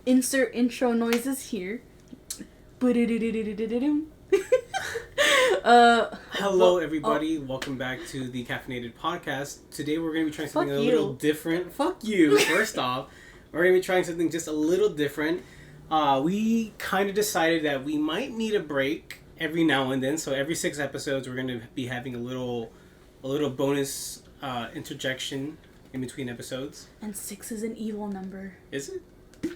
insert intro noises here. Hello, everybody. Welcome back to the Caffeinated podcast. Today we're going to be trying something a little different. Fuck you, first off. We're going to be trying something just a little different. We kind of decided that we might need a break every now and then. So every 6 episodes, we're going to be having a little bonus interjection in between episodes. And 6 is an evil number. Is it?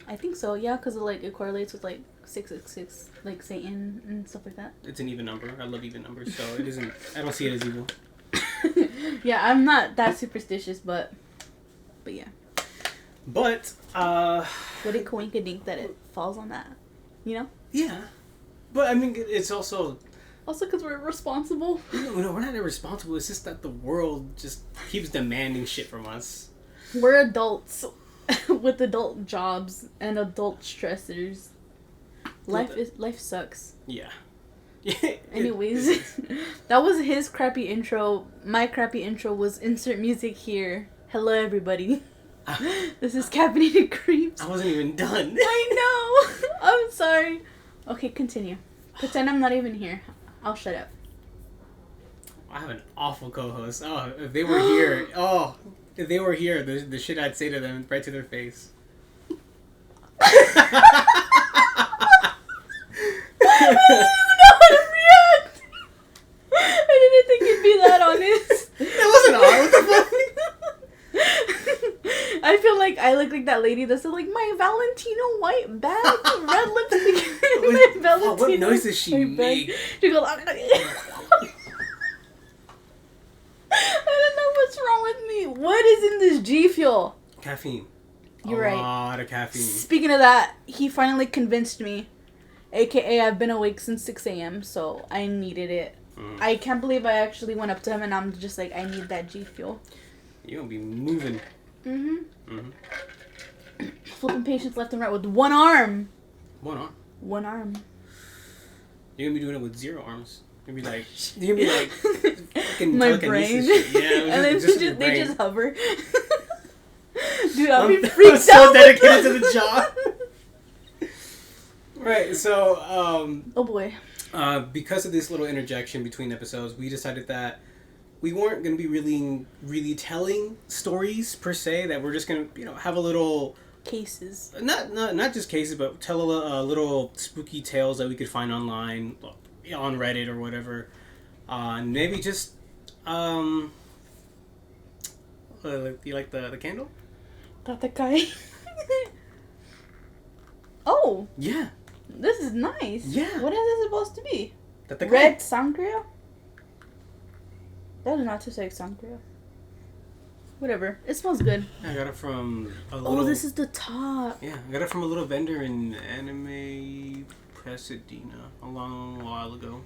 I think so, yeah, because it correlates with 666, like Satan and stuff like that. It's an even number. I love even numbers, so it isn't. I don't see it as evil. Yeah, I'm not that superstitious, but yeah. But what a coinkadink that it falls on that, you know? Yeah, but I mean, it's also because we're responsible. No, we're not irresponsible. It's just that the world just keeps demanding shit from us. We're adults with adult jobs and adult stressors. Life sucks. Yeah. Anyways, that was his crappy intro. My crappy intro was insert music here. Hello, everybody. This is Caffeinated Creeps. I wasn't even done. I know. I'm sorry. Okay, continue. Pretend I'm not even here. I'll shut up. I have an awful co-host. If they were here, the shit I'd say to them right to their face. I don't even know how to react. I didn't think you'd be that honest. That wasn't hard. What the fuck? I feel like I look like that lady that said like my Valentino white bag, red lipstick, my Valentino. What noise does she make? She goes. I don't know what's wrong with me. What is in this G Fuel? Caffeine. You're right. A lot of caffeine. Speaking of that, he finally convinced me. AKA, I've been awake since 6 a.m., so I needed it. I can't believe I actually went up to him and I'm just like, I need that G Fuel. You're gonna be moving. Flipping patients left and right with one arm. One arm? One arm. You're gonna be doing it with 0 arms. You're gonna be like fucking my brain. Yeah, and then they just hover. Dude, I'll be freaked I'm so dedicated to the job. Right, so oh boy. Because of this little interjection between episodes, we decided that we weren't going to be really telling stories per se. That we're just going to, have a little cases. Not just cases, but tell a little spooky tales that we could find online, on Reddit or whatever. Maybe just you like the candle? Tatakai. Oh. Yeah. This is nice. Yeah. What is this supposed to be? Tatakai. Red sangria? That is not to say sangria. Whatever. It smells good. I got it from a little... Oh, this is the top. Yeah, I got it from a little vendor in Anime Pasadena a long while ago.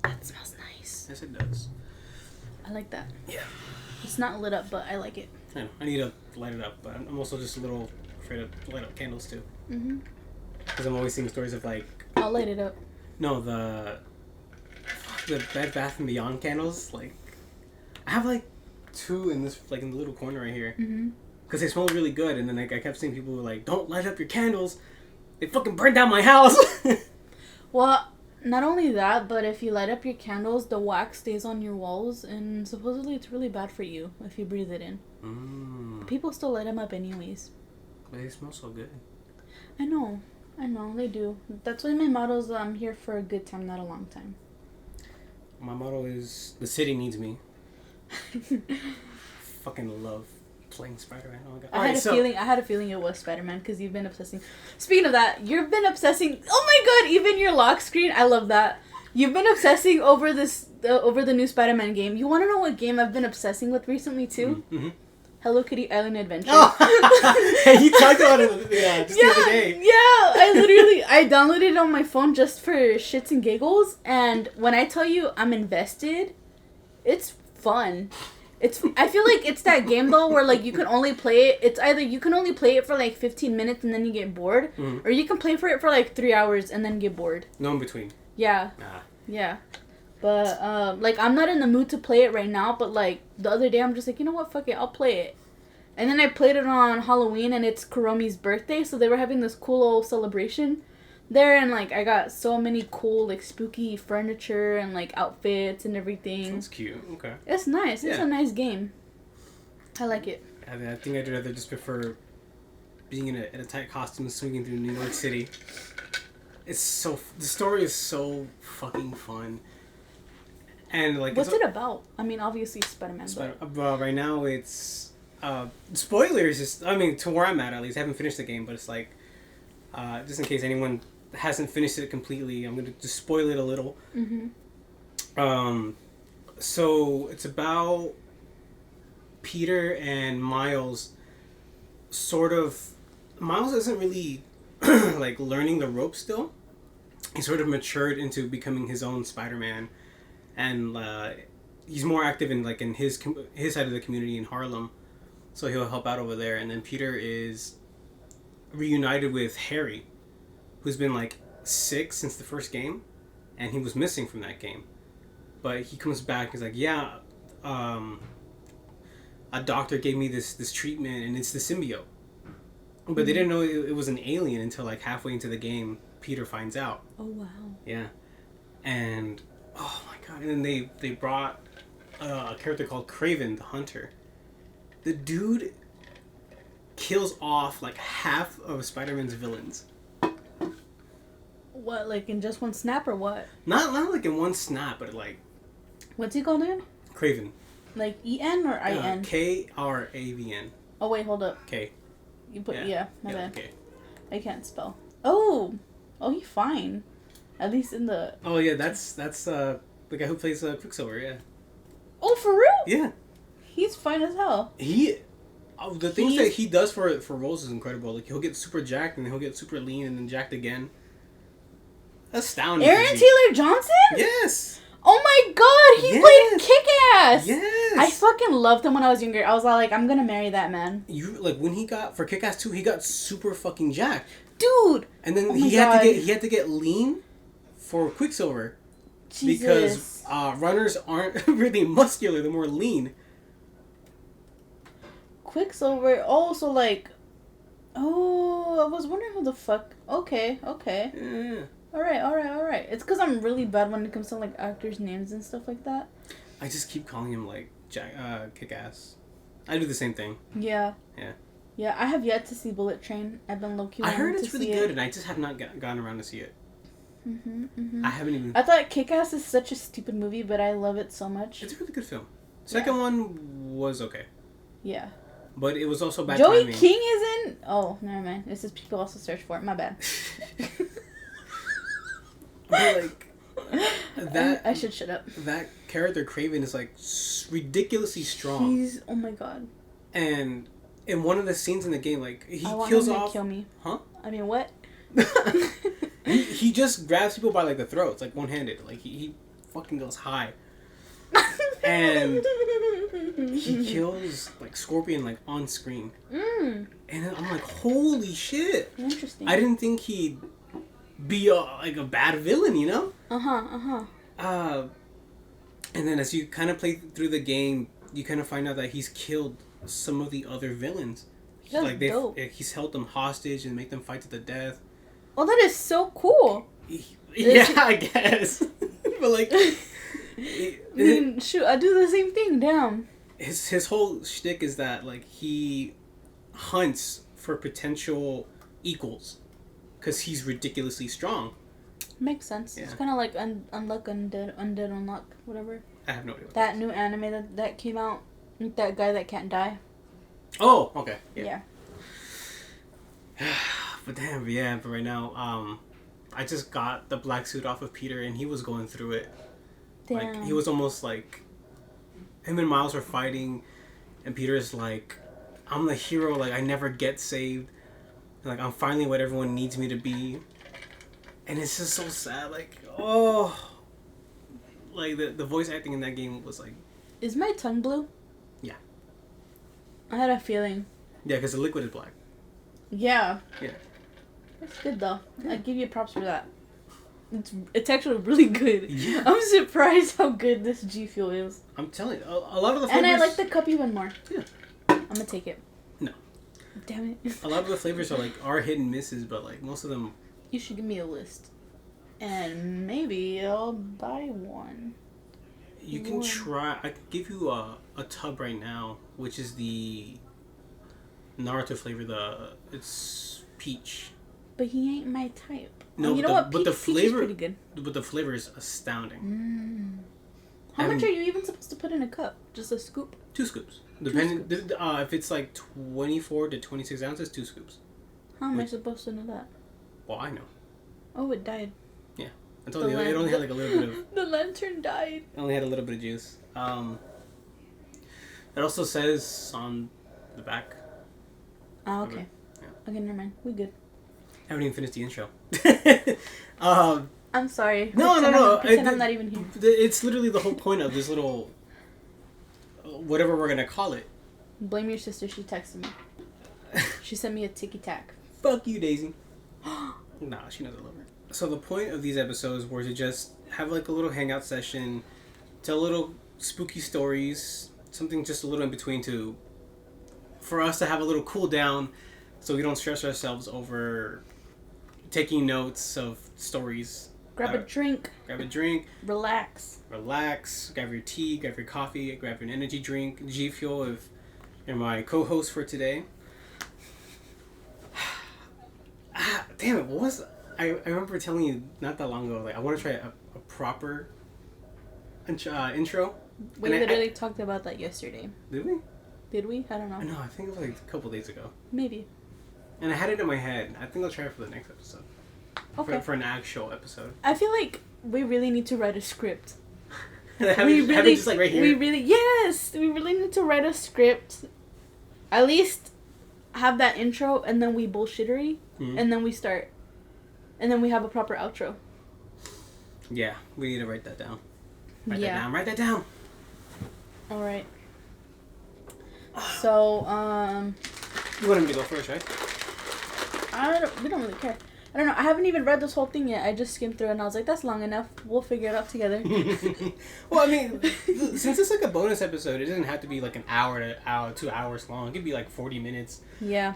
That smells nice. Yes, it does. I like that. Yeah. It's not lit up, but I like it. I know. I need to light it up, but I'm also just a little afraid to light up candles too. Because I'm always seeing stories of I'll light it up. No, the Bed Bath & Beyond candles. I have 2 in this in the little corner right here. Because they smell really good, and then I kept seeing people who were like, "Don't light up your candles. They fucking burned down my house." Well, not only that, but if you light up your candles, the wax stays on your walls, and supposedly it's really bad for you if you breathe it in. People still light them up anyways. But they smell so good. I know, they do. That's why my motto is I'm here for a good time, not a long time. My motto is the city needs me. Fucking love playing Spider-Man. Oh my god! I had a feeling it was Spider-Man because you've been obsessing. Speaking of that, you've been obsessing. Oh my god! Even your lock screen, I love that. You've been obsessing over the new Spider-Man game. You want to know what game I've been obsessing with recently too? Hello Kitty Island Adventure. Oh. Hey, you talked about it just the other day. Yeah, I downloaded it on my phone just for shits and giggles, and when I tell you I'm invested, it's fun. I feel like it's that game though where you can only play it. It's either you can only play it for 15 minutes and then you get bored, or you can play for it for 3 hours and then get bored. No in between. Yeah. Yeah. But I'm not in the mood to play it right now. But the other day I'm just you know what? Fuck it, I'll play it. And then I played it on Halloween, and it's Kuromi's birthday, so they were having this cool old celebration there, and like I got so many cool like spooky furniture and like outfits and everything. Sounds cute. Okay. It's nice. It's a nice game. I like it. I think I'd rather just prefer being in a tight costume swinging through New York City. The story is so fucking fun. And like, what's it about? I mean, obviously Spider-Man. Well, right now it's spoilers. Just to where I'm at least. I haven't finished the game, but it's like just in case anyone hasn't finished it completely, I'm gonna just spoil it a little. Mm-hmm. So it's about Peter and Miles. Sort of, Miles isn't really like learning the ropes still. He sort of matured into becoming his own Spider-Man. And he's more active in his side of the community in Harlem, so he'll help out over there. And then Peter is reunited with Harry, who's been like sick since the first game, and he was missing from that game. But he comes back. He's like, yeah, a doctor gave me this treatment, and it's the symbiote. But they didn't know it was an alien until like halfway into the game. Peter finds out. Oh wow. Yeah, and. Oh my god! And then they brought a character called Kraven the Hunter. The dude kills off like half of Spider-Man's villains. What, like in just one snap or what? Not like in one snap, but like. What's he called again? Kraven. Like E-N or I-N? K-R-A-V-N. Oh wait, hold up. K. You put my bad. K. I can't spell. Oh, he's fine. At least in the... Oh, yeah, that's the guy who plays Quicksilver, yeah. Oh, for real? Yeah. He's fine as hell. The things that he does for roles is incredible. Like, he'll get super jacked, and then he'll get super lean, and then jacked again. Astounding. Aaron Taylor Johnson? Yes! Oh my god, he played Kick-Ass! Yes! I fucking loved him when I was younger. I was like, I'm gonna marry that man. When he got, for Kick-Ass 2, he got super fucking jacked. Dude! And then he had to get lean for Quicksilver. Jesus. Because runners aren't really muscular, they're more lean. Quicksilver, also like... Oh, I was wondering who the fuck... Okay. Yeah. Alright. It's because I'm really bad when it comes to like actors' names and stuff like that. I just keep calling him like Kick-Ass. I do the same thing. Yeah. Yeah, I have yet to see Bullet Train. I've been low-key wanting to see it. I heard it's really good, and I just have not gotten around to see it. I haven't even... I thought Kick-Ass is such a stupid movie, but I love it so much. It's a really good film. Second one was okay. Yeah. But it was also bad Joey timing. King is in... Oh, never mind. It says people also search for it. My bad. But like... I should shut up. That character, Kraven, is like ridiculously strong. Oh my god. And in one of the scenes in the game, like, he kills kills him off... to kill me. Huh? I mean, what? he just grabs people by like the throats, like one-handed. Like he fucking goes high. And he kills like Scorpion like on screen. And then I'm like, holy shit. Interesting. I didn't think he'd be a bad villain, you know? And then as you kind of play through the game, you kind of find out that he's killed some of the other villains. That's like dope. He's held them hostage and make them fight to the death. Oh, that is so cool. Yeah, I guess. But like, shoot, I do the same thing. Damn. His whole shtick is that like he hunts for potential equals because he's ridiculously strong. Makes sense. Yeah. It's kind of like Unluck, Undead, Unluck, whatever. I have no idea. That new anime that came out, with that guy that can't die. Oh, okay. Yeah. But right now, I just got the black suit off of Peter, and he was going through it. Damn. Like, he was almost like... Him and Miles were fighting, and Peter's like, I'm the hero, like, I never get saved. Like, I'm finally what everyone needs me to be. And it's just so sad, like, oh... Like, the voice acting in that game was like... Is my tongue blue? Yeah. I had a feeling. Yeah, because the liquid is black. Yeah. Yeah. That's good, though. I give you props for that. It's actually really good. Yeah. I'm surprised how good this G Fuel is. I'm telling you, a lot of the flavors... And I like the cup even more. Yeah. I'm gonna take it. Damn it. A lot of the flavors are hit and misses, but like most of them. You should give me a list, and maybe I'll buy one. You can try. I could give you a tub right now, which is the Naruto flavor. It's peach. But he ain't my type. No, you know what? But the flavor, peach is pretty good. But the flavor is astounding. How much are you even supposed to put in a cup? Just a scoop? 2 scoops. Depending, if it's like 24 to 26 ounces, 2 scoops. How am I supposed to know that? Well, I know. Oh, it died. Yeah, I told you it only had like a little bit of. The lantern died. It only had a little bit of juice. It also says on the back. Oh, okay. Yeah. Okay, never mind. We good. I haven't even finished the intro. I'm sorry. No. I'm not even here. It's literally the whole point of this little, whatever we're gonna call it. Blame your sister. She texted me. She sent me a ticky tack. Fuck you, Daisy. Nah, she knows I love her. So the point of these episodes were to just have like a little hangout session, tell little spooky stories, something just a little in between for us to have a little cool down, so we don't stress ourselves over taking notes of stories. Grab a drink. Relax. Grab your tea, grab your coffee, grab an energy drink, G Fuel if you're my co-host for today. Damn it, what was... I remember telling you not that long ago, like, I want to try a proper intro. We literally talked about that yesterday. Did we? Did we? I don't know. No, I think it was like a couple days ago. Maybe. And I had it in my head. I think I'll try it for the next episode. Okay. For an actual episode. I feel like we really need to write a script. Have it just like right here? We really need to write a script. At least have that intro, and then we bullshittery, and then we start. And then we have a proper outro. Yeah, we need to write that down. Write that down. All right. So, You want him to go first, right? we don't really care. I don't know. I haven't even read this whole thing yet. I just skimmed through it and I was like, that's long enough. We'll figure it out together. Well, I mean, since it's like a bonus episode, it doesn't have to be like an hour to 2 hours long. It could be like 40 minutes. Yeah.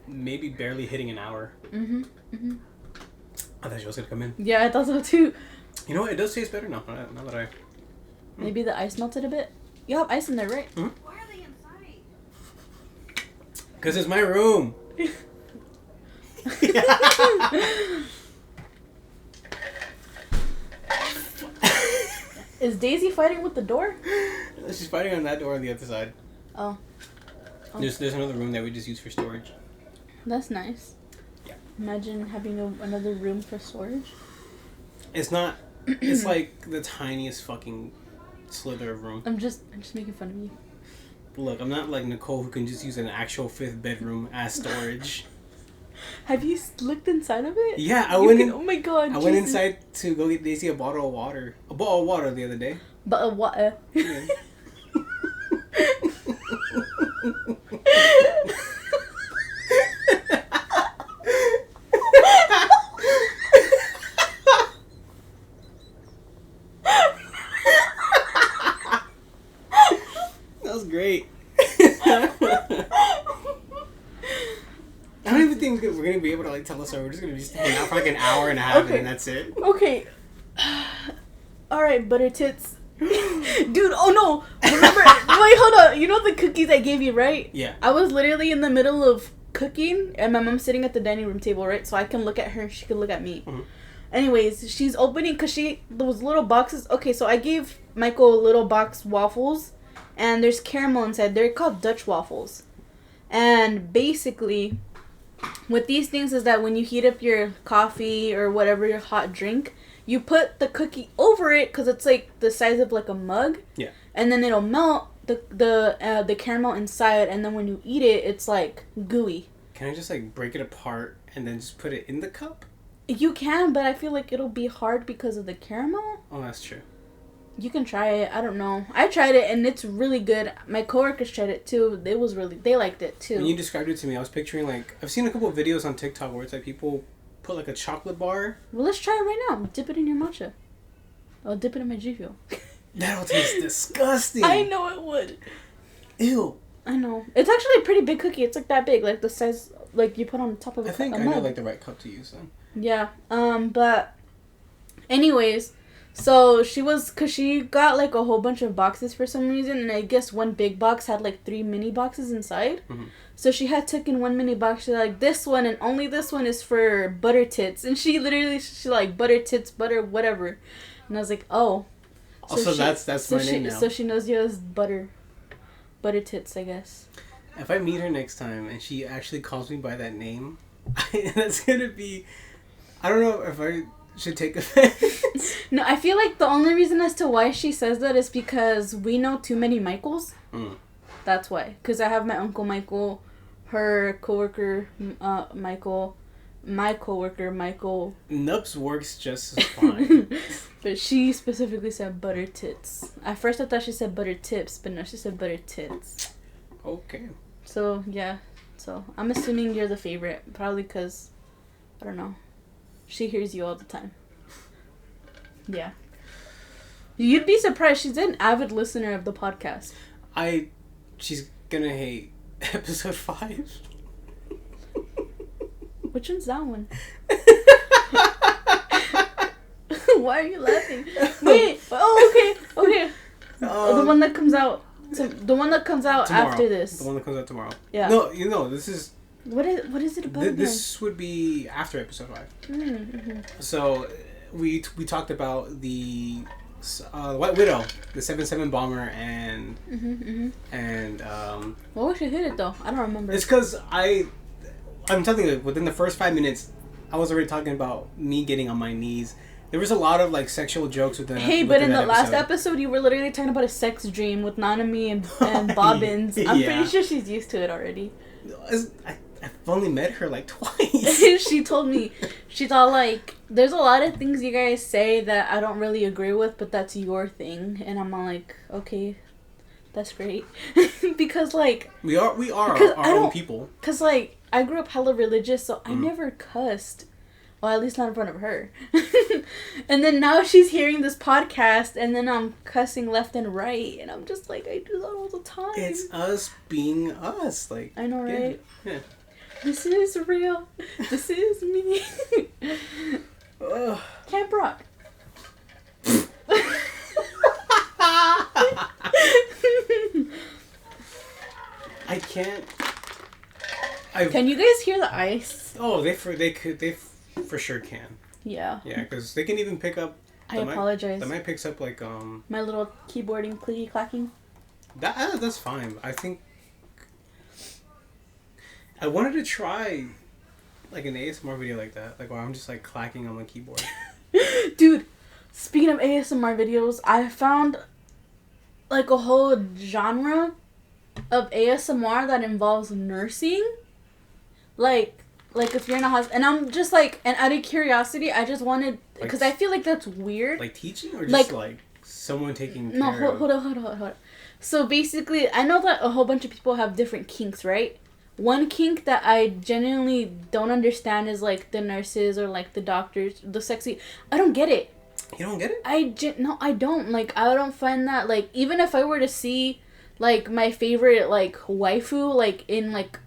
Maybe barely hitting an hour. I thought she was going to come in. Yeah, I thought so too. You know what? It does taste better now that I... Maybe the ice melted a bit. You have ice in there, right? Mm-hmm. Why are they inside? Because it's my room. Is Daisy fighting with the door? She's fighting on that door on the other side. Oh. There's another room that we just use for storage. That's nice. Yeah. Imagine having another room for storage. It's not. It's like the tiniest fucking slither of room. I'm just making fun of you. Look, I'm not like Nicole who can just use an actual 5th bedroom as storage. Have you looked inside of it? Yeah, oh my god. I went inside to go get Daisy a bottle of water. A bottle of water the other day. But of water. Yeah. That was great. I don't even think we're going to be able to like tell a story. We're just going to hang out for like an hour and a half and that's it. Okay. Alright, butter tits. Dude, oh no! Remember, wait, hold on. You know the cookies I gave you, right? Yeah. I was literally in the middle of cooking, and my mom's sitting at the dining room table, right? So I can look at her, and she can look at me. Mm-hmm. Anyways, she's opening, because those little boxes. Okay, so I gave Michael a little box waffles, and there's caramel inside. They're called Dutch waffles. And basically, what these things is that when you heat up your coffee or whatever your hot drink, you put the cookie over it because it's like the size of like a mug. Yeah. And then it'll melt the caramel inside, and then when you eat it, it's like gooey. Can I just like break it apart and then just put it in the cup? You can, but I feel like it'll be hard because of the caramel. Oh, that's true. You can try it. I don't know. I tried it and it's really good. My coworkers tried it too. They liked it too. When you described it to me, I was picturing like I've seen a couple of videos on TikTok where it's like people put like a chocolate bar. Well, let's try it right now. Dip it in your matcha. I'll dip it in my G Fuel. That'll taste disgusting. I know it would. Ew. I know. It's actually a pretty big cookie. It's like that big, like the size, like you put on top of a I think a I mug. know like the right cup to use then. Yeah. But anyways, so cause she got like a whole bunch of boxes for some reason, and I guess one big box had like 3 mini boxes inside. Mm-hmm. So she had taken one mini box. She's like, this one and only this one is for butter tits, and she like butter tits, butter whatever, and I was like, oh. Also, that's my name now. So she knows you as butter tits, I guess. If I meet her next time and she actually calls me by that name, that's gonna be. I don't know if I should take offense. No, I feel like the only reason as to why she says that is because we know too many Michaels. Mm. That's why. Because I have my uncle Michael, her coworker Michael, my coworker Michael. Nups works just as fine. But she specifically said butter tits. At first I thought she said butter tips, but no, she said butter tits. Okay. So, yeah. So, I'm assuming you're the favorite. Probably because, I don't know. She hears you all the time. Yeah. You'd be surprised. She's an avid listener of the podcast. She's gonna hate episode 5. Which one's that one? Why are you laughing? Wait. Oh, okay. The one that comes out. The one that comes out tomorrow. After this. The one that comes out tomorrow. Yeah. No, this is. What is it about? This would be after episode 5. Mm-hmm. So, we talked about the White Widow, the 7-7 bomber, and What was she hit it though? I don't remember. It's because I'm telling you, within the first 5 minutes, I was already talking about me getting on my knees. There was a lot of like sexual jokes within. But in the last episode, you were literally talking about a sex dream with Nanami and Bobbins. I'm pretty sure she's used to it already. I've only met her like twice. She told me, she's all like, there's a lot of things you guys say that I don't really agree with, but that's your thing. And I'm all like, okay, that's great. Because like... We are our own people. Because like, I grew up hella religious, so I never cussed. Well, at least not in front of her. And then now she's hearing this podcast, and then I'm cussing left and right, and I'm just like, I do that all the time. It's us being us, like. I know, right? Yeah. This is real. This is me. Camp Rock. I can't. Can you guys hear the ice? Oh, they for sure can. Yeah. Yeah, because they can even pick up. I apologize. The mic picks up like my little keyboarding clicky clacking. That's fine. I think I wanted to try like an ASMR video like that, like where I'm just like clacking on my keyboard. Dude, speaking of ASMR videos, I found like a whole genre of ASMR that involves nursing. Like if you're in a hospital, and I'm just like, and out of curiosity, I just wanted, because I feel like that's weird. Like teaching, or just like someone taking care of... No, hold on. So basically, I know that a whole bunch of people have different kinks, right? One kink that I genuinely don't understand is like the nurses or like the doctors, the sexy. I don't get it. You don't get it? No, I don't. Like, I don't find that, like, even if I were to see like my favorite like waifu like in like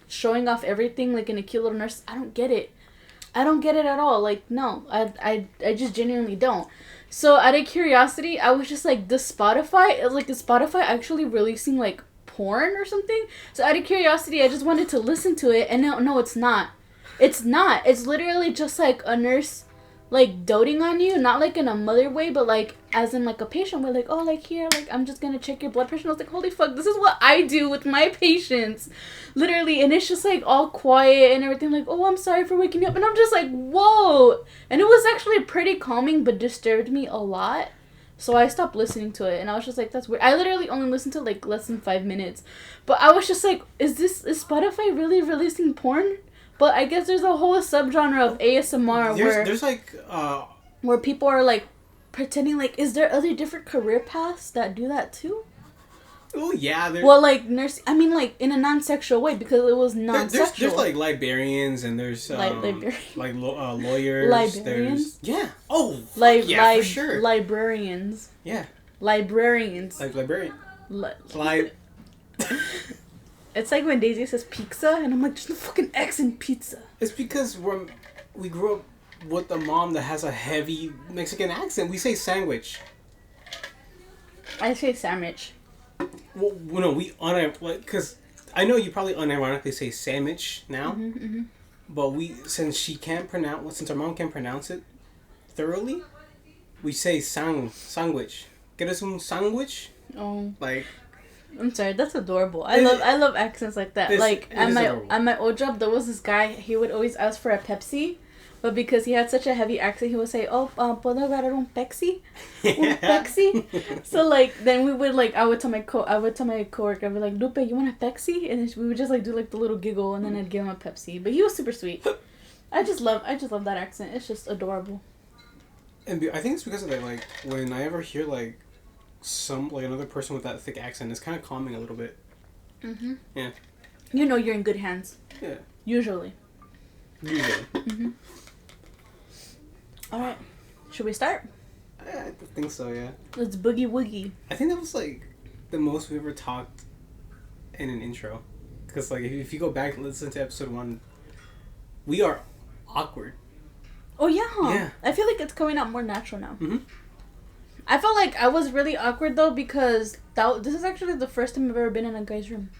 showing off everything like in a cute little nurse, I don't get it. I don't get it at all. Like, no, I just genuinely don't. So out of curiosity, I was just like, is Spotify actually releasing like porn or something? So out of curiosity, I just wanted to listen to it, and no, it's not. It's not. It's literally just like a nurse like doting on you, not like in a mother way, but like as in like a patient way, like, oh, like here, like I'm just gonna check your blood pressure. And I was like, holy fuck, this is what I do with my patients, literally. And it's just like all quiet and everything, like, oh, I'm sorry for waking you up, and I'm just like, whoa. And it was actually pretty calming, but disturbed me a lot, so I stopped listening to it. And I was just like, that's weird. I literally only listened to like less than 5 minutes, but I was just like, is Spotify really releasing porn? But I guess there's a whole subgenre of ASMR there's like where people are like pretending like, is there other different career paths that do that too? Oh yeah, well, like nurse. I mean, like in a non-sexual way, because it was non-sexual. There's like librarians, and there's lawyers. Librarians. Yeah. Oh. For sure. Librarians. Yeah. Librarians. Like librarian. It's like when Daisy says pizza, and I'm like, there's no fucking X in pizza. It's because we grew up with a mom that has a heavy Mexican accent. We say sandwich. I say sandwich. Well, no, because I know you probably unironically say sandwich now, but since our mom can't pronounce it thoroughly, we say sandwich. Get us un sandwich. Oh, like. I'm sorry, that's adorable. I love accents like that. At my old job, there was this guy. He would always ask for a Pepsi, but because he had such a heavy accent, he would say, "Oh, puedo agarrar un Pepsi, un Pepsi." So then we would I would tell my coworker, I'd be like, "Lupe, you want a Pepsi?" And then we would just do the little giggle, and then I'd give him a Pepsi. But he was super sweet. I just love that accent. It's just adorable. And I think it's because of that. When I ever hear another person with that thick accent, it's kind of calming a little bit. Mhm. Yeah. You know you're in good hands. Yeah. Usually. Mhm. All right. Should we start? I think so. Yeah. Let's boogie woogie. I think that was the most we ever talked in an intro, because if you go back and listen to episode 1, we are awkward. Oh yeah. Huh? Yeah. I feel like it's coming out more natural now. Mhm. I felt like I was really awkward though because this is actually the first time I've ever been in a guy's room.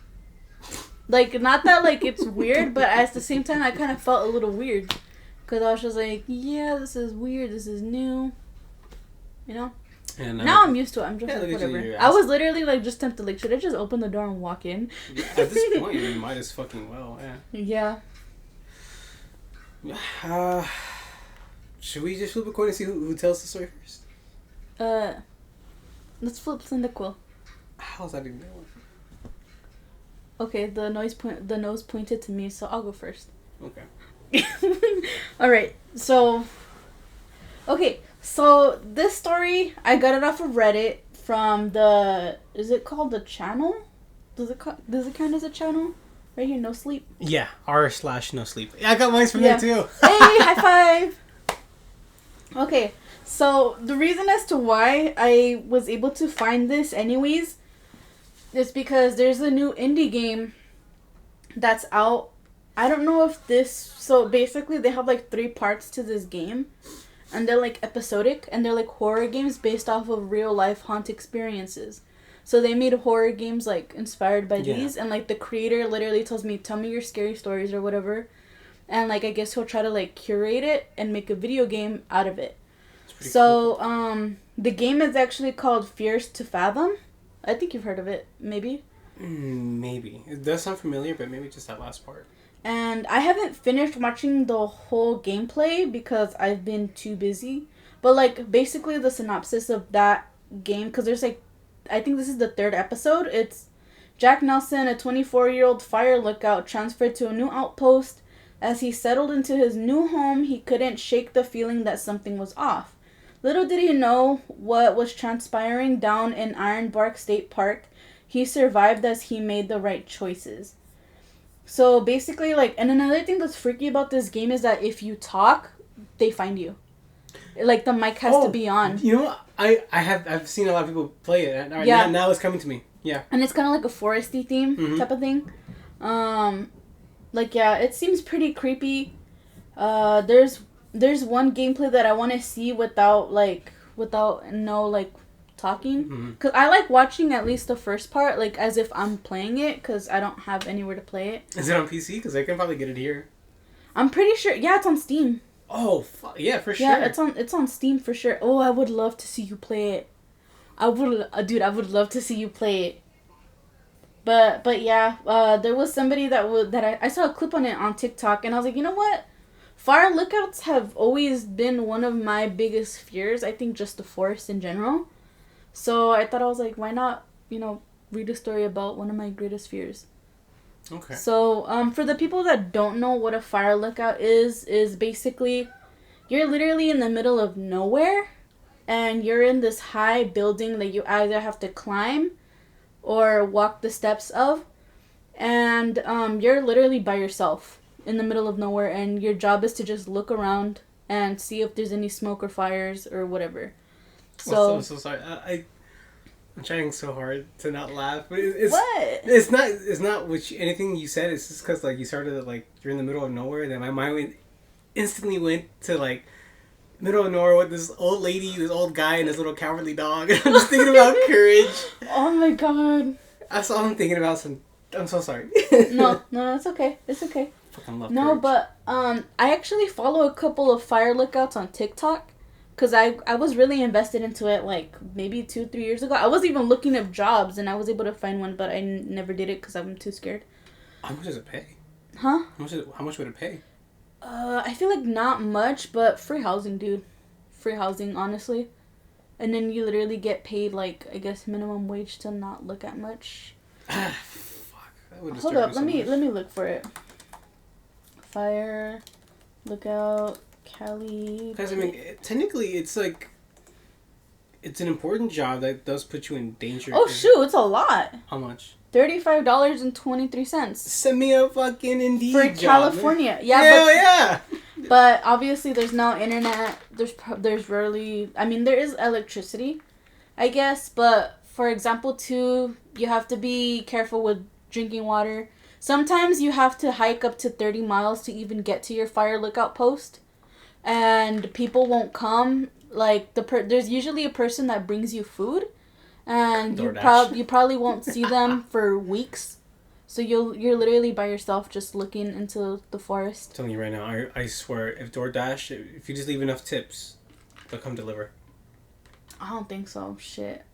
Not that it's weird, but at the same time I kind of felt a little weird because I was just like, yeah, this is weird, this is new, you know. And now I'm used to it. I'm just whatever. I was literally just tempted, should I just open the door and walk in? Yeah, at this point, you might as fucking well, yeah. Yeah. Should we just flip a coin and see who tells the story first? Let's flip Cyndaquil. How's that even going? Okay, the nose pointed to me, so I'll go first. Okay. Alright, so this story, I got it off of Reddit from is it called the channel? Does it count as a channel? Right here, No Sleep? Yeah, r/no sleep. Yeah, I got mine from there too. Hey, high five! Okay, so the reason as to why I was able to find this anyways is because there's a new indie game that's out. I don't know if so basically they have 3 parts to this game, and they're episodic, and they're horror games based off of real life haunt experiences. So they made horror games inspired by these, and the creator literally tells me, tell me your scary stories or whatever. And I guess he'll try to curate it and make a video game out of it. So cool. The game is actually called Fears to Fathom. I think you've heard of it, maybe? Maybe. It does sound familiar, but maybe just that last part. And I haven't finished watching the whole gameplay because I've been too busy. But basically the synopsis of that game, because there's I think this is the 3rd episode. It's Jack Nelson, a 24-year-old fire lookout, transferred to a new outpost. As he settled into his new home, he couldn't shake the feeling that something was off. Little did he know what was transpiring down in Ironbark State Park. He survived as he made the right choices. So basically, and another thing that's freaky about this game is that if you talk, they find you. The mic has to be on. You know what? I've seen a lot of people play it. Now it's coming to me. Yeah. And it's kind of a foresty theme type of thing. It seems pretty creepy. There's one gameplay that I want to see without talking. Because I like watching at least the first part, as if I'm playing it, because I don't have anywhere to play it. Is it on PC? Because I can probably get it here. I'm pretty sure. Yeah, it's on Steam. Oh, yeah, for sure. Yeah, it's on Steam for sure. Oh, I would love to see you play it. I would love to see you play it. But yeah, there was somebody that I saw a clip on it on TikTok, and I was like, you know what? Fire lookouts have always been one of my biggest fears. I think just the forest in general. So I thought, I was like, why not, read a story about one of my greatest fears. Okay. So, for the people that don't know what a fire lookout is basically, you're literally in the middle of nowhere, and you're in this high building that you either have to climb or walk the steps of, and you're literally by yourself in the middle of nowhere, and your job is to just look around and see if there's any smoke or fires or whatever. So sorry. I'm trying so hard to not laugh, but it's what? It's not anything you said. It's just because like you started like you're in the middle of nowhere, and then my mind instantly went to like middle of nowhere with this old lady, this old guy, and this little cowardly dog. And I'm just thinking about courage. Oh my god. That's all I'm thinking about. I'm so sorry. No, it's okay. It's okay. Fucking love No, courage. but I actually follow a couple of fire lookouts on TikTok. Because I was really invested into it, like, maybe 2-3 years ago. I was even looking up jobs, and I was able to find one, but I never did it because I'm too scared. How much does it pay? Huh? How much would it pay? I feel like not much, but free housing, dude. Free housing, honestly. And then you literally get paid, like, I guess, minimum wage to not look at much. Fuck. That would Hold up, let me look for it. Fire lookout. Cali. Because I mean, technically, it's like it's an important job that does put you in danger. Oh shoot, it's a lot. How much? $35.23. Send me a fucking Indeed for job, California. Man. Yeah, Hell yeah. But obviously, there's no internet. There's rarely. I mean, there is electricity, I guess. But for example, too, you have to be careful with drinking water. Sometimes you have to hike up to 30 miles to even get to your fire lookout post. And people won't come. Like there's usually a person that brings you food, and you probably won't see them for weeks. So you're literally by yourself, just looking into the forest. I'm telling you right now, I swear, if DoorDash, if you just leave enough tips, they'll come deliver. I don't think so. Shit.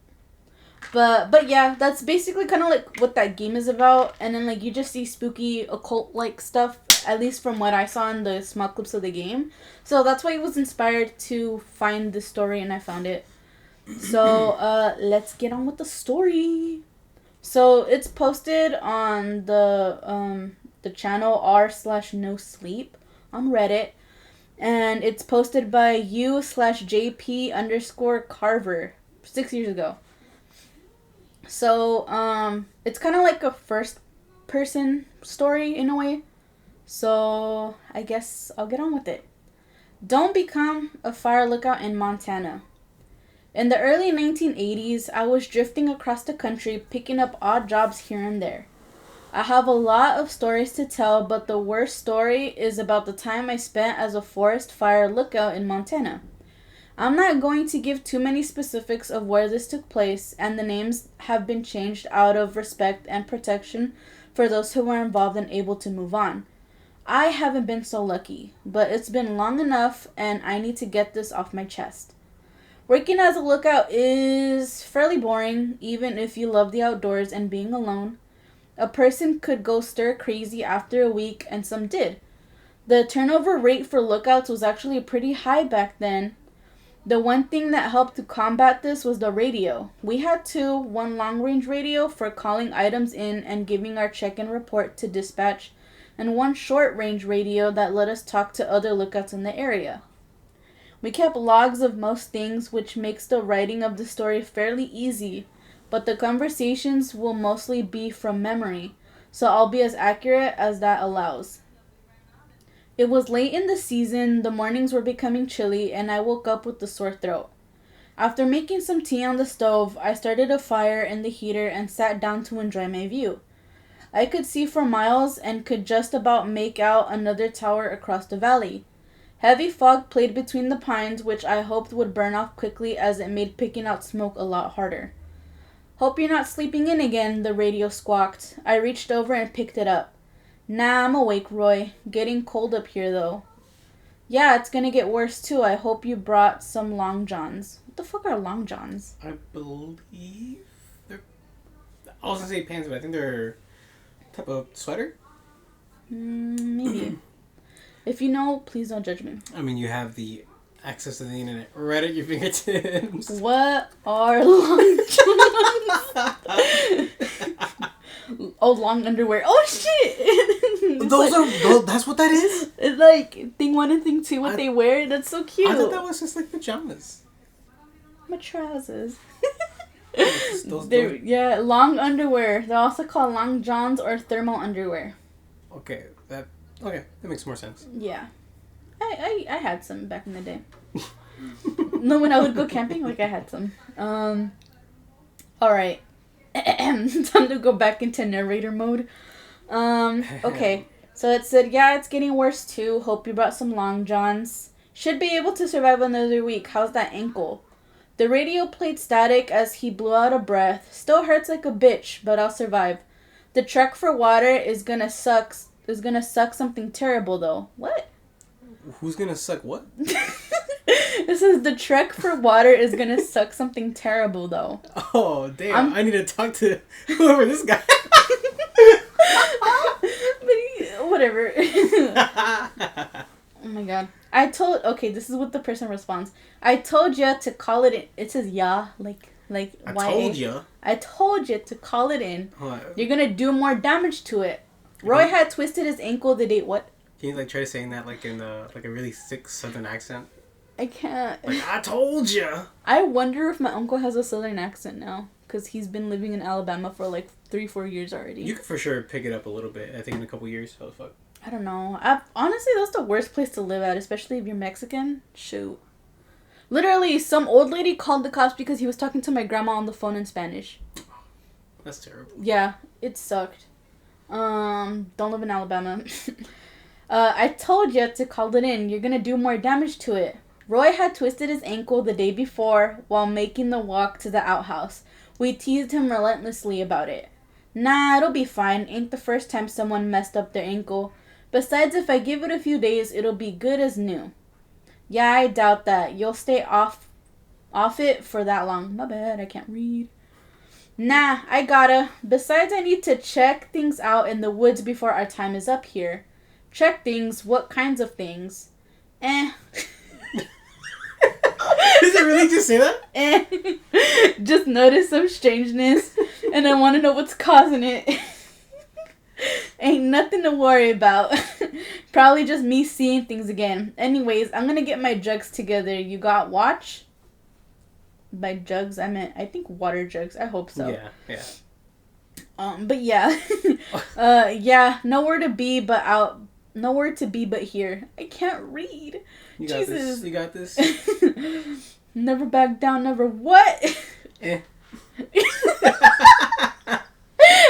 But yeah, that's basically kind of like what that game is about. And then like you just see spooky occult like stuff, at least from what I saw in the small clips of the game. So that's why I was inspired to find this story, and I found it. So let's get on with the story. So it's posted on the channel r/no-sleep on Reddit, and it's posted by u/jp_carver 6 years ago. So, it's kind of like a first-person story in a way. So, I guess I'll get on with it. Don't become a fire lookout in Montana. In the early 1980s, I was drifting across the country picking up odd jobs here and there. I have a lot of stories to tell, but the worst story is about the time I spent as a forest fire lookout in Montana. I'm not going to give too many specifics of where this took place, and the names have been changed out of respect and protection for those who were involved and able to move on. I haven't been so lucky, but it's been long enough, and I need to get this off my chest. Working as a lookout is fairly boring, even if you love the outdoors and being alone. A person could go stir crazy after a week, and some did. The turnover rate for lookouts was actually pretty high back then. The one thing that helped to combat this was the radio. We had one long-range radio for calling items in and giving our check-in report to dispatch, and one short-range radio that let us talk to other lookouts in the area. We kept logs of most things, which makes the writing of the story fairly easy, but the conversations will mostly be from memory, so I'll be as accurate as that allows. It was late in the season, the mornings were becoming chilly, and I woke up with a sore throat. After making some tea on the stove, I started a fire in the heater and sat down to enjoy my view. I could see for miles and could just about make out another tower across the valley. Heavy fog played between the pines, which I hoped would burn off quickly as it made picking out smoke a lot harder. "Hope you're not sleeping in again," the radio squawked. I reached over and picked it up. "Nah, I'm awake, Roy. Getting cold up here, though." "Yeah, it's gonna get worse, too. I hope you brought some long johns." What the fuck are long johns? I believe they're... I was gonna say pants, but I think they're a type of sweater? Maybe. If you know, please don't judge me. I mean, you have the access to the internet right at your fingertips. What are long johns? Oh, long underwear. Oh, shit! That's what that is? It's like thing 1 and thing 2, what they wear. That's so cute. I thought that was just like pajamas. My trousers. those Yeah, long underwear. They're also called long johns or thermal underwear. Okay, that makes more sense. Yeah. I had some back in the day. No, when I would go camping, like I had some. Alright. Time to go back into narrator mode. Okay. So it said, yeah, it's getting worse too. Hope you brought some long johns. Should be able to survive another week. How's that ankle? The radio played static as he blew out a breath. Still hurts like a bitch, but I'll survive. The trek for water is gonna suck something terrible though. What? Who's gonna suck what? This is the trek for water is gonna suck something terrible though. Oh damn! I need to talk to whoever this guy. Whatever. Oh my god. Okay, this is what the person responds. I told you to call it in. It says yeah, like I told you. I told you to call it in. What? You're gonna do more damage to it. Roy had twisted his ankle the day. What? Can you try saying that in a really thick southern accent? I can't. I told you. I wonder if my uncle has a southern accent now, because he's been living in Alabama for 3-4 years already. You could for sure pick it up a little bit. I think in a couple years. How the fuck? I don't know. Honestly, that's the worst place to live at, especially if you're Mexican. Shoot. Literally, some old lady called the cops because he was talking to my grandma on the phone in Spanish. That's terrible. Yeah, it sucked. Don't live in Alabama. I told you to call it in. You're gonna do more damage to it. Roy had twisted his ankle the day before while making the walk to the outhouse. We teased him relentlessly about it. Nah, it'll be fine. Ain't the first time someone messed up their ankle. Besides, if I give it a few days, it'll be good as new. Yeah, I doubt that. You'll stay off it for that long. My bad, I can't read. Nah, I gotta. Besides, I need to check things out in the woods before our time is up here. Check things? What kinds of things? Does it really just say that? Just notice some strangeness, and I want to know what's causing it. Ain't nothing to worry about. Probably just me seeing things again. Anyways, I'm gonna get my jugs together. You got watch? By jugs, I think water jugs. I hope so. Yeah. But yeah. Yeah, nowhere to be but here. I can't reid. You got Jesus. You got this. Never back down, never what?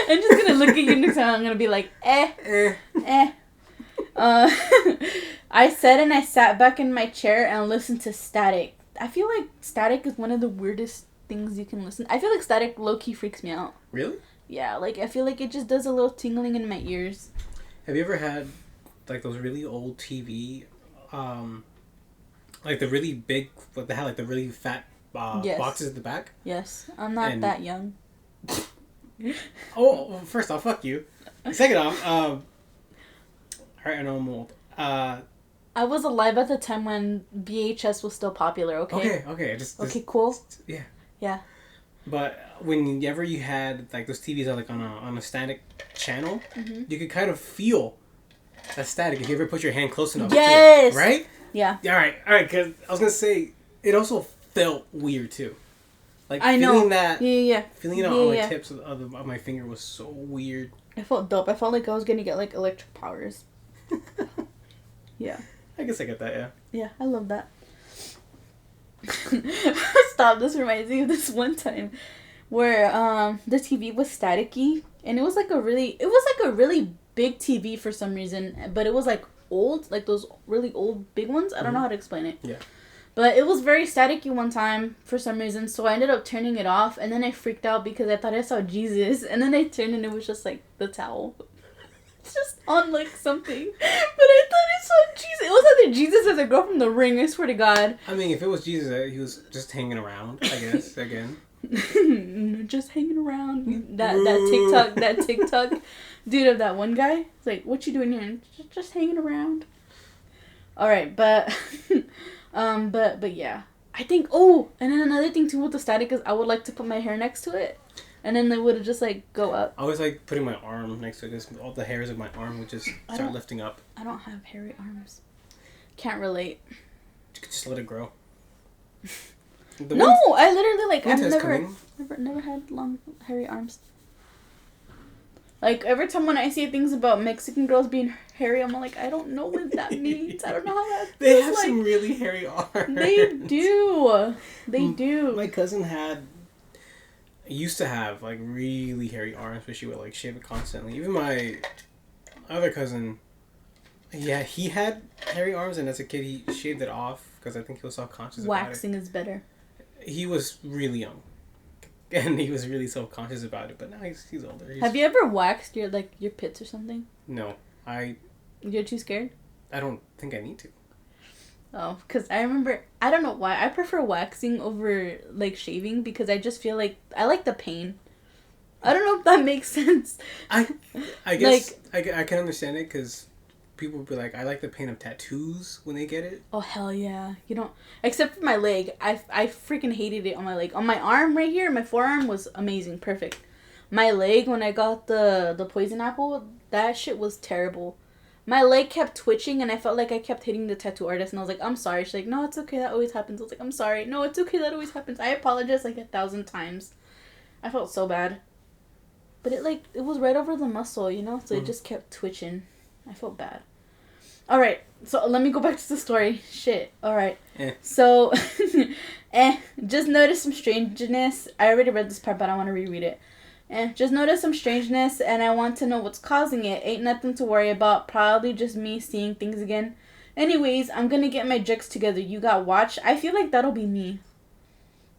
I'm just gonna look at you next time. I'm gonna be like, I said and I sat back in my chair and listened to static. I feel like static is one of the weirdest things you can listen. I feel like static low-key freaks me out. Really? Yeah, I feel like it just does a little tingling in my ears. Have you ever had those really old TV, the really big, what they had the really fat yes. boxes at the back? Yes, I'm not that young. Oh, well, first off, fuck you. Second off, alright, I know I'm old. I was alive at the time when VHS was still popular. Okay. Okay. Okay, cool. Yeah. Yeah. But whenever you had those TVs are on a static channel, mm-hmm. you could kind of feel that static if you ever put your hand close enough. Yes. To it, right? Yeah. All right. Because I was gonna say it also felt weird too. I know. Feeling that. Yeah. Feeling it on my tips of my finger was so weird. I felt dope. I felt like I was gonna get electric powers. Yeah. I guess I get that. Yeah. Yeah, I love that. Stop. This reminds me of this one time where the TV was staticky and it was a really big TV for some reason, but it was old, those really old big ones. I don't know how to explain it. Yeah. But it was very staticky one time for some reason, so I ended up turning it off, and then I freaked out because I thought I saw Jesus, and then I turned and it was just the towel. It's just on something. But I thought I saw Jesus. It was either Jesus or the girl from The Ring, I swear to God. I mean, if it was Jesus, he was just hanging around, I guess, again. Just hanging around. That TikTok dude of that one guy. It's like, what you doing here? Just hanging around. Alright, but yeah. I think, and then another thing too with the static is I would like to put my hair next to it. And then they would just go up. I always putting my arm next to it because all the hairs of my arm would just start lifting up. I don't have hairy arms. Can't relate. You could just let it grow. I literally I've never had long hairy arms. Every time when I see things about Mexican girls being hairy, I'm like, I don't know what that means. I don't know how that feels. They have some really hairy arms. They do. They do. My cousin had used to have like really hairy arms, but she would like shave it constantly. Even my other cousin, yeah, he had hairy arms, and as a kid he shaved it off because I think he was self-conscious about it. Waxing is better. He was really young, and he was really self-conscious about it. But now he's older. Have you ever waxed your pits or something? No, You're too scared? I don't think I need to. Oh, because I remember, I don't know why, I prefer waxing over, like, shaving, because I just feel like, I like the pain. I don't know if that makes sense. I guess, like, I can understand it, because people will be like, I like the pain of tattoos when they get it. Oh, hell yeah. You don't, except for my leg, I freaking hated it on my leg. On my arm right here, my forearm was amazing, perfect. My leg, when I got the poison apple, that shit was terrible. My leg kept twitching, and I felt like I kept hitting the tattoo artist, and I was like, I'm sorry. She's like, no, it's okay, that always happens. I was like, I'm sorry. No, it's okay, that always happens. I apologized like 1,000 times. I felt so bad. But it was right over the muscle, you know? So it just kept twitching. I felt bad. Alright, so let me go back to the story. Shit. Alright. So, just noticed some strangeness. I already read this part, but I want to reread it. Just noticed some strangeness, and I want to know what's causing it. Ain't nothing to worry about. Probably just me seeing things again. Anyways, I'm gonna get my jokes together. You got watch? I feel like that'll be me.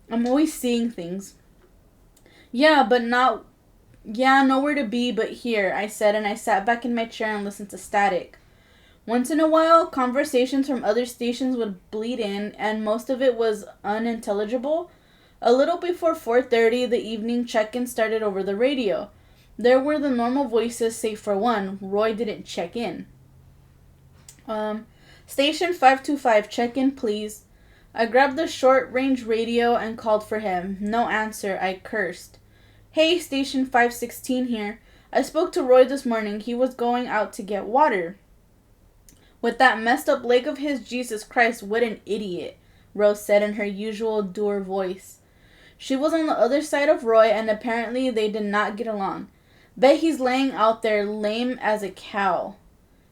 I'm always seeing things. Yeah, nowhere to be but here, I said, and I sat back in my chair and listened to static. Once in a while, conversations from other stations would bleed in, and most of it was unintelligible. A little before 4:30, the evening check-in started over the radio. There were the normal voices, save for one. Roy didn't check in. Station 525, check in, please. I grabbed the short-range radio and called for him. No answer. I cursed. Hey, Station 516 here. I spoke to Roy this morning. He was going out to get water. With that messed up leg of his, Jesus Christ, what an idiot, Rose said in her usual dour voice. She was on the other side of Roy, and apparently they did not get along. Bet he's laying out there lame as a cow.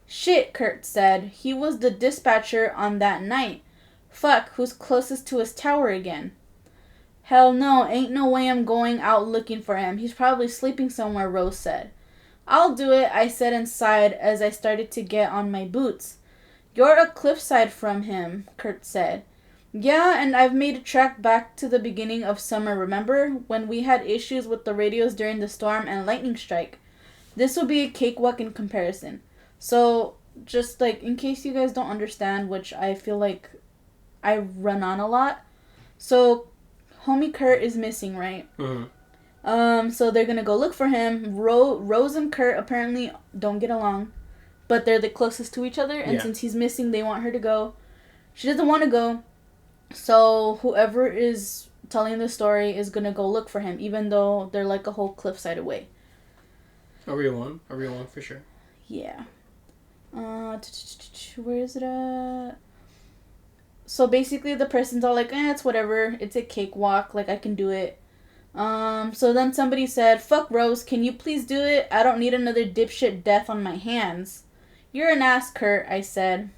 Shit, Kurt said. He was the dispatcher on that night. Fuck, who's closest to his tower again? Hell no, ain't no way I'm going out looking for him. He's probably sleeping somewhere, Rose said. I'll do it, I said and sighed as I started to get on my boots. You're a cliffside from him, Kurt said. Yeah, and I've made a track back to the beginning of summer, remember? When we had issues with the radios during the storm and lightning strike. This will be a cakewalk in comparison. So, just like, in case you guys don't understand, which I feel like I run on a lot. So, homie Kurt is missing, right? Mm-hmm. So they're gonna go look for him. Rose and Kurt apparently don't get along. But they're the closest to each other, and since he's missing, they want her to go. She doesn't want to go. So whoever is telling the story is going to go look for him, even though they're like a whole cliffside away. Are we one for sure? Yeah. Where is it at? So basically the person's all like, it's whatever. It's a cakewalk. Like, I can do it. So then somebody said, fuck Rose, can you please do it? I don't need another dipshit death on my hands. You're an ass, Kurt, I said.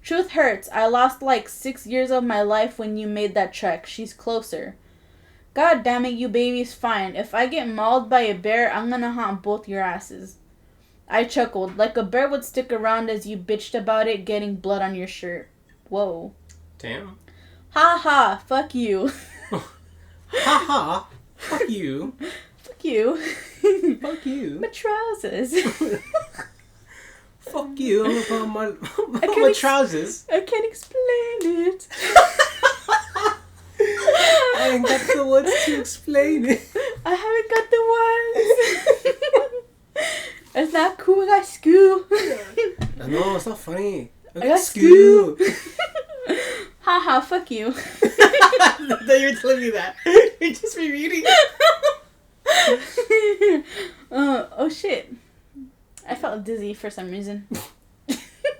Truth hurts. I lost like 6 years of my life when you made that trek. She's closer. God damn it, you baby's fine. If I get mauled by a bear, I'm gonna haunt both your asses. I chuckled. Like a bear would stick around as you bitched about it getting blood on your shirt. Whoa. Damn. Ha ha. Fuck you. Ha ha. Fuck you. Fuck you. Fuck you. My trousers. Fuck you. I'm my trousers. I can't explain it. I ain't got the words to explain it. I haven't got the words. It's not cool. I got school. No, it's not funny. I got school. Haha, fuck you. That you're telling me that. You're just rereading it. Oh shit. I felt dizzy for some reason.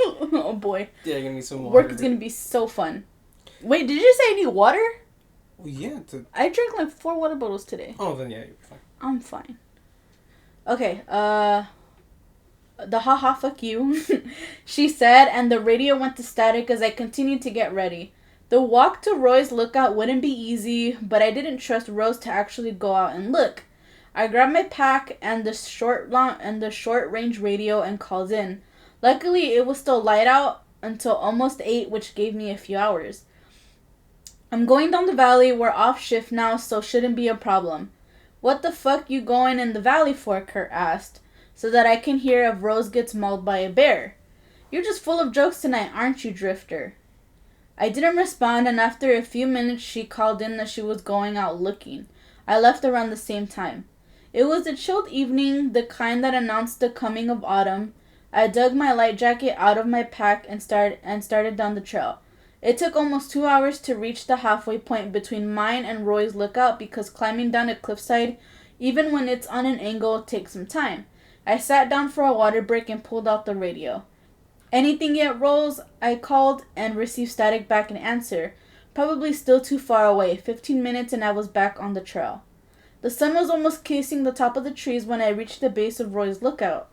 Oh boy. Yeah, gonna need some water. Work is gonna be so fun. Wait, did you say I need water? Well, yeah. I drank like 4 water bottles today. Oh, then yeah, you're fine. I'm fine. Okay, the haha fuck you, she said, and the radio went to static as I continued to get ready. The walk to Roy's lookout wouldn't be easy, but I didn't trust Rose to actually go out and look. I grabbed my pack and the short range radio and called in. Luckily, it was still light out until almost 8, which gave me a few hours. I'm going down the valley. We're off shift now, so shouldn't be a problem. What the fuck you going in the valley for? Kurt asked, so that I can hear if Rose gets mauled by a bear. You're just full of jokes tonight, aren't you, Drifter? I didn't respond, and after a few minutes she called in that she was going out looking. I left around the same time. It was a chilled evening, the kind that announced the coming of autumn. I dug my light jacket out of my pack and started down the trail. It took almost 2 hours to reach the halfway point between mine and Roy's lookout because climbing down a cliffside, even when it's on an angle, takes some time. I sat down for a water break and pulled out the radio. Anything yet, Rose? I called and received static back in answer. Probably still too far away. 15 minutes and I was back on the trail. The sun was almost kissing the top of the trees when I reached the base of Roy's lookout.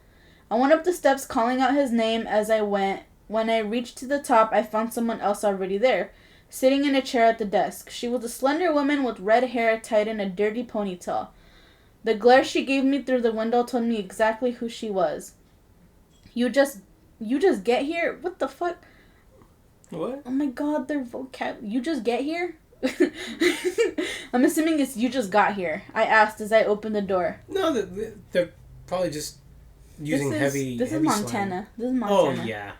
I went up the steps calling out his name as I went. When I reached to the top, I found someone else already there, sitting in a chair at the desk. She was a slender woman with red hair tied in a dirty ponytail. The glare she gave me through the window told me exactly who she was. You just get here? What the fuck? What? Oh my god, their vocab. You just get here? I'm assuming it's you just got here. I asked as I opened the door. No, they're probably just using heavy This is Montana. Slang. This is Montana. Oh, yeah.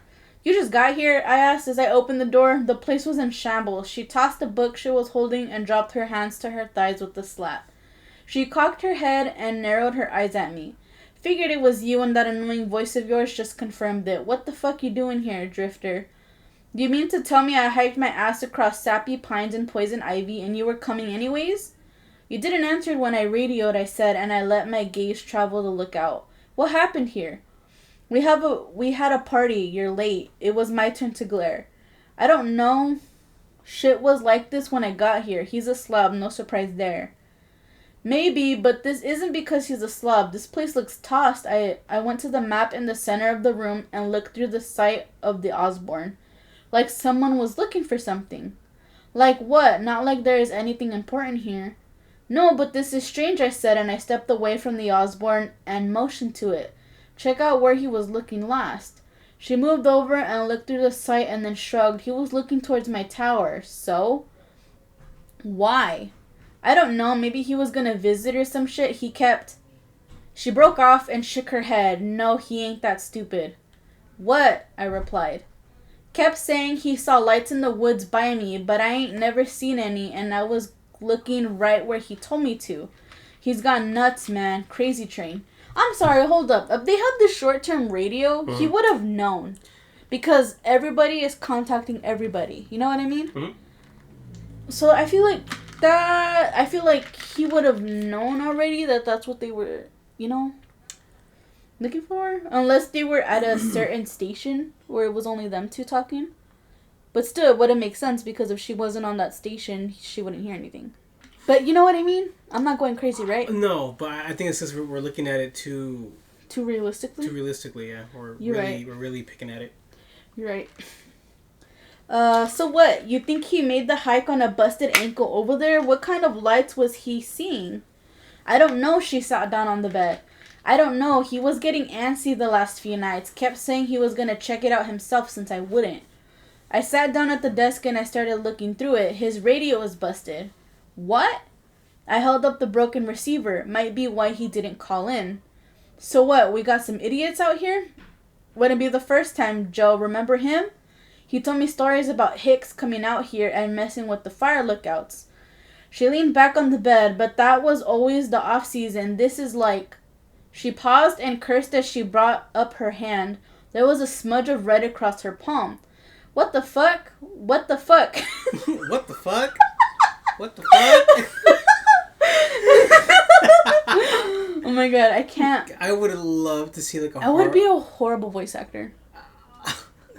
You just got here? I asked as I opened the door. The place was in shambles. She tossed the book she was holding and dropped her hands to her thighs with a slap. She cocked her head and narrowed her eyes at me. Figured it was you and that annoying voice of yours just confirmed it. What the fuck you doing here, Drifter? Do you mean to tell me I hiked my ass across sappy pines and poison ivy and you were coming anyways? You didn't answer when I radioed, I said, and I let my gaze travel the lookout. What happened here? We had a party. You're late. It was my turn to glare. I don't know. Shit was like this when I got here. He's a slob. No surprise there. Maybe, but this isn't because he's a slob. This place looks tossed. I went to the map in the center of the room and looked through the site of the Osborne. Like someone was looking for something. Like what? Not like there is anything important here. No, but this is strange, I said, and I stepped away from the Osborne and motioned to it. Check out where he was looking last. She moved over and looked through the site and then shrugged. He was looking towards my tower. So? Why? I don't know. Maybe he was gonna visit or some shit. She broke off and shook her head. No, he ain't that stupid. What? I replied. Kept saying he saw lights in the woods by me, but I ain't never seen any, and I was looking right where he told me to. He's gone nuts, man. Crazy train. I'm sorry, hold up. If they had the short-term radio, he would have known. Because everybody is contacting everybody. You know what I mean? Mm-hmm. So I feel like he would have known already that that's what they were, looking for. Unless they were at a certain station where it was only them two talking. But still, it wouldn't make sense because if she wasn't on that station, she wouldn't hear anything. But you know what I mean? I'm not going crazy, right? No, but I think it's because we're looking at it too realistically. Too realistically, yeah. We're really picking at it. You're right. So what? You think he made the hike on a busted ankle over there? What kind of lights was he seeing? I don't know. She sat down on the bed. I don't know. He was getting antsy the last few nights. Kept saying he was gonna check it out himself since I wouldn't. I sat down at the desk and I started looking through it. His radio was busted. What? I held up the broken receiver. Might be why he didn't call in. So what? We got some idiots out here? Wouldn't be the first time, Joe. Remember him? He told me stories about Hicks coming out here and messing with the fire lookouts. She leaned back on the bed, but that was always the off-season. This is like... She paused and cursed as she brought up her hand. There was a smudge of red across her palm. What the fuck? What the fuck? What the fuck? What the fuck? Oh my god, I can't. I would love to see I would be a horrible voice actor.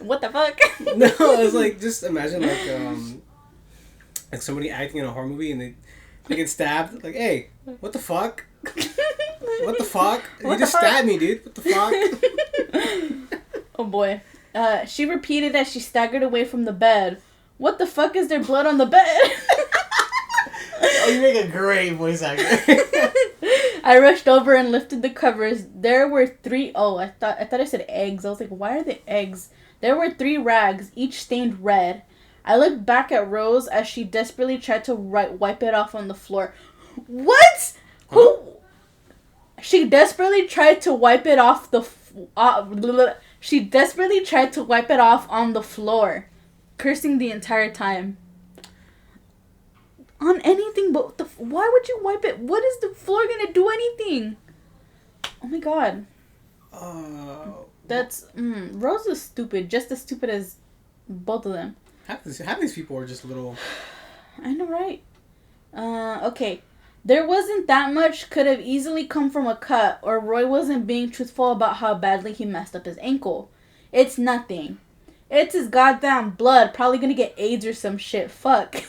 What the fuck? No, it's like, just imagine like somebody acting in a horror movie and they get stabbed. Like, hey, what the fuck? What the fuck? You just stabbed me, dude. What the fuck? Oh boy. She repeated as she staggered away from the bed. What the fuck is there blood on the bed? Oh, you make a great voice actor. I rushed over and lifted the covers. There were 3... Oh, I thought I said eggs. I was like, why are they eggs? There were 3 rags, each stained red. I looked back at Rose as she desperately tried to wipe it off on the floor. What? Huh? Who? She desperately tried to wipe it off the... She desperately tried to wipe it off on the floor, cursing the entire time. On anything but why would you wipe it? What is the floor gonna do anything? Oh my god. That's Rose is stupid, just as stupid as both of them. Half these people are just little. I know, right? Okay. There wasn't that much. Could have easily come from a cut, or Roy wasn't being truthful about how badly he messed up his ankle. It's nothing. It's his goddamn blood. Probably gonna get AIDS or some shit. Fuck.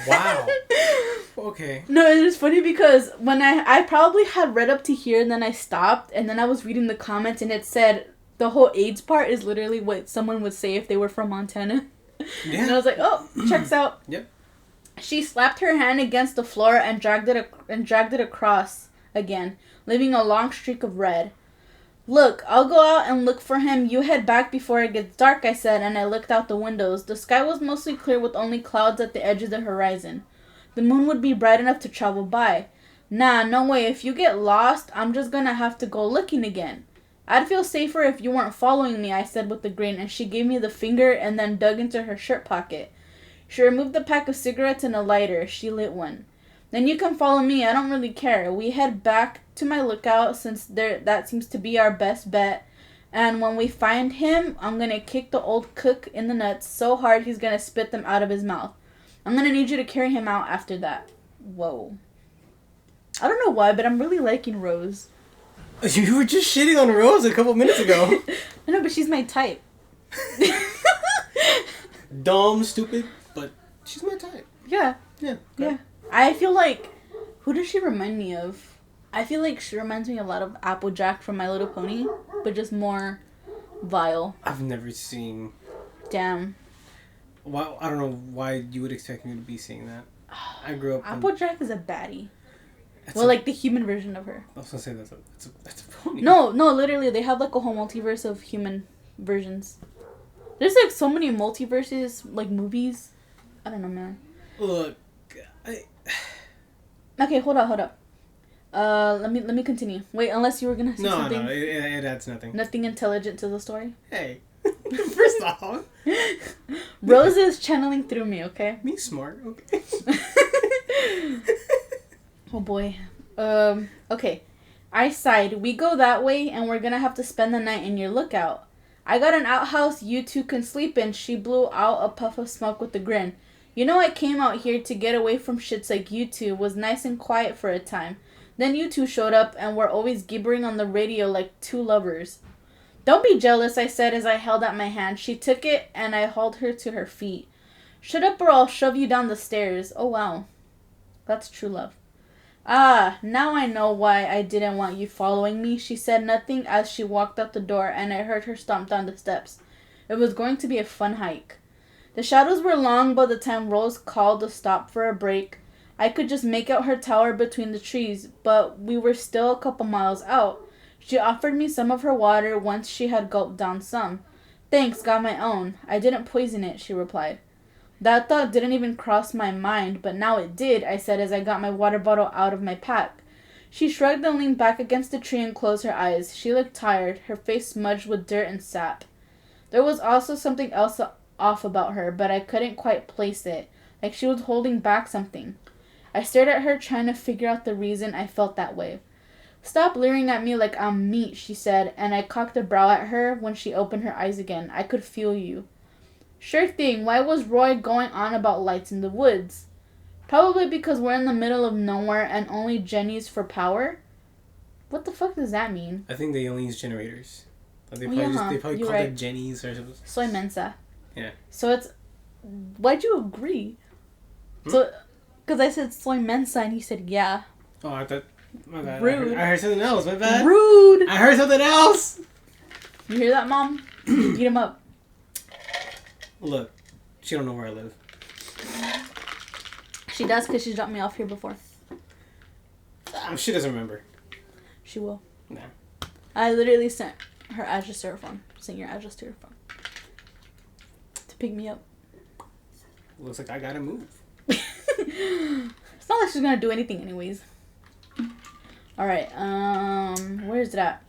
Wow. Okay. No, it was funny because when I probably had read up to here and then I stopped and then I was reading the comments and it said the whole AIDS part is literally what someone would say if they were from Montana. Yeah. And I was like, oh, checks out. Yep. She slapped her hand against the floor and dragged it across again, leaving a long streak of red. Look, I'll go out and look for him. You head back before it gets dark, I said, and I looked out the windows. The sky was mostly clear with only clouds at the edge of the horizon. The moon would be bright enough to travel by. Nah, no way. If you get lost, I'm just gonna have to go looking again. I'd feel safer if you weren't following me, I said with a grin, and she gave me the finger and then dug into her shirt pocket. She removed a pack of cigarettes and a lighter. She lit one. Then you can follow me. I don't really care. We head back to my lookout since that seems to be our best bet. And when we find him, I'm going to kick the old cook in the nuts so hard he's going to spit them out of his mouth. I'm going to need you to carry him out after that. Whoa. I don't know why, but I'm really liking Rose. You were just shitting on Rose a couple minutes ago. I know, but she's my type. Dumb, stupid, but she's my type. Yeah. Yeah. Yeah. I feel like... Who does she remind me of? I feel like she reminds me a lot of Applejack from My Little Pony, but just more vile. I've never seen... Damn. Well, I don't know why you would expect me to be seeing that. I grew up... Applejack is a baddie. Well, like the human version of her. I was going to say that's a pony. No, literally, they have like a whole multiverse of human versions. There's like so many multiverses, like movies. I don't know, man. Look, Okay, hold up. Let me continue. Wait, unless you were gonna say something. No, it adds nothing. Nothing intelligent to the story. Hey, first off, Rose is channeling through me. Okay. Me smart. Okay. Oh boy. Okay. I sighed. We go that way, and we're gonna have to spend the night in your lookout. I got an outhouse you two can sleep in. She blew out a puff of smoke with a grin. You know, I came out here to get away from shits like you two. Was nice and quiet for a time. Then you two showed up and were always gibbering on the radio like two lovers. Don't be jealous, I said as I held out my hand. She took it and I hauled her to her feet. Shut up or I'll shove you down the stairs. Oh wow. That's true love. Ah, now I know why I didn't want you following me. She said nothing as she walked out the door and I heard her stomp down the steps. It was going to be a fun hike. The shadows were long by the time Rose called to stop for a break. I could just make out her tower between the trees, but we were still a couple miles out. She offered me some of her water once she had gulped down some. Thanks, got my own. I didn't poison it, she replied. That thought didn't even cross my mind, but now it did, I said as I got my water bottle out of my pack. She shrugged and leaned back against the tree and closed her eyes. She looked tired, her face smudged with dirt and sap. There was also something else off about her, but I couldn't quite place it, like she was holding back something. I stared at her, trying to figure out the reason I felt that way. Stop leering at me like I'm meat, she said, and I cocked a brow at her when she opened her eyes again. I could feel you. Sure thing. Why was Roy going on about lights in the woods? Probably because we're in the middle of nowhere and only Jenny's for power? What the fuck does that mean? I think they only use generators. They probably call it Jenny's or something. Soy mensa. Yeah. So it's... Why'd you agree? So... Because I said soy mensa and he said yeah. Oh, I thought... My bad. Rude. I heard something else. My bad. Rude. I heard something else. You hear that, Mom? Beat him up. Look, she don't know where I live. She does because she dropped me off here before. She doesn't remember. She will. Nah. I literally sent her address to her phone. Sent your address to her phone. To pick me up. Looks like I gotta move. It's not like she's gonna do anything anyways. Alright, where is it at?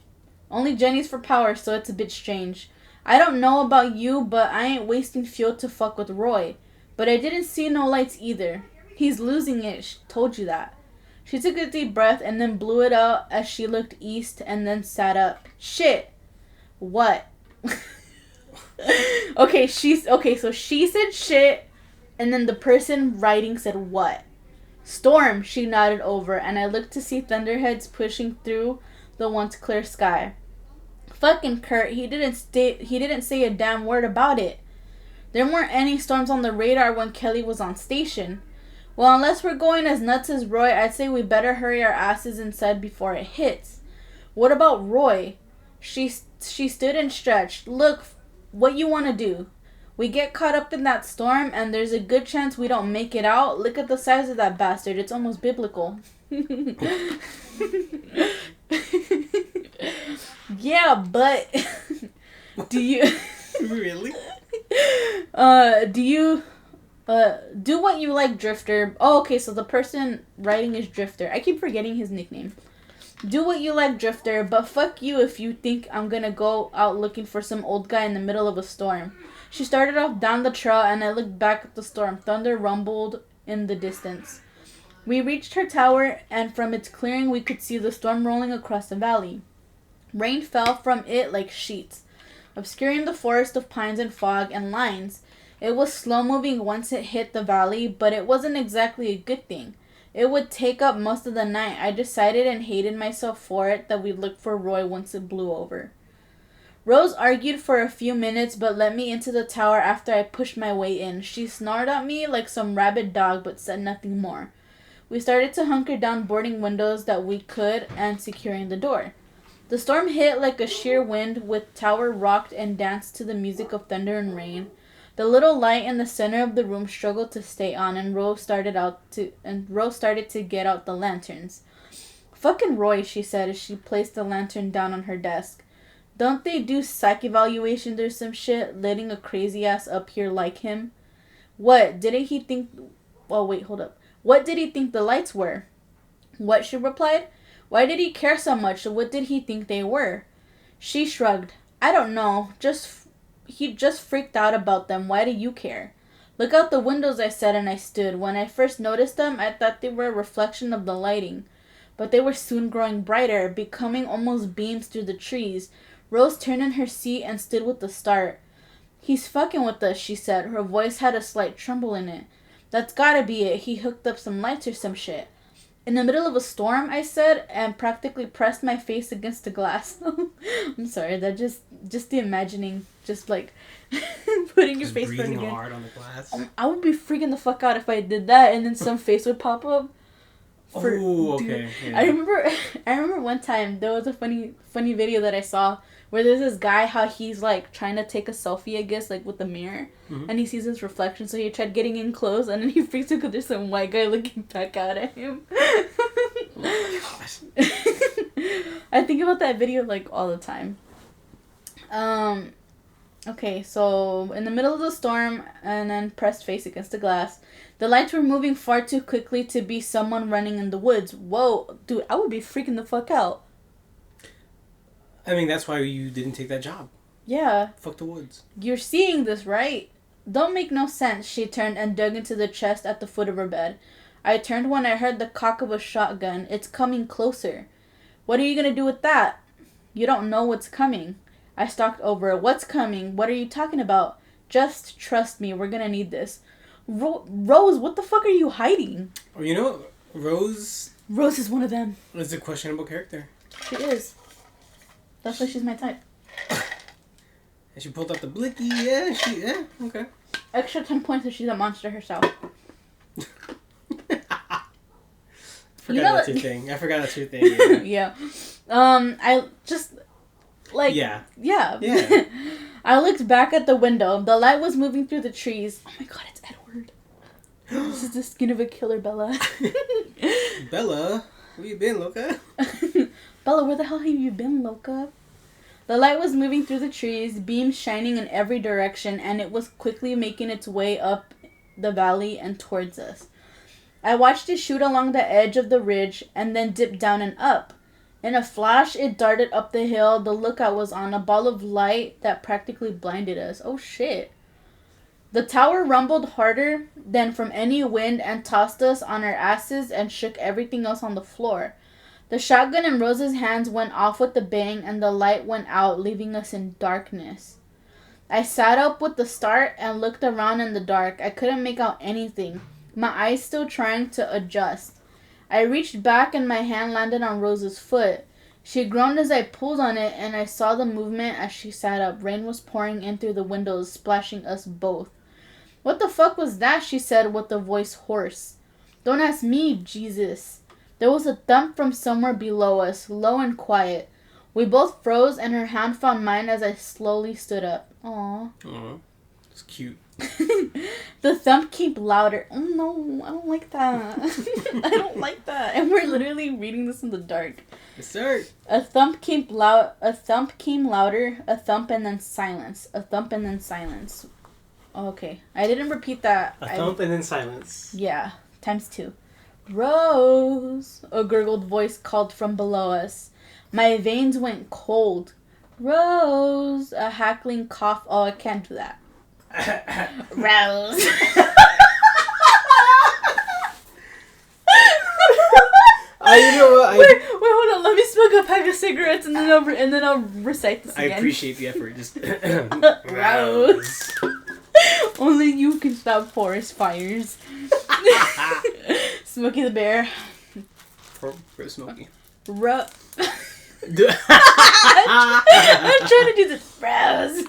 Only Jenny's for power, so it's a bit strange. I don't know about you, but I ain't wasting fuel to fuck with Roy. But I didn't see no lights either. He's losing it, told you that. She took a deep breath and then blew it out as she looked east and then sat up. Shit. What? Okay, so she said shit and then the person writing said what? Storm, she nodded over, and I looked to see thunderheads pushing through the once clear sky. Fucking Kurt, he didn't say a damn word about it. There weren't any storms on the radar when Kelly was on station. Well, unless we're going as nuts as Roy, I'd say we better hurry our asses inside before it hits. What about Roy? She stood and stretched. Look, what you want to do? We get caught up in that storm, and there's a good chance we don't make it out. Look at the size of that bastard. It's almost biblical. Yeah, but do you... Really? Do you... do what you like, Drifter. Oh, okay, so the person writing is Drifter. I keep forgetting his nickname. Do what you like, Drifter, but fuck you if you think I'm gonna go out looking for some old guy in the middle of a storm. She started off down the trail, and I looked back at the storm. Thunder rumbled in the distance. We reached her tower, and from its clearing we could see the storm rolling across the valley. Rain fell from it like sheets, obscuring the forest of pines and fog and lines. It was slow-moving once it hit the valley, but it wasn't exactly a good thing. It would take up most of the night. I decided and hated myself for it that we'd look for Roy once it blew over. Rose argued for a few minutes, but let me into the tower after I pushed my way in. She snarled at me like some rabid dog, but said nothing more. We started to hunker down, boarding windows that we could and securing the door. The storm hit like a sheer wind, with tower rocked and danced to the music of thunder and rain. The little light in the center of the room struggled to stay on, and Rose started to get out the lanterns. Fucking Roy, she said as she placed the lantern down on her desk. Don't they do psych evaluations or some shit, letting a crazy ass up here like him? What, didn't he think... Oh, wait, hold up. What did he think the lights were? What, she replied. Why did he care so much? What did he think they were? She shrugged. I don't know. He just freaked out about them. Why do you care? Look out the windows, I said, and I stood. When I first noticed them, I thought they were a reflection of the lighting. But they were soon growing brighter, becoming almost beams through the trees. Rose turned in her seat and stood with a start. He's fucking with us, she said. Her voice had a slight tremble in it. That's gotta be it. He hooked up some lights or some shit. In the middle of a storm, I said, and practically pressed my face against the glass. I'm sorry, that just the imagining, just like putting your face breathing again. Hard on the glass. I would be freaking the fuck out if I did that, and then some face would pop up. Oh, okay. Yeah. I remember one time there was a funny video that I saw where there's this guy, how he's like trying to take a selfie, I guess, like with the mirror, and he sees his reflection, so he tried getting in close, and then he freaks out because there's some white guy looking back out at him. Oh my gosh. I think about that video like all the time. Okay, so in the middle of the storm, and then pressed face against the glass. The lights were moving far too quickly to be someone running in the woods. Whoa, dude, I would be freaking the fuck out. I mean, that's why you didn't take that job. Yeah. Fuck the woods. You're seeing this, right? Don't make no sense. She turned and dug into the chest at the foot of her bed. I turned when I heard the cock of a shotgun. It's coming closer. What are you gonna do with that? You don't know what's coming. I stalked over. What's coming? What are you talking about? Just trust me. We're gonna need this. Rose, what the fuck are you hiding? Oh, you know, Rose is one of them. Is a questionable character. She is. That's why she's my type. And she pulled out the blicky. Yeah, okay. Extra 10 points if she's a monster herself. I forgot that's your thing. Yeah. I just... Like... Yeah. Yeah. I looked back at the window. The light was moving through the trees. Oh my god, it's Edward. This is the skin of a killer, Bella. Bella, where you been, Loca? Bella, where the hell have you been, Loca? The light was moving through the trees, beams shining in every direction, and it was quickly making its way up the valley and towards us. I watched it shoot along the edge of the ridge and then dip down and up. In a flash, it darted up the hill the lookout was on, a ball of light that practically blinded us. Oh shit. The tower rumbled harder than from any wind and tossed us on our asses and shook everything else on the floor. The shotgun in Rose's hands went off with a bang and the light went out, leaving us in darkness. I sat up with the start and looked around in the dark. I couldn't make out anything, my eyes still trying to adjust. I reached back and my hand landed on Rose's foot. She groaned as I pulled on it and I saw the movement as she sat up. Rain was pouring in through the windows, splashing us both. What the fuck was that? She said with a voice hoarse. Don't ask me, Jesus. There was a thump from somewhere below us, low and quiet. We both froze and her hand found mine as I slowly stood up. Aww. Aww. It's cute. The thump came louder. Oh no, I don't like that. I don't like that. And we're literally reading this in the dark. Yes, sir. A thump came loud. A thump came louder. A thump and then silence. A thump and then silence. Okay, I didn't repeat that. A thump and then silence. Yeah, times 2. Rose, a gurgled voice called from below us. My veins went cold. Rose, a hackling cough. Oh, I can't do that. Rose. You know what? Wait, hold on. Let me smoke a pack of cigarettes and then I'll recite this again. I appreciate the effort. Just Rose. Only you can stop forest fires. Smokey the Bear. For Smokey. I'm trying to do this. Rose.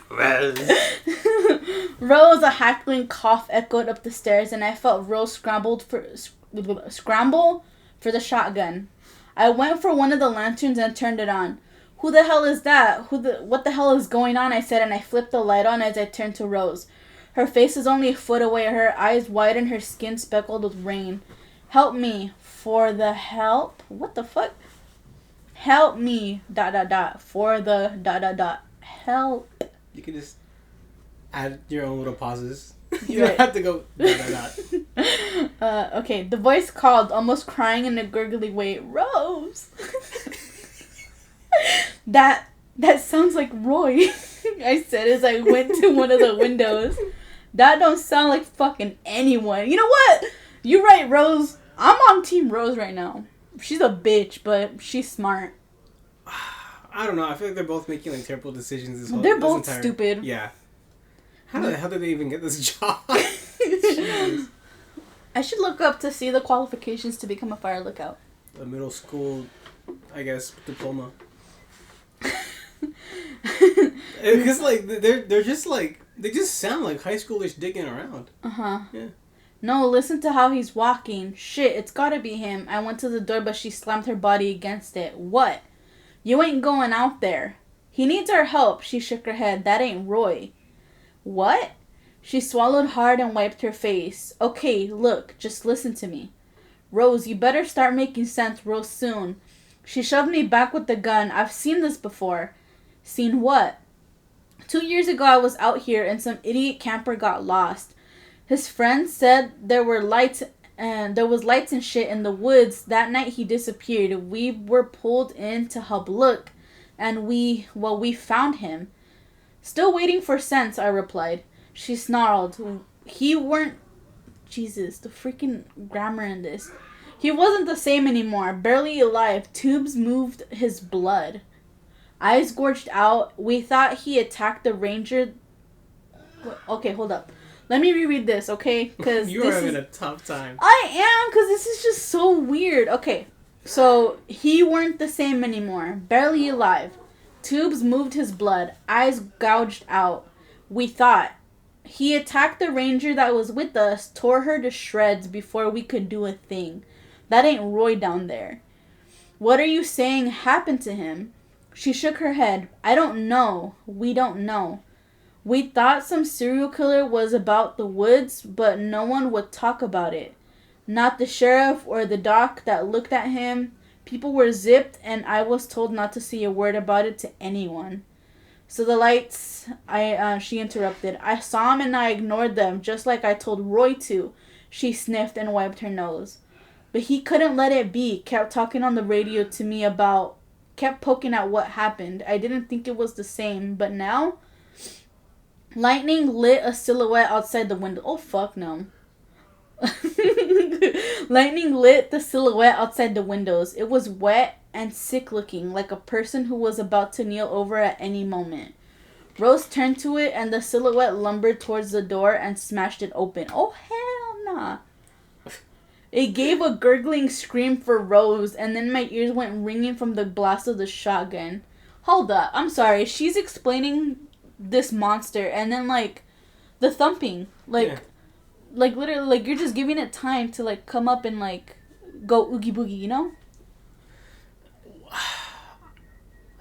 Rose, a hackling cough echoed up the stairs, and I felt Rose scramble for the shotgun. I went for one of the lanterns and turned it on. Who the hell is that? What the hell is going on? I said, and I flipped the light on as I turned to Rose. Her face is only a foot away, her eyes wide and her skin speckled with rain. Help me. For the help? What the fuck? Help me. ... For the ... Help. You can just add your own little pauses. You Right. don't have to go ... Okay, the voice called, almost crying in a gurgly way. Rose. That sounds like Roy. I said as I went to one of the windows. That don't sound like fucking anyone. You know what? You're right, Rose. I'm on Team Rose right now. She's a bitch, but she's smart. I don't know. I feel like they're both making like terrible decisions. They're both stupid. Yeah. How the hell did they even get this job? Jeez. I should look up to see the qualifications to become a fire lookout. A middle school, I guess, diploma. Because like they're just like they just sound like high schoolers digging around. Yeah. No, listen to how he's walking. Shit, it's gotta be him. I went to the door, but she slammed her body against it. What? You ain't going out there. He needs our help. She shook her head. That ain't Roy. What? She swallowed hard and wiped her face. Okay, look, just listen to me. Rose, you better start making sense real soon. She shoved me back with the gun. I've seen this before. Seen what? 2 years ago I was out here and some idiot camper got lost. His friends said there was lights and shit in the woods. That night he disappeared. We were pulled in to help look, and we found him. Still waiting for sense, I replied. She snarled. He weren't... Jesus, the freaking grammar in this. He wasn't the same anymore. Barely alive. Tubes moved his blood. Eyes gorged out. We thought he attacked the ranger... Okay, hold up. Let me reread this, okay? Because you are having a tough time. I am, because this is just so weird. Okay, so he weren't the same anymore. Barely alive. Tubes moved his blood. Eyes gouged out. We thought. He attacked the ranger that was with us, tore her to shreds before we could do a thing. That ain't Roy down there. What are you saying happened to him? She shook her head. I don't know. We don't know. We thought some serial killer was about the woods, but no one would talk about it. Not the sheriff or the doc that looked at him. People were zipped, and I was told not to say a word about it to anyone. So the lights, she interrupted. I saw them and I ignored them, just like I told Roy to. She sniffed and wiped her nose. But he couldn't let it be, kept talking on the radio to me about, kept poking at what happened. I didn't think it was the same, but now, lightning lit a silhouette outside the window. Oh, fuck no. Lightning lit the silhouette outside the windows. It was wet and sick looking, like a person who was about to kneel over at any moment. Rose turned to it and the silhouette lumbered towards the door and smashed it open. Oh, hell nah. It gave a gurgling scream for Rose, and then my ears went ringing from the blast of the shotgun. Hold up, I'm sorry. She's explaining this monster, and then, like, the thumping. Like, literally, like, you're just giving it time to, like, come up and, like, go oogie boogie, you know?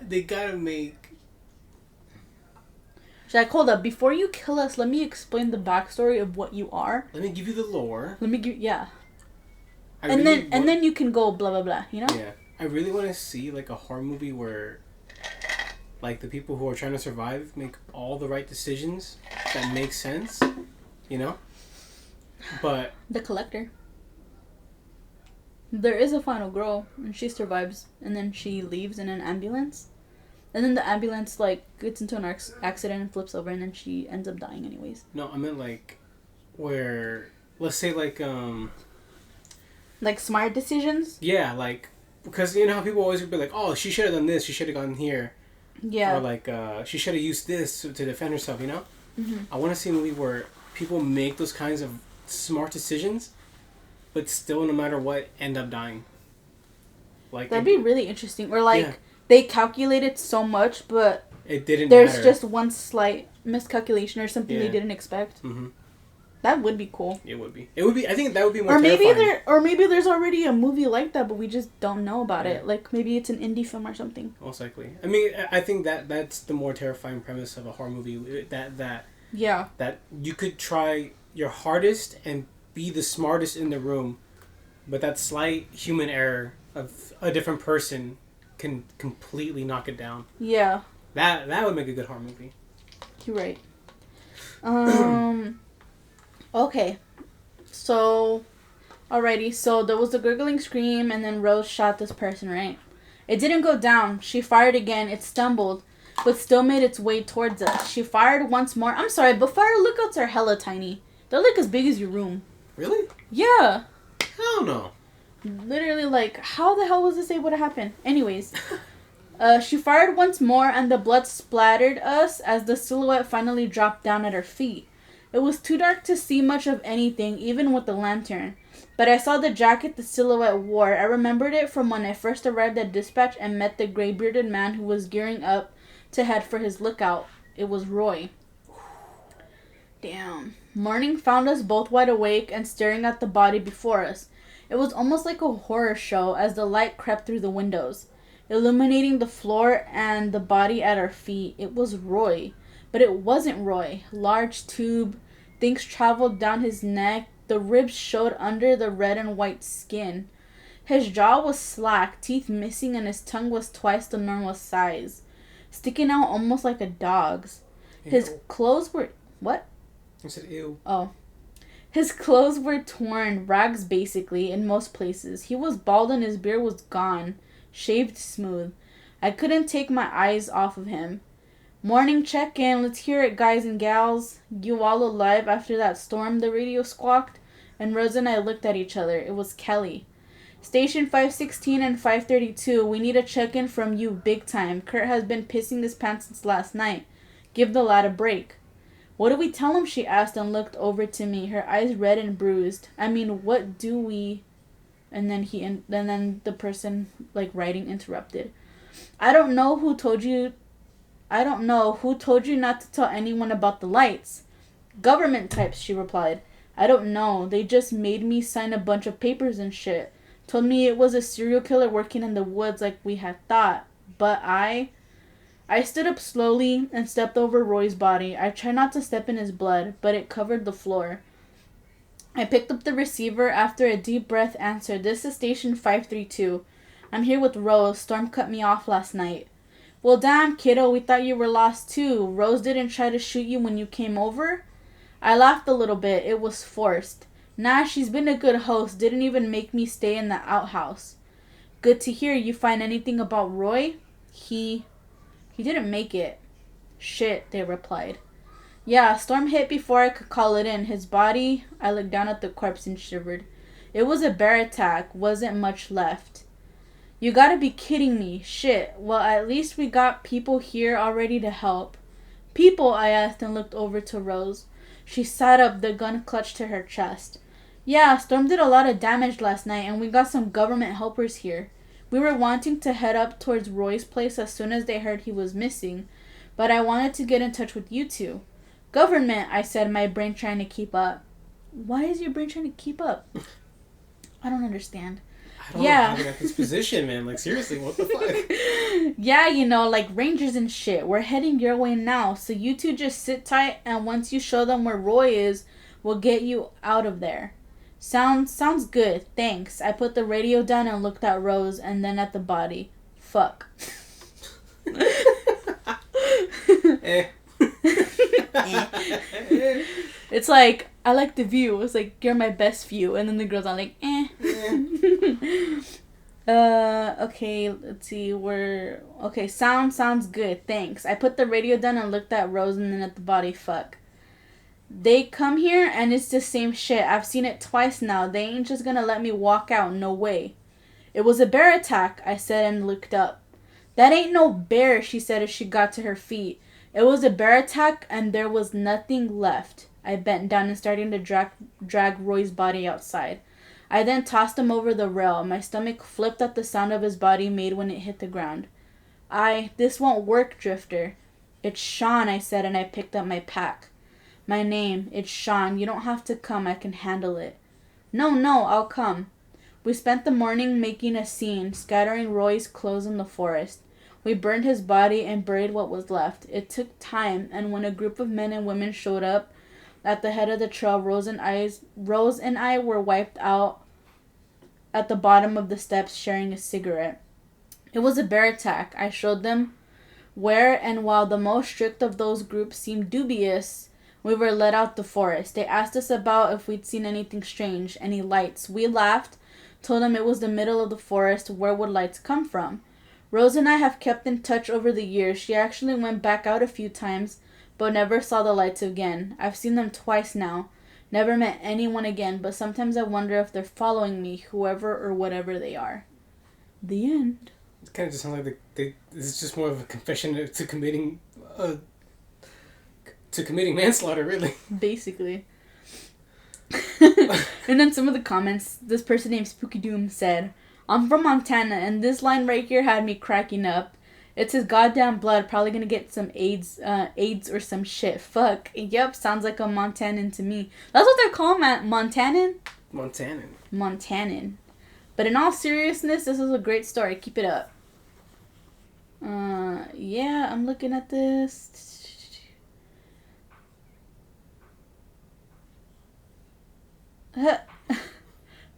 They gotta make... Jack, hold up. Before you kill us, let me explain the backstory of what you are. Let me give you the lore. Yeah. And then you can go blah blah blah, you know? Yeah. I really want to see like a horror movie where like the people who are trying to survive make all the right decisions that make sense, you know? But The Collector. There is a final girl and she survives and then she leaves in an ambulance. And then the ambulance like gets into an accident and flips over and then she ends up dying anyways. No, I meant like where let's say like smart decisions? Yeah, like, because you know how people always be like, oh, she should have done this, she should have gone here. Yeah. Or like, she should have used this to defend herself, you know? Mm-hmm. I want to see a movie where people make those kinds of smart decisions, but still, no matter what, end up dying. Like that'd be really interesting. Or like, they calculated so much, but it didn't there's matter. just one slight miscalculation or something they didn't expect. Mm-hmm. That would be cool. It would be. It would be. I think that would be more terrifying. Or maybe there's already a movie like that, but we just don't know about it. Like maybe it's an indie film or something. Most likely. I mean, I think that's the more terrifying premise of a horror movie. That you could try your hardest and be the smartest in the room, but that slight human error of a different person can completely knock it down. Yeah. That would make a good horror movie. You're right. Okay, so, alrighty, so there was a gurgling scream, and then Rose shot this person, right? It didn't go down. She fired again. It stumbled, but still made its way towards us. She fired once more. I'm sorry, but fire lookouts are hella tiny. They're like as big as your room. Really? Yeah. Hell no. Literally, like, how the hell was this able to happen? Anyways, she fired once more, and the blood splattered us as the silhouette finally dropped down at her feet. It was too dark to see much of anything, even with the lantern. But I saw the jacket the silhouette wore. I remembered it from when I first arrived at dispatch and met the gray-bearded man who was gearing up to head for his lookout. It was Roy. Damn. Morning found us both wide awake and staring at the body before us. It was almost like a horror show as the light crept through the windows, illuminating the floor and the body at our feet. It was Roy. But it wasn't Roy. Large tube. Things traveled down his neck. The ribs showed under the red and white skin. His jaw was slack, teeth missing, and his tongue was twice the normal size, sticking out almost like a dog's. His clothes were... What? I said ew. Oh. His clothes were torn, rags basically, in most places. He was bald and his beard was gone, shaved smooth. I couldn't take my eyes off of him. Morning check-in. Let's hear it, guys and gals. You all alive after that storm? The radio squawked, and Rose and I looked at each other. It was Kelly. Station 516 and 532. We need a check-in from you big time. Kurt has been pissing his pants since last night. Give the lad a break. What do we tell him? She asked and looked over to me, her eyes red and bruised. I mean, what do we... And then the person, like, writing interrupted. I don't know who told you not to tell anyone about the lights. Government types, she replied. I don't know. They just made me sign a bunch of papers and shit. Told me it was a serial killer working in the woods like we had thought. But I I stood up slowly and stepped over Roy's body. I tried not to step in his blood, but it covered the floor. I picked up the receiver. After a deep breath, answered, "This is Station 532. I'm here with Rose. Storm cut me off last night." "Well, damn, kiddo, we thought you were lost too. Rose didn't try to shoot you when you came over?" I laughed a little bit. It was forced. "Nah, she's been a good host. Didn't even make me stay in the outhouse." "Good to hear. You find anything about Roy?" He didn't make it." "Shit," they replied. "Yeah, Storm hit before I could call it in. His body..." I looked down at the corpse and shivered. "It was a bear attack. Wasn't much left." "You gotta be kidding me." "Shit. Well, at least we got people here already to help." "People?" I asked and looked over to Rose. She sat up, the gun clutched to her chest. "Yeah, Storm did a lot of damage last night and we got some government helpers here. We were wanting to head up towards Roy's place as soon as they heard he was missing, but I wanted to get in touch with you two." "Government," I said, my brain trying to keep up. Why is your brain trying to keep up? I don't understand. I don't know how they got this position, man. Like, seriously, what the fuck? "Yeah, like rangers and shit. We're heading your way now, so you two just sit tight, and once you show them where Roy is, we'll get you out of there." Sounds good. Thanks." I put the radio down and looked at Rose and then at the body. Fuck. Eh. It's like, "I like the view." It's like, "You're my best view." And then the girls are like, eh. Okay, let's see. Okay, sounds good. Thanks. I put the radio down and looked at Rose and then at the body. Fuck. "They come here and it's the same shit. I've seen it twice now. They ain't just gonna let me walk out. No way." "It was a bear attack," I said and looked up. "That ain't no bear," she said as she got to her feet. "It was a bear attack and there was nothing left." I bent down and started to drag Roy's body outside. I then tossed him over the rail. My stomach flipped at the sound of his body made when it hit the ground. This won't work, Drifter." "It's Sean," I said, and I picked up my pack. "My name, it's Sean. You don't have to come. I can handle it." No, I'll come." We spent the morning making a scene, scattering Roy's clothes in the forest. We burned his body and buried what was left. It took time, and when a group of men and women showed up at the head of the trail, Rose and I were wiped out at the bottom of the steps sharing a cigarette. "It was a bear attack." I showed them where, and while the most strict of those groups seemed dubious, we were led out the forest. They asked us about if we'd seen anything strange, any lights. We laughed, told them it was the middle of the forest. Where would lights come from? Rose and I have kept in touch over the years. She actually went back out a few times, but never saw the lights again. I've seen them twice now. Never met anyone again, but sometimes I wonder if they're following me, whoever or whatever they are. The end. It kind of just sounds like this is just more of a confession to committing manslaughter, really. Basically. And then some of the comments, this person named Spooky Doom said, "I'm from Montana, and this line right here had me cracking up. It's his goddamn blood, probably gonna get some AIDS or some shit. Fuck. Yep, sounds like a Montanan to me." That's what they're called, Montanan? Montanan. But in all seriousness, this is a great story. Keep it up. Yeah, I'm looking at this.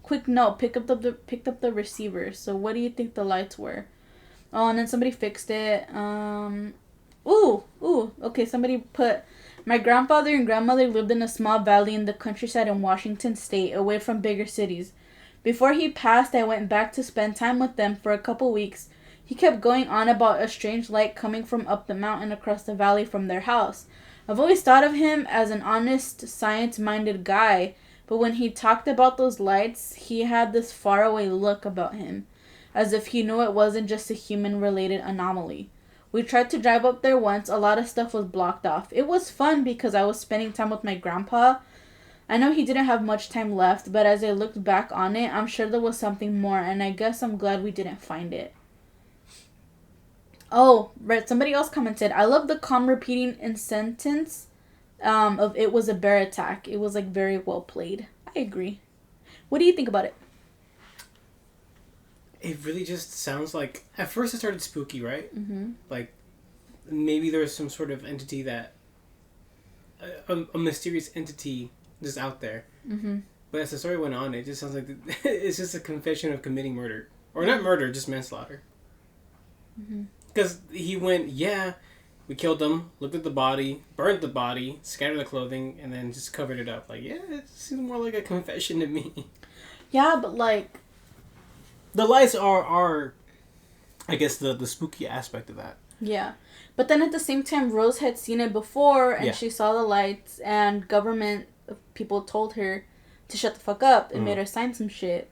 Quick note, picked up the receiver. So what do you think the lights were? Oh, and then somebody fixed it. Okay, somebody put, "My grandfather and grandmother lived in a small valley in the countryside in Washington State, away from bigger cities. Before he passed, I went back to spend time with them for a couple weeks. He kept going on about a strange light coming from up the mountain across the valley from their house. I've always thought of him as an honest, science-minded guy, but when he talked about those lights, he had this faraway look about him, as if he knew it wasn't just a human-related anomaly. We tried to drive up there once. A lot of stuff was blocked off. It was fun because I was spending time with my grandpa. I know he didn't have much time left, but as I looked back on it, I'm sure there was something more, and I guess I'm glad we didn't find it." Oh, right. Somebody else commented, "I love the calm repeating in sentence of 'it was a bear attack.' It was like very well played." I agree. What do you think about it? It really just sounds like, at first it started spooky, right? Mm-hmm. Like, maybe there's some sort of entity that a mysterious entity just out there. Mm-hmm. But as the story went on, it just sounds like it's just a confession of committing murder, or not murder, just manslaughter. Because he went, yeah, we killed them, looked at the body, burned the body, scattered the clothing, and then just covered it up. Like, yeah, it seems more like a confession to me. Yeah, but like, the lights are I guess the spooky aspect of that. Yeah. But then at the same time, Rose had seen it before, and she saw the lights, and government people told her to shut the fuck up and made her sign some shit.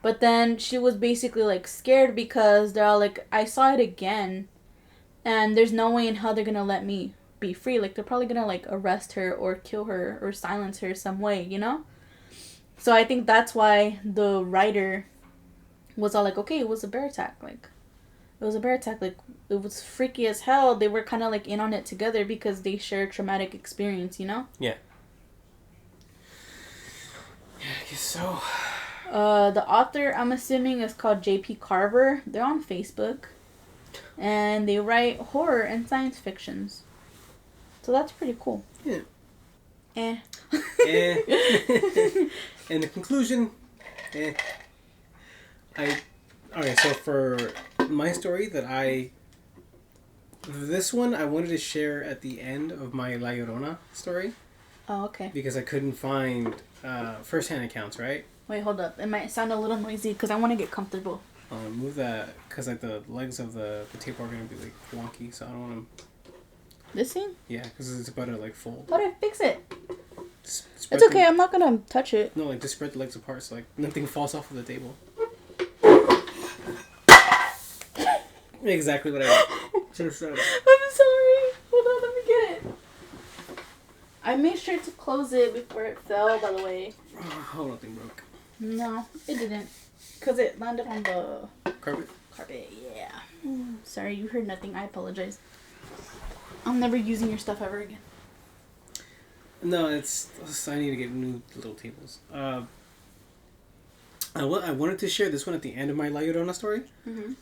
But then she was basically, like, scared because they're all like, I saw it again, and there's no way in hell they're gonna let me be free. Like, they're probably gonna, like, arrest her or kill her or silence her some way, you know? So I think that's why the writer was all like, okay, it was a bear attack, like... It was a bear attack. Like, it was freaky as hell. They were kind of, like, in on it together because they share a traumatic experience, you know? Yeah. Yeah, I guess so. The author, I'm assuming, is called J.P. Carver. They're on Facebook. And they write horror and science fictions. So that's pretty cool. Yeah. Eh. In the conclusion, Okay, so for my story this one I wanted to share at the end of my La Llorona story. Oh, okay. Because I couldn't find first-hand accounts, right? Wait, hold up. It might sound a little noisy because I want to get comfortable. Move that, because like the legs of the tape are going to be like wonky, so I don't want to... This thing? Yeah, because it's about to like fold. How do I fix it? It's okay, I'm not going to touch it. No, like just spread the legs apart so like nothing falls off of the table. Exactly what I should have said. I'm sorry. Hold on, let me get it. I made sure to close it before it fell, by the way. Oh, nothing broke. No, it didn't. Because it landed on the... Carpet? Carpet, yeah. Sorry, you heard nothing. I apologize. I'm never using your stuff ever again. No, I need to get new little tables. I wanted to share this one at the end of my La Llorona story. Mm-hmm.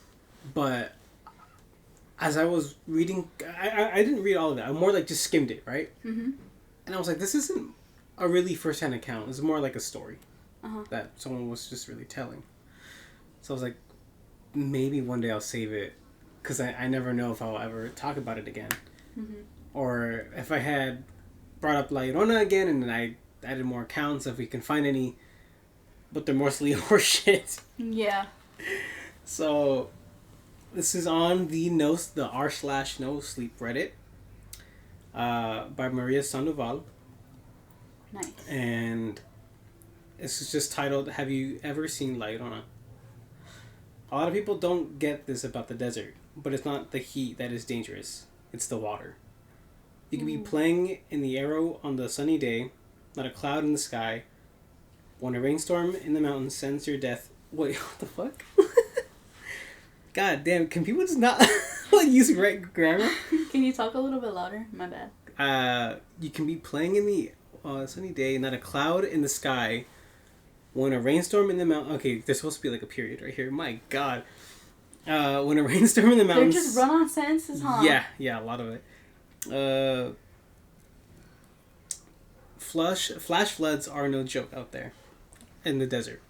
But... as I was reading, I didn't read all of it. I more like just skimmed it, right? Mm-hmm. And I was like, this isn't a really first-hand account. It's more like a story that someone was just really telling. So I was like, maybe one day I'll save it because I never know if I'll ever talk about it again. Mm-hmm. Or if I had brought up La Llorona again and then I added more accounts, if we can find any, but they're mostly horse shit. Yeah. So... this is on the r/no sleep Reddit by Maria Sandoval. Nice. And this is just titled, Have You Ever Seen La Llorona? A lot of people don't get this about the desert, but it's not the heat that is dangerous. It's the water. You can be playing in the arrow on the sunny day, not a cloud in the sky, when a rainstorm in the mountains sends your death... Wait, what the fuck? God damn, can people just not use right grammar? Can you talk a little bit louder? My bad. You can be playing in the sunny day, not a cloud in the sky, when a rainstorm in the mountain... Okay, there's supposed to be like a period right here. My God. When a rainstorm in the mountains... They're just run-on sentences, huh? Yeah, a lot of it. Flash floods are no joke out there in the desert.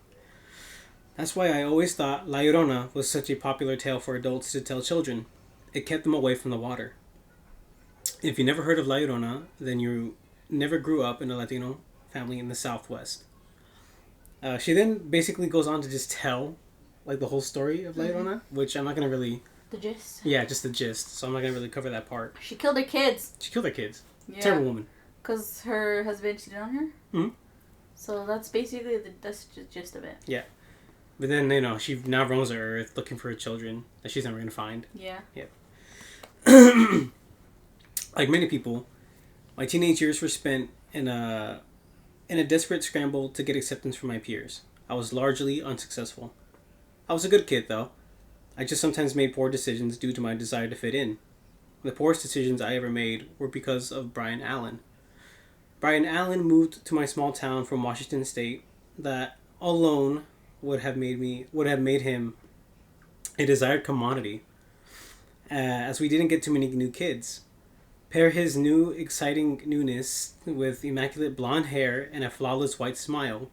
That's why I always thought La Llorona was such a popular tale for adults to tell children. It kept them away from the water. If you never heard of La Llorona, then you never grew up in a Latino family in the Southwest. She then basically goes on to just tell like the whole story of La Llorona, which I'm not going to really... The gist? Yeah, just the gist. So I'm not going to really cover that part. She killed her kids. Yeah. Terrible woman. Because her husband cheated on her? Mm-hmm. So that's basically that's the gist of it. Yeah. But then, she now roams the earth looking for her children that she's never going to find. Yeah. Yep. Like many people, my teenage years were spent in a desperate scramble to get acceptance from my peers. I was largely unsuccessful. I was a good kid, though. I just sometimes made poor decisions due to my desire to fit in. The poorest decisions I ever made were because of Brian Allen. Brian Allen moved to my small town from Washington State that alone would have made him a desired commodity. as we didn't get too many new kids. Pair his new exciting newness with immaculate blonde hair and a flawless white smile,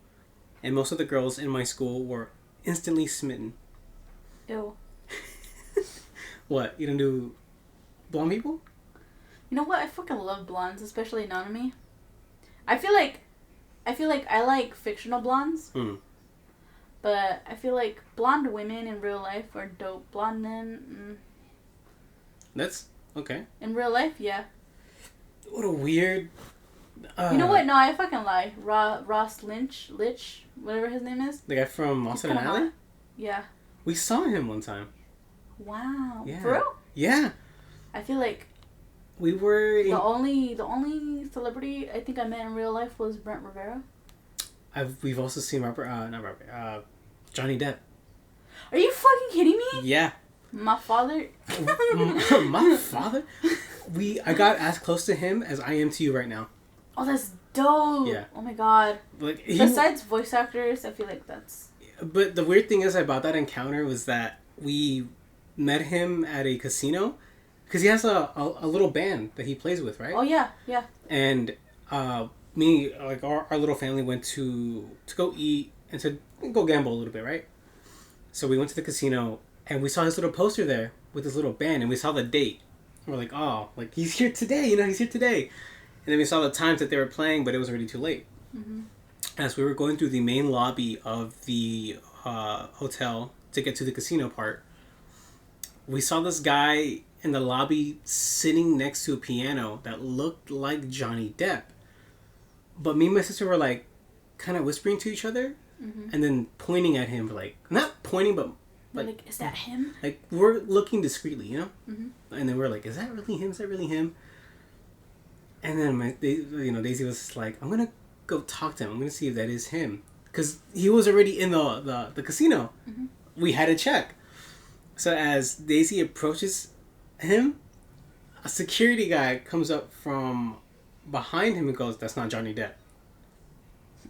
and most of the girls in my school were instantly smitten. Ew. What? You don't do blonde people? You know what? I fucking love blondes, especially Nanami. I feel like I like fictional blondes. But I feel like blonde women in real life are dope. Blonde men. That's okay. In real life, yeah. What a weird. You know what? No, I fucking lie. Ross Lynch, whatever his name is. The guy from Austin and Alley? Yeah. We saw him one time. Wow. Yeah. For real? Yeah. I feel like we were the only celebrity I think I met in real life was Brent Rivera. We've also seen Johnny Depp. Are you fucking kidding me? Yeah. My father. My father? I got as close to him as I am to you right now. Oh, that's dope. Yeah. Oh my god. Like besides voice actors, I feel like that's... But the weird thing is about that encounter was that we met him at a casino because he has a little band that he plays with, right? Oh, yeah. Yeah. And me, like our little family went to go eat and to go gamble a little bit, right? So we went to the casino and we saw his little poster there with his little band and we saw the date. We're like, oh, like he's here today, he's here today. And then we saw the times that they were playing, but it was already too late. Mm-hmm. As we were going through the main lobby of the hotel to get to the casino part, we saw this guy in the lobby sitting next to a piano that looked like Johnny Depp. But me and my sister were like kind of whispering to each other and then pointing at him, like not pointing, but like, is that him? Like we're looking discreetly, you know? Mm-hmm. And then we're like, is that really him? Is that really him? And then Daisy was just like, I'm gonna go talk to him. I'm gonna see if that is him, because he was already in the casino. Mm-hmm. We had to check. So as Daisy approaches him, a security guy comes up from behind him and goes, "That's not Johnny Depp."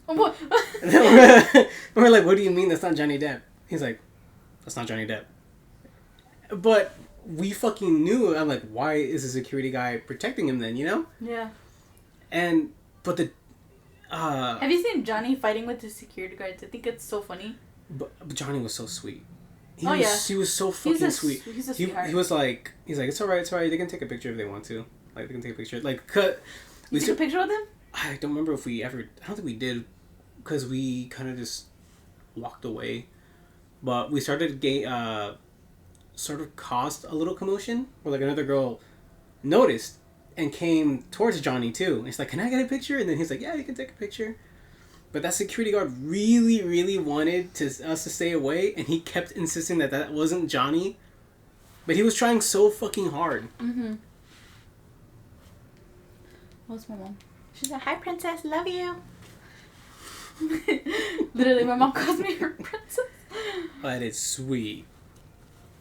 What? And we're like, "What do you mean that's not Johnny Depp?" He's like, "That's not Johnny Depp." But we fucking knew. I'm like, why is the security guy protecting him then, you know? Yeah. But the... have you seen Johnny fighting with the security guards? I think it's so funny. But Johnny was so sweet. He was so fucking sweet. He's a sweetheart. He's like, it's alright, They can take a picture if they want to. Like, they can take a picture. Like, You took a picture with him? I don't remember if we ever... I don't think we did. Because we kind of just walked away. But we started sort of caused a little commotion where like another girl noticed and came towards Johnny too. And he's like, "Can I get a picture?" And then he's like, "Yeah, you can take a picture." But that security guard really, really wanted us to stay away, and he kept insisting that wasn't Johnny. But he was trying so fucking hard. Mm-hmm. What's my mom? She's like, "Hi, princess, love you." Literally, my mom calls me her princess. But it's sweet.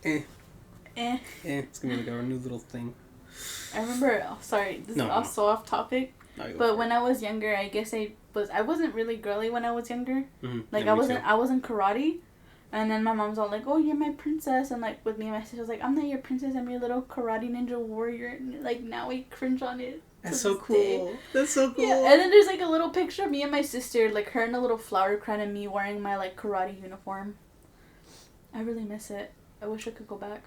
It's gonna be like our new little thing. I remember. Oh, sorry, this is so off topic. But when I was younger, I guess I wasn't really girly when I was younger. Mm-hmm. Like yeah, I was in karate, and then my mom's all like, "Oh, you're my princess," and like with me and my sister was like, "I'm not your princess. I'm your little karate ninja warrior." And like now we cringe on it. That's so cool. That's so cool. Yeah, and then there's like a little picture of me and my sister, like her in a little flower crown and me wearing my like karate uniform. I really miss it. I wish I could go back.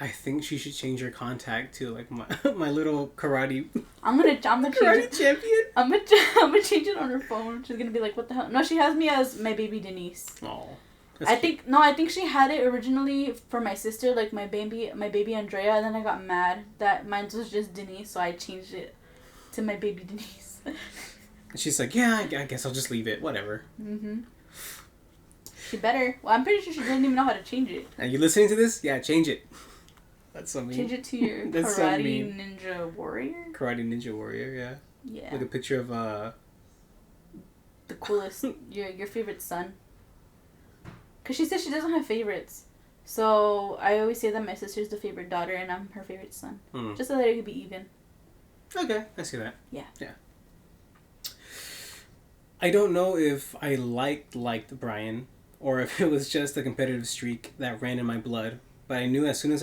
I think she should change her contact to like my little karate. I'm gonna karate champion. I'm gonna change it on her phone. She's gonna be like, "What the hell?" No, she has me as my baby Denise. Oh. I think she had it originally for my sister, like my baby Andrea, and then I got mad that mine was just Denise, so I changed it to my baby Denise. And she's like, "Yeah, I guess I'll just leave it. Whatever." Mm-hmm. She better. Well, I'm pretty sure she doesn't even know how to change it. Are you listening to this? Yeah, change it. That's so mean. Change it to your karate ninja warrior? Karate ninja warrior, yeah. Yeah. Like a picture of the coolest your favorite son. Cause she says she doesn't have favorites. So I always say that my sister's the favorite daughter and I'm her favorite son. Just so that it could be even. Okay, I see that. Yeah. Yeah. I don't know if I liked Brian or if it was just a competitive streak that ran in my blood. but I knew as soon as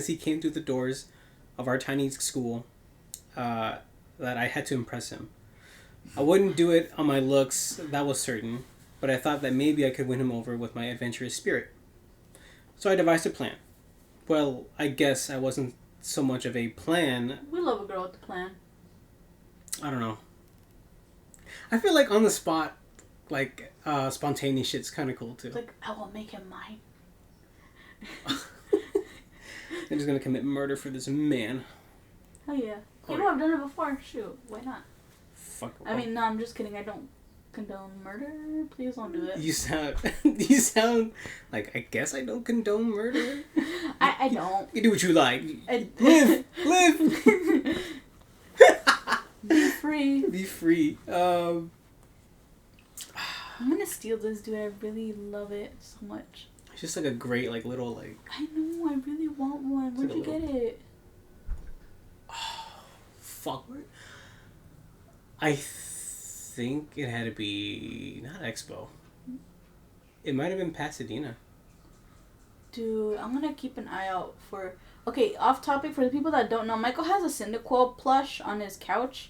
he came through the doors of our tiny school, that I had to impress him. I wouldn't do it on my looks, that was certain, but I thought that maybe I could win him over with my adventurous spirit. So I devised a plan. Well, I guess I wasn't so much of a plan. We love a girl with a plan. I don't know. I feel like on the spot, like, spontaneous shit's kind of cool too. It's like, I will make him mine. I'm just gonna commit murder for this man. Oh yeah. You know, I've done it before. Shoot, why not? Fuck. I mean, no, I'm just kidding. I don't condone murder. Please don't do it. You sound like, I guess I don't condone murder. I don't. You do what you like. Live. Be free. Be free. I'm gonna steal this, dude. I really love it so much. It's just like a great, like, little, like... I know, I really want one. Where'd you get it? Oh, fuck. I think it had to be... Not Expo. It might have been Pasadena. Dude, I'm gonna keep an eye out for... Okay, off topic, for the people that don't know, Michael has a Cyndaquil plush on his couch.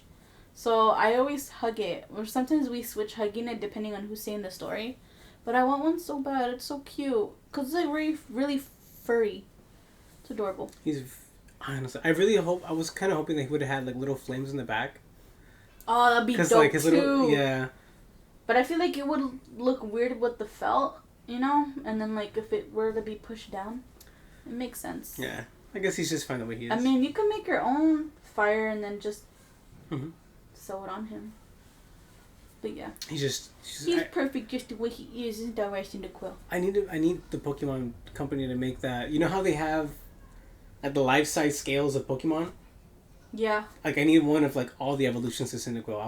So I always hug it. Or sometimes we switch hugging it depending on who's saying the story. But I want one so bad. It's so cute. Because it's like really, really furry. It's adorable. Honestly, I really hope... I was kind of hoping that he would have had, like, little flames in the back. Oh, that'd be dope, like, his too. little... Yeah. But I feel like it would look weird with the felt, you know? And then, like, if it were to be pushed down, it makes sense. Yeah. I guess he's just fine the way he is. I mean, you can make your own fire and then just sew it on him. But yeah. He's perfect just the way he is. Isn't that right, Cyndaquil? I need the Pokemon company to make that. You know how they have like the life-size scales of Pokemon? Yeah. Like, I need one of, like, all the evolutions to Cyndaquil.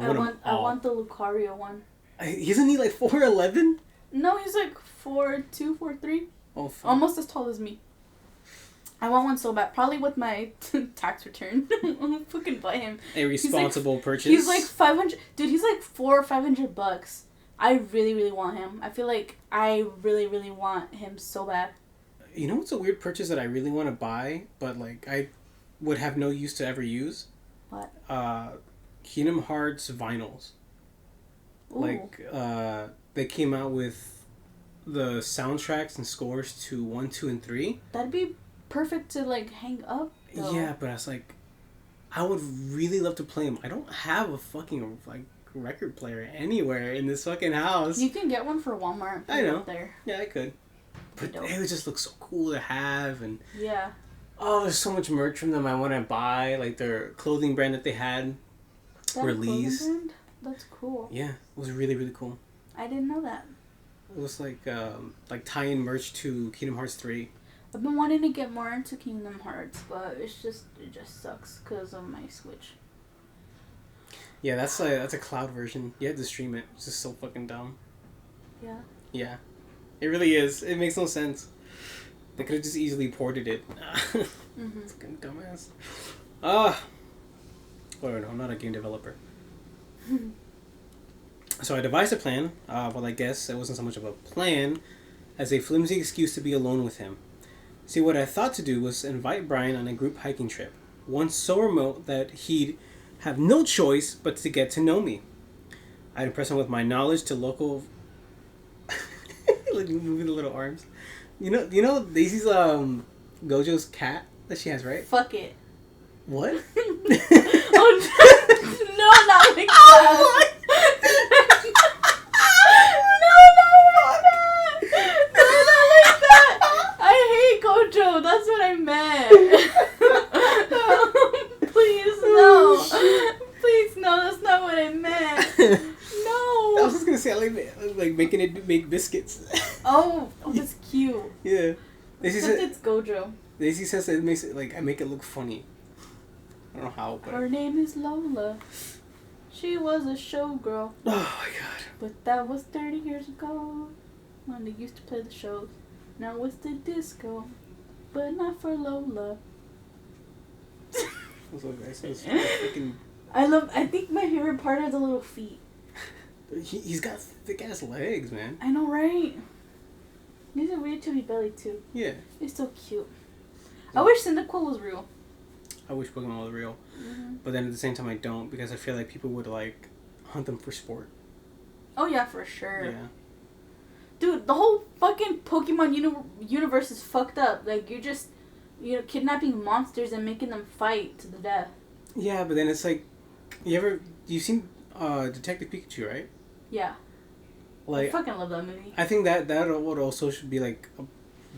I want the Lucario one. Isn't he, like, 4'11"? No, he's, like, 4'2", 4'3". Oh, fuck. Almost as tall as me. I want one so bad. Probably with my tax return. I'll fucking buy him. A responsible purchase. He's like 500. Dude, he's like $400 or $500. I really, really want him. I feel like I really, really want him so bad. You know what's a weird purchase that I really want to buy, but like I would have no use to ever use? What? Kingdom Hearts vinyls. Ooh. Like they came out with the soundtracks and scores to 1, 2, and 3. That'd be perfect to like hang up though. Yeah, but I was like, I would really love to play them. I don't have a fucking like record player anywhere in this fucking house. You can get one for Walmart. I know. Up there. Yeah, I could. But it would just look so cool to have, and yeah. Oh, there's so much merch from them I want to buy, like their clothing brand that they had released. That's cool. Yeah, it was really, really cool. I didn't know that. It was like tie-in merch to Kingdom Hearts 3. I've been wanting to get more into Kingdom Hearts, but it just sucks because of my Switch. Yeah, that's a cloud version. You have to stream it. It's just so fucking dumb. Yeah. Yeah, it really is. It makes no sense. They could have just easily ported it. Fucking dumbass. Whatever. No, I'm not a game developer. So I devised a plan. Well, I guess it wasn't so much of a plan as a flimsy excuse to be alone with him. See, what I thought to do was invite Brian on a group hiking trip, one so remote that he'd have no choice but to get to know me. I'd impress him with my knowledge to local... like moving the little arms. You know Daisy's Gojo's cat that she has, right? Fuck it. What? Oh, no, not like that. Gojo, that's what I meant. Please, no. Please, no, that's not what I meant. No. I was just gonna say, I like making it make biscuits. Oh, that's cute. Yeah. Daisy says it's Gojo. Daisy says it makes it, like, I make it look funny. I don't know how, but... Her name is Lola. She was a showgirl. Oh, my God. But that was 30 years ago when they used to play the shows. Now it's the disco, but not for Lola. I think my favorite part are the little feet. He's got thick ass legs, man. I know, right? He's a weird chubby belly too. Yeah. He's so cute. I wish Cyndaquil was real. I wish Pokemon was real. Mm-hmm. But then at the same time I don't, because I feel like people would like hunt them for sport. Oh yeah, for sure. Yeah. Dude, the whole fucking Pokemon universe is fucked up. Like, you're kidnapping monsters and making them fight to the death. Yeah, but then it's like, you've seen Detective Pikachu, right? Yeah. Like, I fucking love that movie. I think that would also should be like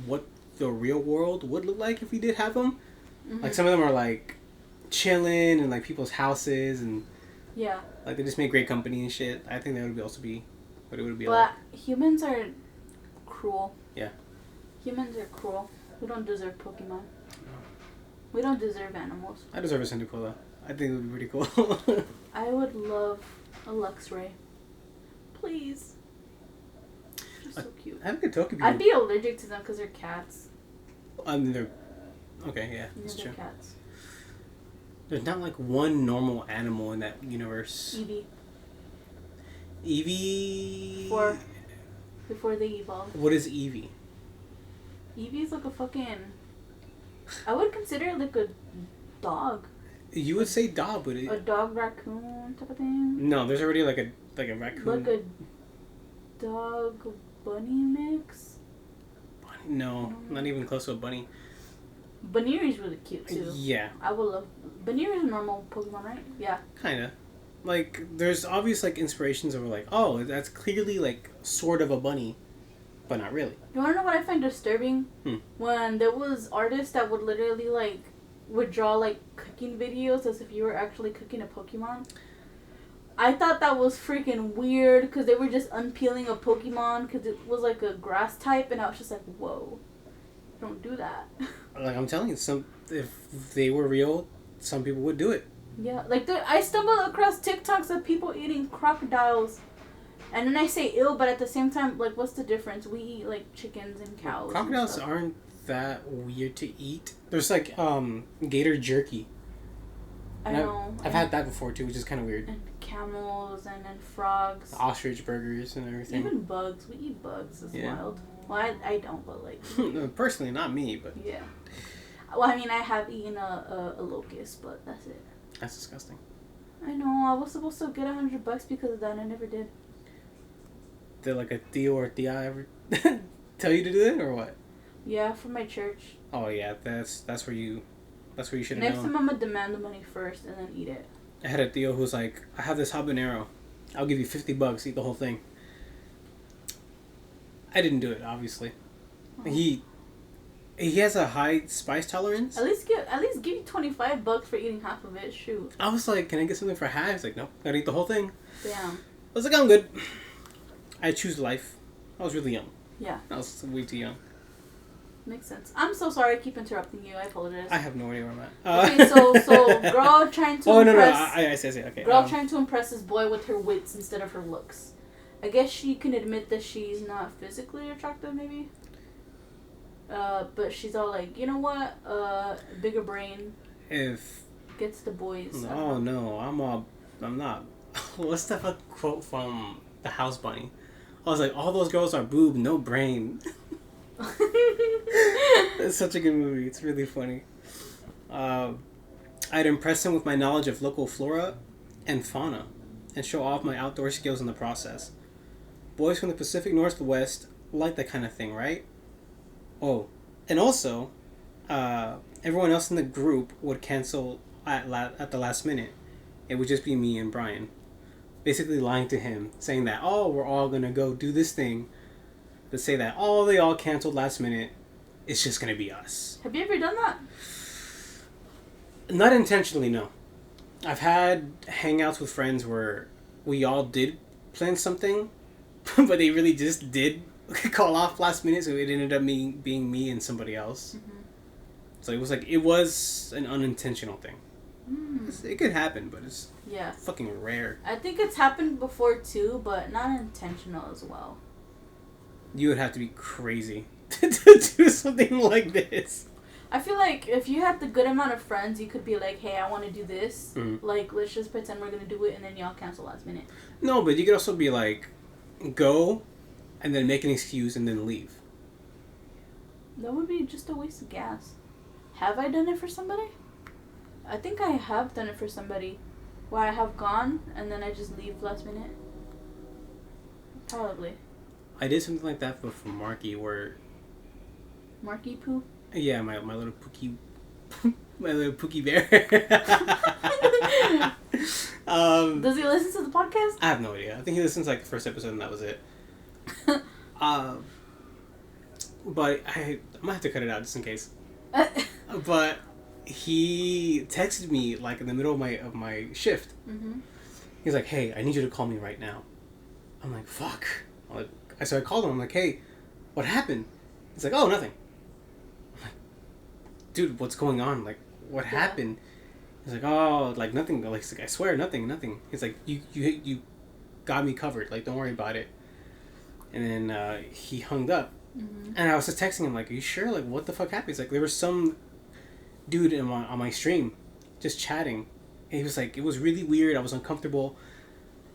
what the real world would look like if we did have them. Mm-hmm. Like, some of them are like chilling in like people's houses and yeah, like they just make great company and shit. I think that would also be what it would be but like. But humans are cruel. Yeah. Humans are cruel. We don't deserve Pokemon. No. We don't deserve animals. I deserve a Cyndaquil. I think it would be pretty cool. I would love a Luxray. Please. They're so cute. I think a Togepi. I'd be allergic to them because they're cats. I mean, they're... Okay, yeah, that's they're true. Cats. There's not like one normal animal in that universe. Eevee. Eevee... Before they evolve. What is Eevee? Eevee's like a fucking... I would consider it like a dog. You would say dog, but a dog raccoon type of thing. No, there's already like a raccoon. Like a dog bunny mix. Bunny? No, not even close to a bunny. Baniri's really cute too. Yeah. I would love Baniri's a normal Pokemon, right? Yeah. Kinda. Like, there's obvious like inspirations of like, oh, that's clearly like sort of a bunny, but not really. You wanna know what I find disturbing? When there was artists that would literally would draw like cooking videos as if you were actually cooking a Pokemon. I thought that was freaking weird because they were just unpeeling a Pokemon because it was like a grass type, and I was just like, whoa, don't do that. Like, I'm telling you, if they were real, some people would do it. Yeah, like I stumbled across TikToks of people eating crocodiles, and then I say ill, but at the same time, like, what's the difference? We eat like chickens and cows. Crocodiles aren't that weird to eat. There's like gator jerky. I know. I've had that before too, which is kind of weird. And camels and frogs. Ostrich burgers and everything. Even bugs. We eat bugs. It's wild. Well, I don't, but like. Personally, not me, but. Yeah. Well, I mean, I have eaten a locust, but that's it. That's disgusting. I know. I was supposed to get $100 because of that, and I never did. Did like a Theo or Thea ever tell you to do it or what? Yeah, from my church. Oh yeah, that's where you should have known. Next time I'm gonna demand the money first and then eat it. I had a Theo who was like, I have this habanero. I'll give you $50, eat the whole thing. I didn't do it, obviously. Oh. He has a high spice tolerance. At least give you $25 for eating half of it. Shoot. I was like, can I get something for half? He's like, no, gotta eat the whole thing. Damn. I was like, I'm good. I choose life. I was really young. Yeah. I was way too young. Makes sense. I'm so sorry I keep interrupting you. I apologize. I have no idea where I'm at. Okay, so girl trying to impress... I see. Okay. Girl trying to impress this boy with her wits instead of her looks. I guess she can admit that she's not physically attractive, maybe? But she's all like, you know what? Bigger brain. If... Gets the boys. Oh, no. I'm not. What's the fuck quote from The House Bunny? I was like, all those girls are boob, no brain. It's such a good movie. It's really funny. I'd impress him with my knowledge of local flora and fauna and show off my outdoor skills in the process. Boys from the Pacific Northwest like that kind of thing, right? Oh, and also, everyone else in the group would cancel at the last minute. It would just be me and Brian. Basically lying to him, saying that, oh, we're all gonna go do this thing. To say that, oh, they all canceled last minute. It's just gonna be us. Have you ever done that? Not intentionally, no. I've had hangouts with friends where we all did plan something, but they really just did call off last minute, so it ended up being me and somebody else. Mm-hmm. So it was an unintentional thing. It could happen, but it's fucking rare. I think it's happened before too, but not intentional as well. You would have to be crazy to do something like this. I feel like if you had the good amount of friends, you could be like, hey, I want to do this. Mm-hmm. Like, let's just pretend we're going to do it, and then y'all cancel last minute. No, but you could also be like, go, and then make an excuse, and then leave. That would be just a waste of gas. Have I done it for somebody? I think I have done it for somebody. Where I have gone and then I just leave last minute. Probably. I did something like that for Marky where... Marky poo? Yeah, my little Pookie... my little Pookie bear. Does he listen to the podcast? I have no idea. I think he listens like the first episode and that was it. But I'm gonna have to cut it out just in case. But he texted me like in the middle of my shift. Mm-hmm. He's like, "Hey, I need you to call me right now." I'm like, "Fuck!" So I called him. I'm like, "Hey, what happened?" He's like, "Oh, nothing." I'm like, "Dude, what's going on? Like, what happened?" He's like, "Oh, like nothing." Like, I swear, nothing. He's like, "You got me covered. Like, don't worry about it." And then he hung up. Mm-hmm. And I was just texting him like, "Are you sure? Like, what the fuck happened?" He's like, "There was some dude on my stream just chatting. And he was like, it was really weird. I was uncomfortable,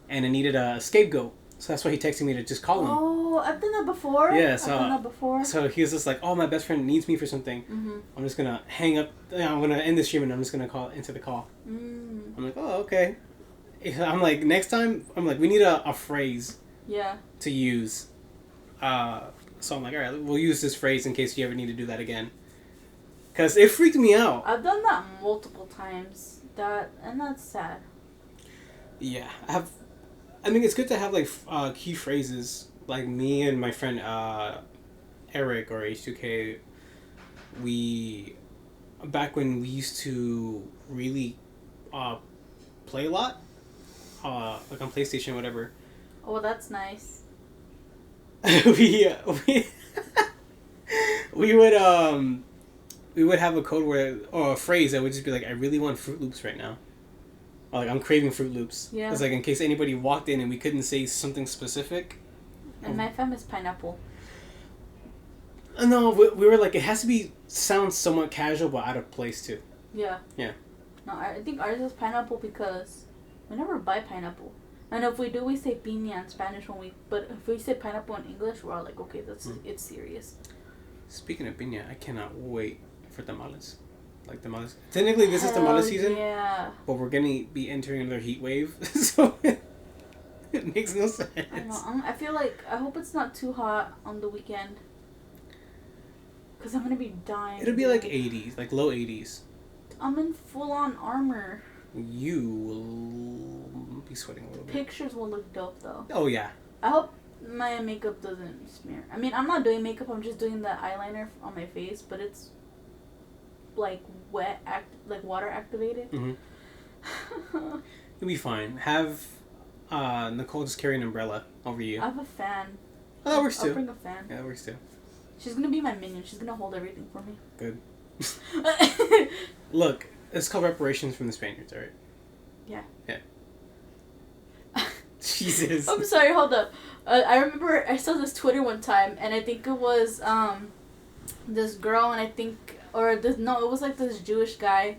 and I needed a scapegoat. So that's why he texted me to just call him." Oh, I've done that before. Yeah, so I've done that before. So he was just like, "Oh, my best friend needs me for something. Mm-hmm. I'm just gonna hang up. I'm gonna end the stream, and I'm just gonna call into the call." Mm. I'm like, "Oh, okay." I'm like, next time, I'm like, we need a phrase. Yeah. To use. So I'm like, all right, we'll use this phrase in case you ever need to do that again. Because it freaked me out. I've done that multiple times. And that's sad. Yeah. I mean, it's good to have, like, key phrases. Like, me and my friend, Eric, or H2K, back when we used to really, play a lot, like on PlayStation or whatever. Oh, that's nice. we would have a code word or a phrase that would just be like, "I really want Fruit Loops right now," or like, "I'm craving Fruit Loops." Yeah. It's like in case anybody walked in and we couldn't say something specific. And my fam is pineapple. No, we were like, it has to sound somewhat casual but out of place too. Yeah. Yeah. No, I think ours is pineapple because we never buy pineapple. And if we do, we say piña in Spanish but if we say pineapple in English, we're all like, okay, it's serious. Speaking of piña, I cannot wait for tamales. Like tamales. Technically, this is tamales season. Yeah. But we're gonna be entering another heat wave, so it makes no sense. I know. I feel like I hope it's not too hot on the weekend. Cause I'm gonna be dying. It'll be like 80s, like low 80s. I'm in full on armor. You will be sweating a little bit. Pictures will look dope though. Oh yeah. I hope my makeup doesn't smear. I mean, I'm not doing makeup. I'm just doing the eyeliner on my face, but it's like like water activated. Mm-hmm. You'll be fine. Have Nicole just carry an umbrella over you. I have a fan. Oh, that works too. I'll bring a fan. Yeah, that works too. She's gonna be my minion. She's gonna hold everything for me. Good. Look, it's called reparations from the Spaniards, alright? Yeah. Yeah. Jesus. I'm sorry, hold up. I remember I saw this Twitter one time, and I think it was this girl, and it was like this Jewish guy,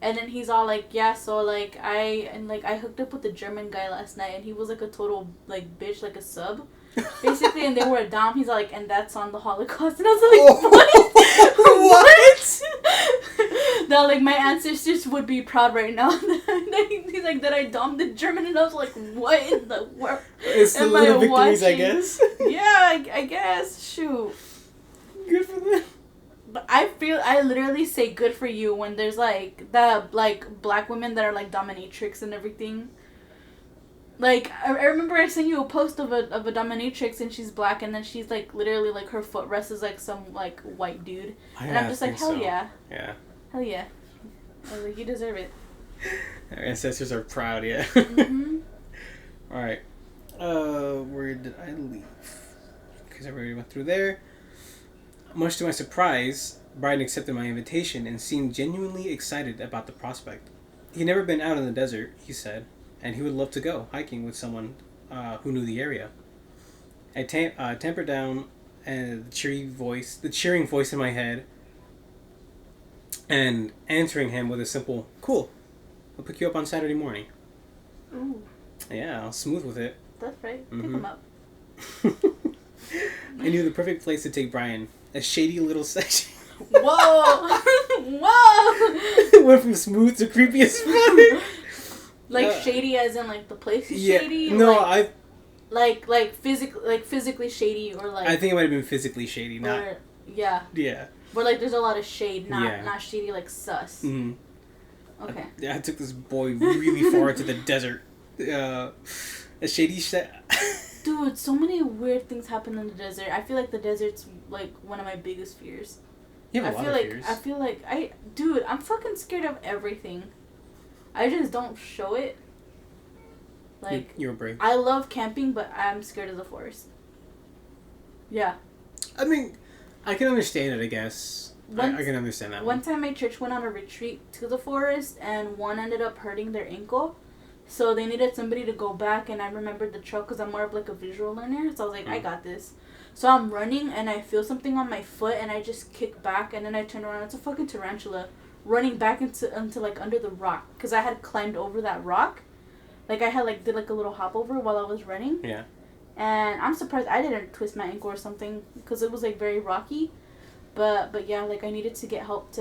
and then he's all like, yeah, so like I hooked up with a German guy last night, and he was like a total like bitch, like a sub, basically, and they were a dom. He's like, and that's on the Holocaust, and I was like, what? No, like my ancestors would be proud right now. He's like, that I domed the German, and I was like, what in the world? It's the little victories, I guess. Yeah, I guess. Shoot. Good for them. But I literally say good for you when there's like the like black women that are like dominatrix and everything. Like I remember I sent you a post of a dominatrix, and she's black, and then she's like literally like her footrest is like some like white dude, and I'm just like, hell yeah. Yeah. Hell yeah. I was like, you deserve it. Our ancestors are proud, yeah. Mm-hmm. Alright. Where did I leave? Because I already went through there. Much to my surprise, Brian accepted my invitation and seemed genuinely excited about the prospect. He'd never been out in the desert, he said, and he would love to go hiking with someone who knew the area. I tempered down the cheering voice in my head, and answering him with a simple, "Cool, I'll pick you up on Saturday morning." Ooh. Yeah, I was smooth with it. That's right. Mm-hmm. Pick him up. I knew the perfect place to take Brian. A shady little section. Whoa! Whoa! Went from smooth to creepy as fuck. Like shady as in like the place is yeah, shady? No, like physically shady, or like... I think it might have been physically shady, not... Or, yeah. Yeah. Where like there's a lot of shade, not shady like sus. Mm-hmm. Okay. I took this boy really far into the desert. A shady Dude, so many weird things happen in the desert. I feel like the desert's like one of my biggest fears. You have a lot of fears. I feel like I'm fucking scared of everything. I just don't show it. Like, you're brave. I love camping, but I'm scared of the forest. Yeah. I mean, I can understand it, I guess. I can understand that one time my church went on a retreat to the forest, and one ended up hurting their ankle. So they needed somebody to go back, and I remembered the trail because I'm more of like a visual learner. So I was like, I got this. So I'm running, and I feel something on my foot, and I just kick back, and then I turn around. It's a fucking tarantula running back into like under the rock, because I had climbed over that rock. Like I had like did like a little hop over while I was running. Yeah. And I'm surprised I didn't twist my ankle or something, because it was like very rocky. But yeah, like I needed to get help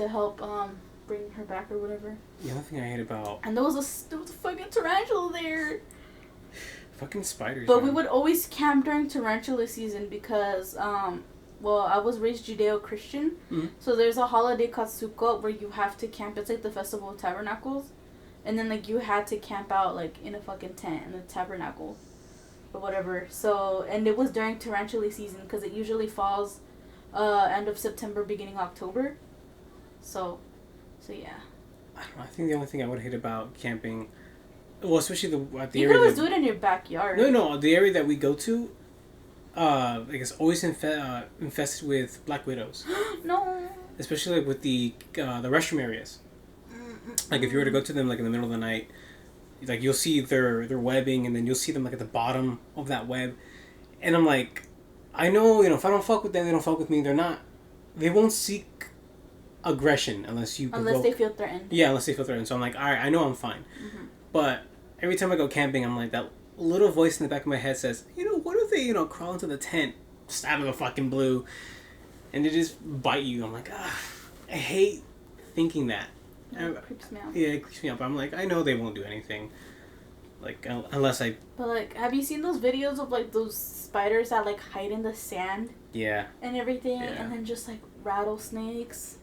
bring her back or whatever. The other thing I hate about... And there was a fucking tarantula there. Fucking spiders. But we would always camp during tarantula season because, well, I was raised Judeo-Christian. Mm-hmm. So there's a holiday called Sukkot where you have to camp. It's like the Festival of Tabernacles. And then, like, you had to camp out, like, in a fucking tent in the tabernacle or whatever. So, and it was during tarantula season because it usually falls end of September, beginning October. So yeah. I don't know. I think the only thing I would hate about camping, well, especially the area. You could always do it in your backyard. No. The area that we go to, like it's always infested with black widows. No. Especially like with the restroom areas. Like if you were to go to them like in the middle of the night, like you'll see their webbing, and then you'll see them like at the bottom of that web, and I'm like, I know, if I don't fuck with them, they don't fuck with me. They won't seek aggression unless they feel threatened. Yeah, unless they feel threatened. So I'm like, all right, I know I'm fine. Mm-hmm. But every time I go camping, I'm like, that little voice in the back of my head says, what if they, crawl into the tent, stab the fucking blue, and they just bite you? I'm like, I hate thinking that. It creeps me out. Yeah, it creeps me out. But I'm like, I know they won't do anything. Like, unless I... But, like, have you seen those videos of, like, those spiders that, like, hide in the sand? Yeah. And everything, and then just, like, rattlesnakes?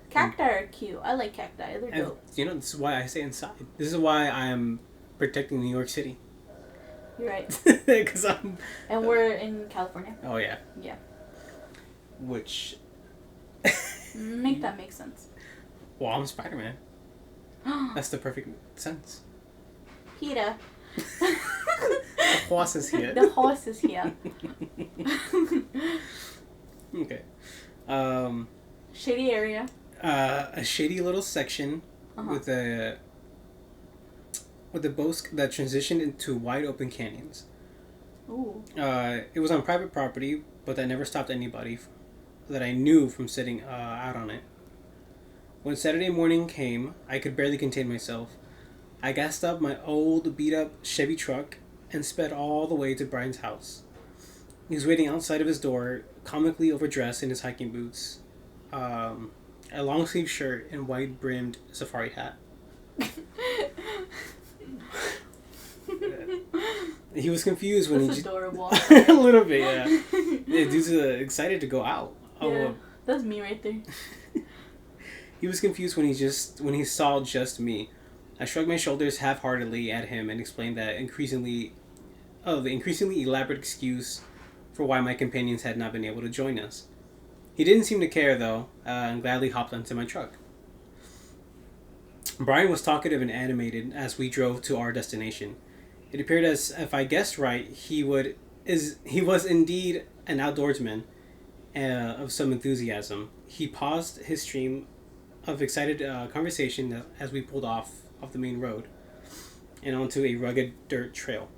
Cacti are cute. I like cacti. They're dope. This is why I stay inside. This is why I am protecting New York City. You're right. Because And we're in California. Oh, yeah. Yeah. Which... Make that make sense. Well, I'm Spider-Man. That's the perfect sense. Peter. The horse is here. The horse is here. Okay. Shady area. A shady little section with a boat that transitioned into wide open canyons. Ooh. It was on private property, but that never stopped anybody that I knew from sitting out on it. When Saturday morning came, I could barely contain myself. I gassed up my old beat-up Chevy truck and sped all the way to Brian's house. He was waiting outside of his door, comically overdressed in his hiking boots, a long-sleeve shirt, and white-brimmed safari hat. He was confused when That's adorable. A little bit, yeah. Yeah, dude's excited to go out. Yeah, that's me right there. He was confused when he saw just me. I shrugged my shoulders half-heartedly at him and explained the increasingly elaborate excuse for why my companions had not been able to join us. He didn't seem to care, though, and gladly hopped onto my truck. Brian was talkative and animated as we drove to our destination. It appeared as if I guessed right, he was indeed an outdoorsman of some enthusiasm. He paused his stream of excited conversation as we pulled off the main road and onto a rugged dirt trail.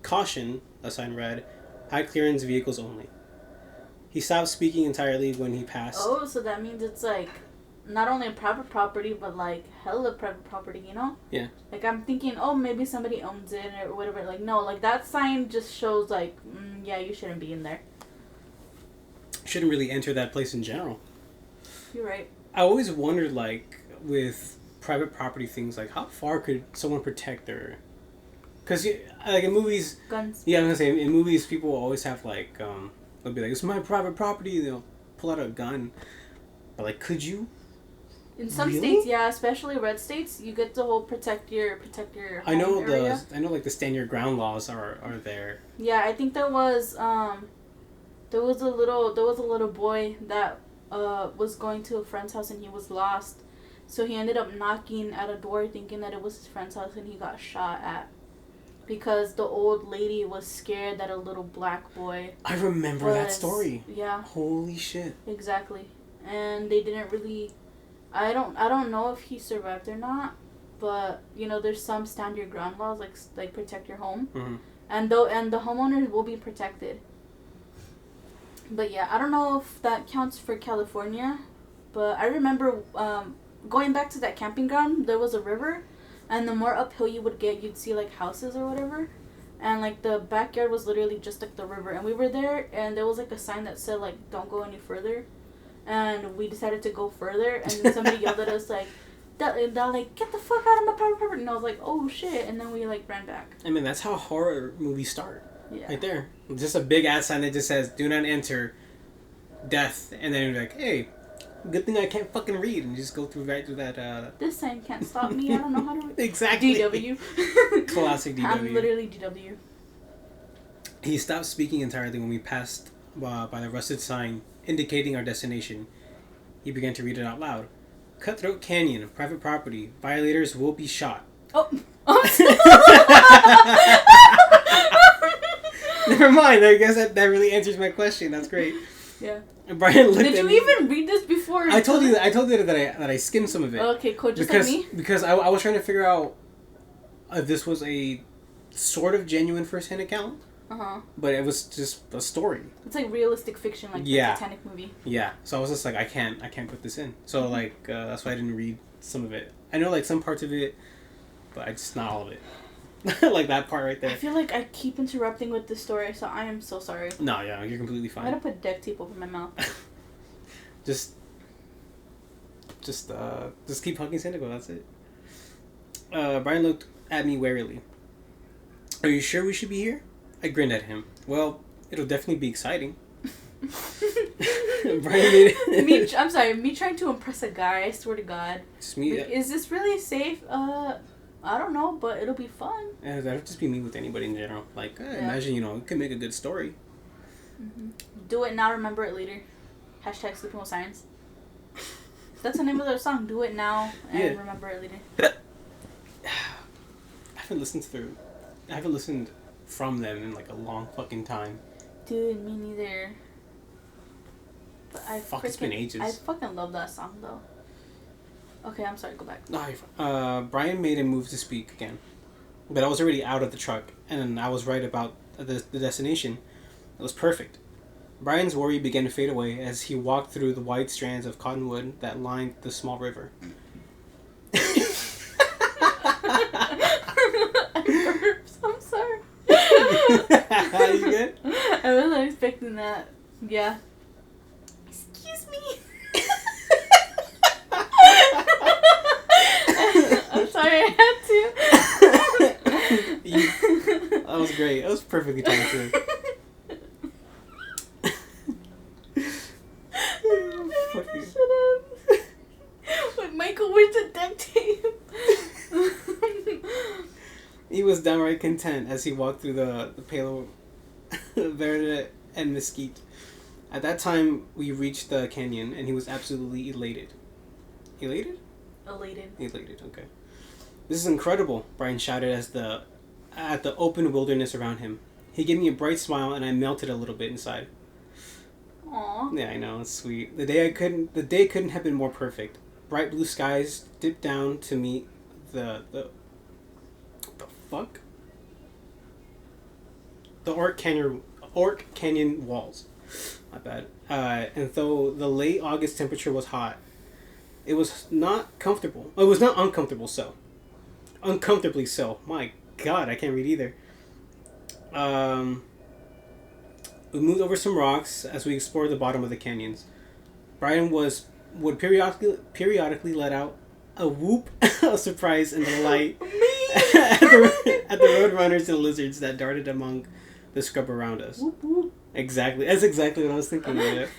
Caution, the sign read, high clearance vehicles only. He stopped speaking entirely when he passed. Oh, so that means it's like not only a private property, but like hella private property, you know? Yeah. Like I'm thinking, oh, maybe somebody owns it or whatever. Like no, like that sign just shows like, yeah, you shouldn't be in there. Shouldn't really enter that place in general. You're right. I always wondered, like, with private property things, like, how far could someone protect their... Because, like, in movies... Guns. Yeah, I'm going to say, in movies, people always have, like, they'll be like, it's my private property, they'll pull out a gun. But, like, could you? In some really? states, yeah, especially red states, you get the whole protect your home area. I know, like, the stand your ground laws are there. Yeah, I think there was a little boy that was going to a friend's house and he was lost. So he ended up knocking at a door thinking that it was his friend's house and he got shot at. Because the old lady was scared that a little black boy... I remember that story. Yeah. Holy shit. Exactly. And they didn't really... I don't know if he survived or not. But, you know, there's some stand your ground laws, like protect your home. Mm-hmm. And the homeowners will be protected. But yeah, I don't know if that counts for California. But I remember going back to that camping ground, there was a river. And the more uphill you would get, you'd see, like, houses or whatever. And, like, the backyard was literally just, like, the river. And we were there, and there was, like, a sign that said, like, don't go any further. And we decided to go further. And then somebody yelled at us, like, they're like, get the fuck out of my private property. And I was like, oh, shit. And then we, like, ran back. I mean, that's how horror movies start. Yeah. Right there. Just a big-ass sign that just says, do not enter, death. And then you're like, hey... Good thing I can't fucking read and just go right through that. This sign can't stop me. I don't know how to read. Exactly. DW. Classic DW. I'm literally DW. He stopped speaking entirely when we passed by the rusted sign indicating our destination. He began to read it out loud. Cutthroat Canyon, private property. Violators will be shot. Oh. Never mind. I guess that really answers my question. That's great. Yeah. And Brian looked Did at you me. even read this before? I told you that I skimmed some of it. Okay, cool. Just like me. Because I was trying to figure out if this was a sort of genuine first-hand account. But it was just a story. It's like realistic fiction, like the Titanic movie. Yeah. So I was just like, I can't put this in. So like that's why I didn't read some of it. I know like some parts of it, but I just not all of it. Like that part right there. I feel like I keep interrupting with this story, so I am so sorry. No, yeah, you're completely fine. I'm gonna put duct tape over my mouth. just keep hugging Sandigo, that's it. Brian looked at me warily. Are you sure we should be here? I grinned at him. Well, it'll definitely be exciting. Brian made I'm sorry, me trying to impress a guy, I swear to God. Just me. Like, is this really safe? I don't know, but it'll be fun. Yeah, that'll just be me with anybody in general. Like, imagine, it could make a good story. Mm-hmm. Do it now, remember it later. Hashtag sleeping with science. That's the name of their song. Do it now and remember it later. I haven't listened from them in like a long fucking time. Dude, me neither. But it's been ages. I fucking love that song though. Okay, I'm sorry, go back. Brian made a move to speak again. But I was already out of the truck, and I was right about the destination. It was perfect. Brian's worry began to fade away as he walked through the wide strands of cottonwood that lined the small river. I'm sorry. You good? I wasn't expecting that. Yeah. Excuse me. I'm sorry, I had to. That was great. That was perfectly timed too. Shut up. Wait, Michael, where's the duct tape? He was downright content as he walked through the Palo Verde and Mesquite. At that time, we reached the canyon, and he was absolutely elated. Elated? Elated, okay. This is incredible, Brian shouted at the open wilderness around him. He gave me a bright smile, and I melted a little bit inside. Aww. Yeah, I know, it's sweet. The day couldn't have been more perfect. Bright blue skies dipped down to meet the fuck? The Orc Canyon walls. My bad. And though the late August temperature was hot, It was not comfortable. It was not uncomfortable, so. Uncomfortably so. My God, I can't read either. We moved over some rocks as we explored the bottom of the canyons. Brian would periodically let out a whoop of surprise and delight at the road runners and lizards that darted among the scrub around us. Whoop, whoop. Exactly. That's exactly what I was thinking of.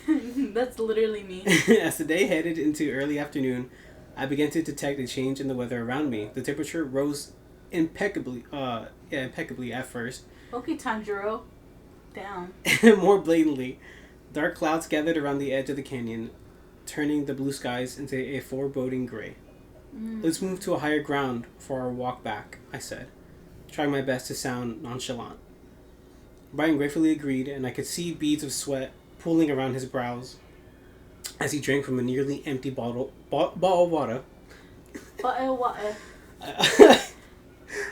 That's literally me. As the day headed into early afternoon, I began to detect a change in the weather around me. The temperature rose impeccably at first. Okay, Tanjiro. Down. More blatantly, dark clouds gathered around the edge of the canyon, turning the blue skies into a foreboding gray. Let's move to a higher ground for our walk back, I said, trying my best to sound nonchalant. Brian gratefully agreed, and I could see beads of sweat pooling around his brows as he drank from a nearly empty bottle of water. Bottle water.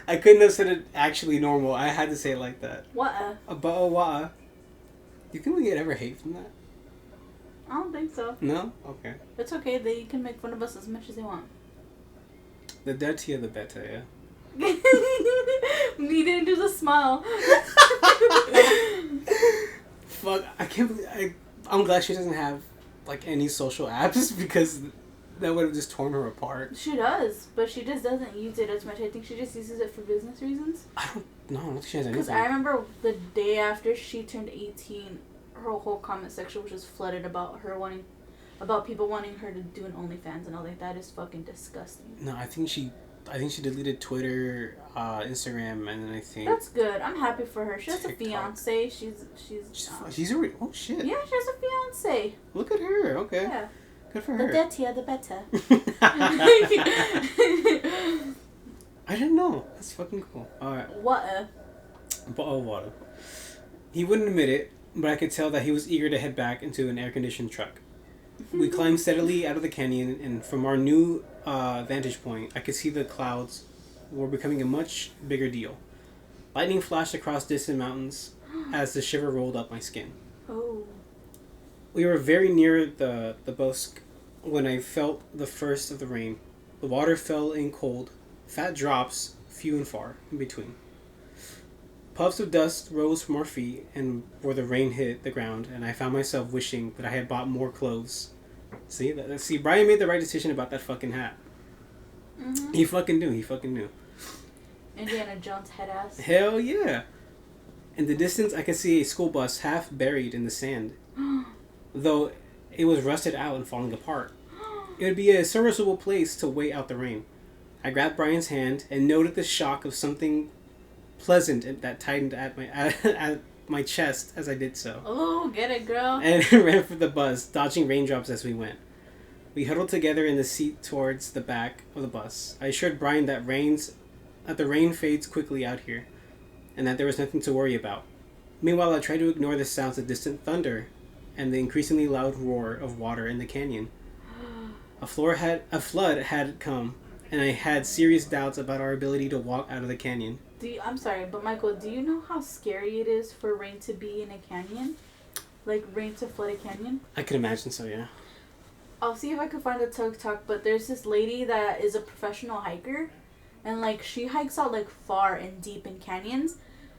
I couldn't have said it actually normal. I had to say it like that. Water. A bottle of water. Do you think we get ever hate from that? I don't think so. No? Okay. It's okay. They can make fun of us as much as they want. The dirtier the better, yeah? You didn't do the smile. Fuck, I can't believe... I'm glad she doesn't have, like, any social apps because that would have just torn her apart. She does, but she just doesn't use it as much. I think she just uses it for business reasons. I don't think she has anything. Because I remember the day after she turned 18, her whole comment section was just flooded about people wanting her to do an OnlyFans, and all like that is fucking disgusting. No, I think she deleted Twitter, Instagram, and then I think... That's good. I'm happy for her. She has TikTok. a fiance. She's already... Oh, shit. Yeah, she has a fiance. Look at her. Okay. Yeah. Good for The her. dirtier, the better. I didn't know. That's fucking cool. Alright. Water. Bottle of water. He wouldn't admit it, but I could tell that he was eager to head back into an air-conditioned truck. We climbed steadily out of the canyon, and from our new vantage point, I could see the clouds were becoming a much bigger deal. Lightning flashed across distant mountains as the shiver rolled up my skin. Oh. We were very near the bosque when I felt the first of the rain. The water fell in cold, fat drops, few and far in between. Puffs of dust rose from our feet and where the rain hit the ground, and I found myself wishing that I had bought more clothes. See, Brian made the right decision about that fucking hat. Mm-hmm. He fucking knew. Indiana Jones head ass. Hell yeah. In the distance, I could see a school bus half buried in the sand, though it was rusted out and falling apart. It would be a serviceable place to wait out the rain. I grabbed Brian's hand and noted the shock of something pleasant that tightened at my chest as I did so. Oh, get it, girl. And ran for the bus, dodging raindrops as we went. We huddled together in the seat towards the back of the bus. I assured Brian that the rain fades quickly out here, and that there was nothing to worry about. Meanwhile, I tried to ignore the sounds of distant thunder and the increasingly loud roar of water in the canyon. A flood had come, and I had serious doubts about our ability to walk out of the canyon. I'm sorry, but Michael, do you know how scary it is for rain to be in a canyon? Like, rain to flood a canyon? I could imagine so, yeah. I'll see if I can find a TikTok, but there's this lady that is a professional hiker, and, like, she hikes out, like, far and deep in canyons,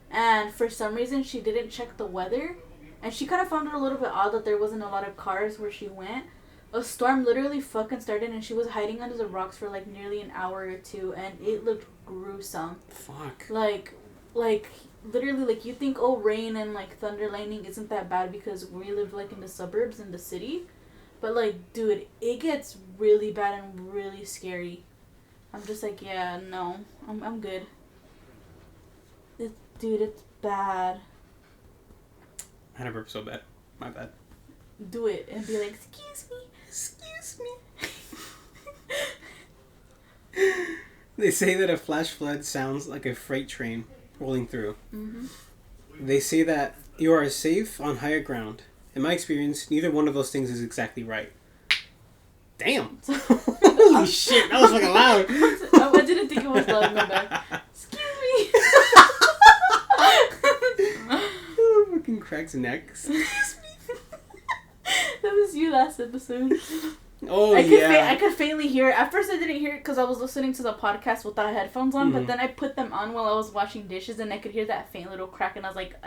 and for some reason she didn't check the weather, and she kind of found it a little bit odd that there wasn't a lot of cars where she went. A storm literally fucking started, and she was hiding under the rocks for, like, nearly an hour or two, and it looked gruesome. Fuck. Like, literally, like, you think, oh, rain and, like, thunder, lightning isn't that bad because we live, like, in the suburbs, in the city. But, like, dude, it gets really bad and really scary. I'm just like, yeah, no, I'm good. Dude, it's bad. I had a burp so bad. My bad. Do it and be like, excuse me. Excuse me. They say that a flash flood sounds like a freight train rolling through. Mm-hmm. They say that you are safe on higher ground. In my experience, neither one of those things is exactly right. Damn. Holy shit, that was fucking loud. I didn't think it was loud. My bad. Excuse me. Fucking cracks neck. Excuse me. That was you last episode. Oh, I could faintly hear it. At first I didn't hear it because I was listening to the podcast without headphones on, but then I put them on while I was washing dishes and I could hear that faint little crack and I was like,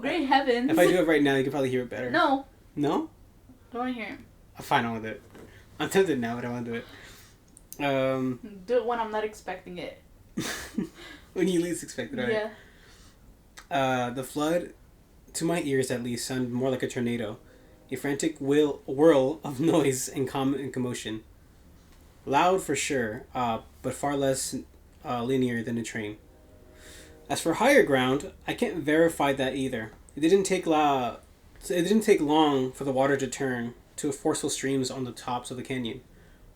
great heavens. If I do it right now, you can probably hear it better. No? No? Don't want to hear it. Fine, I want to do it. I'm tempted now, but I want to do it. Do it when I'm not expecting it. When you least expect it, right? Yeah. The flood, to my ears at least, sounded more like a tornado. A frantic whirl of noise and commotion. Loud for sure, but far less linear than a train. As for higher ground, I can't verify that either. It didn't take long for the water to turn to forceful streams on the tops of the canyon.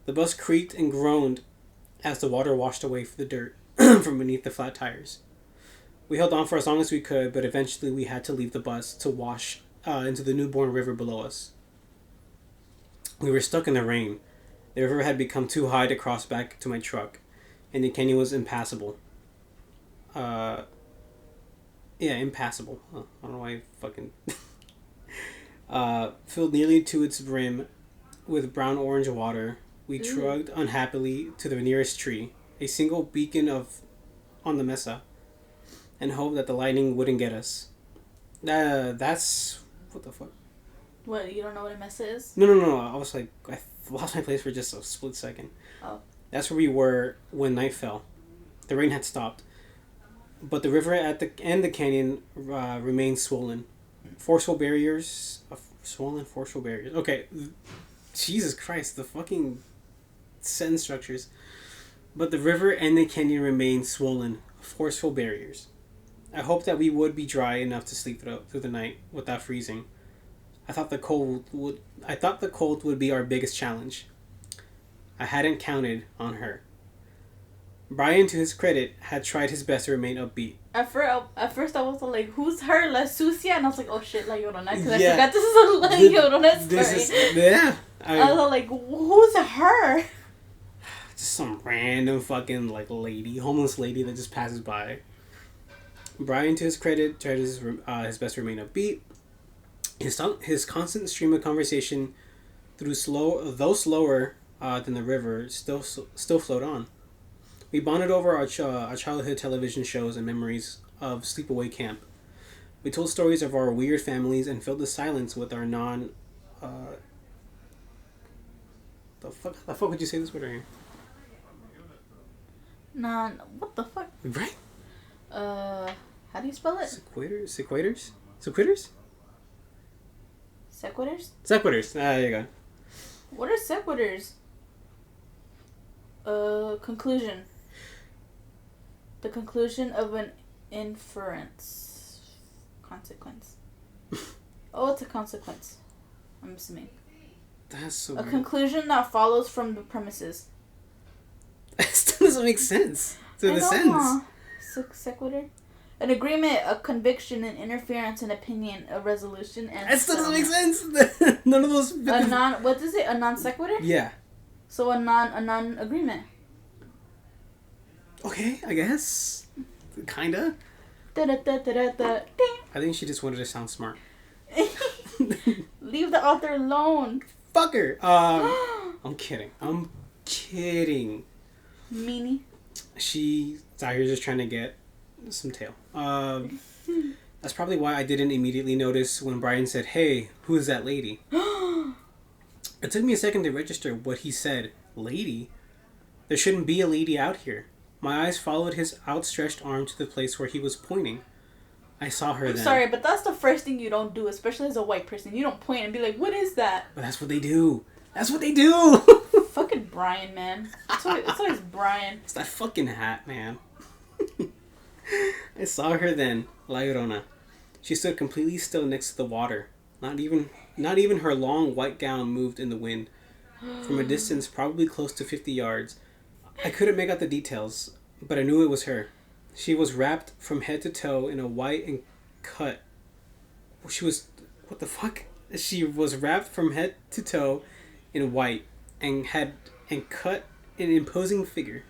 The bus creaked and groaned as the water washed away the dirt from beneath the flat tires. We held on for as long as we could, but eventually we had to leave the bus to wash into the newborn river below us. We were stuck in the rain. The river had become too high to cross back to my truck, and the canyon was impassable. Impassable. Oh, I don't know why I fucking... filled nearly to its brim with brown-orange water, we trudged unhappily to the nearest tree, a single beacon on the mesa, and hoped that the lightning wouldn't get us. That's... What the fuck? What, you don't know what a mesa is? No. I was like... I lost my place for just a split second. Oh. That's where we were when night fell. The rain had stopped, but the river at the end of the canyon remained swollen. Forceful barriers. Okay. Jesus Christ, the fucking sentence structures. But the river and the canyon remained swollen. Forceful barriers. I hoped that we would be dry enough to sleep through the night without freezing. I thought the cold would be our biggest challenge. I hadn't counted on her. Brian, to his credit, had tried his best to remain upbeat. At first I was like, who's her? La Sucia? And I was like, oh shit, La Llorona. Because I forgot this is a La Llorona story. I was like, who's her? Just some random fucking homeless lady that just passes by. Brian, to his credit, tried his best to remain upbeat. His constant stream of conversation, though slower than the river, still flowed on. We bonded over our childhood television shows and memories of sleepaway camp. We told stories of our weird families and filled the silence with our the fuck would you say this word right here? What the fuck? Right? How do you spell it? Sequiturs? Sequiturs. There you go. What are sequiturs? Conclusion. The conclusion of an inference. Consequence. Oh, it's a consequence. I'm assuming. That's so a conclusion that follows from the premises. That still doesn't make sense to the sentence. Sequitur. An agreement, a conviction, an interference, an opinion, a resolution, and... That still doesn't make sense. None of those... What is it? A non sequitur? Yeah. So a non agreement. Okay, I guess. Kinda. I think she just wanted to sound smart. Leave the author alone. Fuck her. I'm kidding. Meanie. She's out here just trying to get some tail. That's probably why I didn't immediately notice when Brian said, "Hey, who is that lady?" It took me a second to register what he said. Lady? There shouldn't be a lady out here. My eyes followed his outstretched arm to the place where he was pointing. I saw her then. I'm sorry, but that's the first thing you don't do, especially as a white person. You don't point and be like, what is that? But that's what they do. Fucking Brian, man. It's always Brian. It's that fucking hat, man. I saw her then, La Llorona. She stood completely still next to the water. Not even her long white gown moved in the wind. From a distance, probably close to 50 yards, I couldn't make out the details, but I knew it was her. She was wrapped from head to toe in a white and cut. What the fuck? She was wrapped from head to toe in white and cut an imposing figure.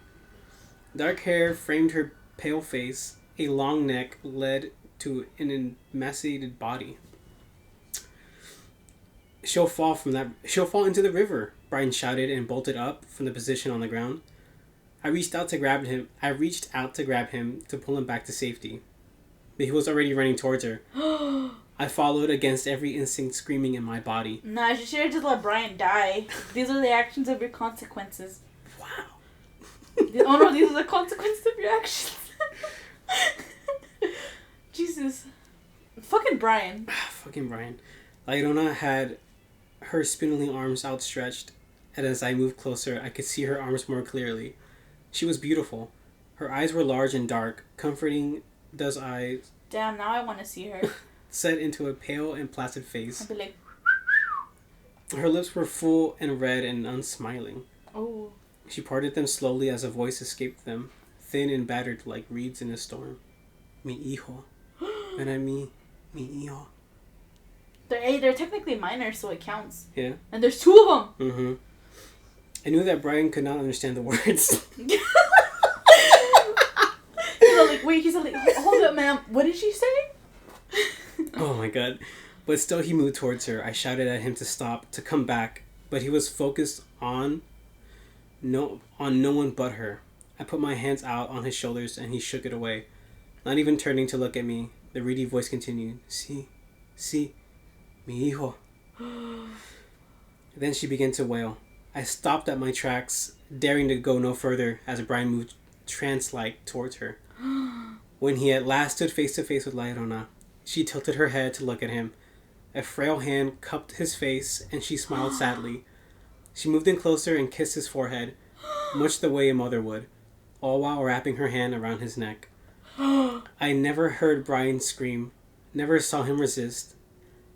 Dark hair framed her pale face. A long neck led to an emaciated body. She'll fall into the river, Brian shouted and bolted up from the position on the ground. I reached out to grab him to pull him back to safety. But he was already running towards her. I followed against every instinct screaming in my body. Nah, you should have just let Brian die. These are the actions of your consequences. Wow. Oh no, these are the consequences of your actions. Jesus. Fucking Brian. Fucking Brian. Lairona had her spindly arms outstretched, and as I moved closer, I could see her arms more clearly. She was beautiful. Her eyes were large and dark, comforting does eyes. Damn, now I want to see her. Set into a pale and placid face. I'd be like... Her lips were full and red and unsmiling. Oh. She parted them slowly as a voice escaped them, thin and battered like reeds in a storm. Mi hijo. Ven a mí, mi hijo. They're technically minors, so it counts. Yeah. And there's 2 of them. Mm-hmm. I knew that Brian could not understand the words. He's like, hold up, ma'am. What did she say? Oh my god. But still he moved towards her. I shouted at him to stop, to come back, but he was focused on no one but her. I put my hands out on his shoulders and he shook it away. Not even turning to look at me, the reedy voice continued, Sí, mi hijo. Then she began to wail. I stopped at my tracks, daring to go no further as Brian moved trance-like towards her. When he at last stood face to face with Lairona, she tilted her head to look at him. A frail hand cupped his face, and she smiled sadly. She moved in closer and kissed his forehead, much the way a mother would, all while wrapping her hand around his neck. I never heard Brian scream, never saw him resist.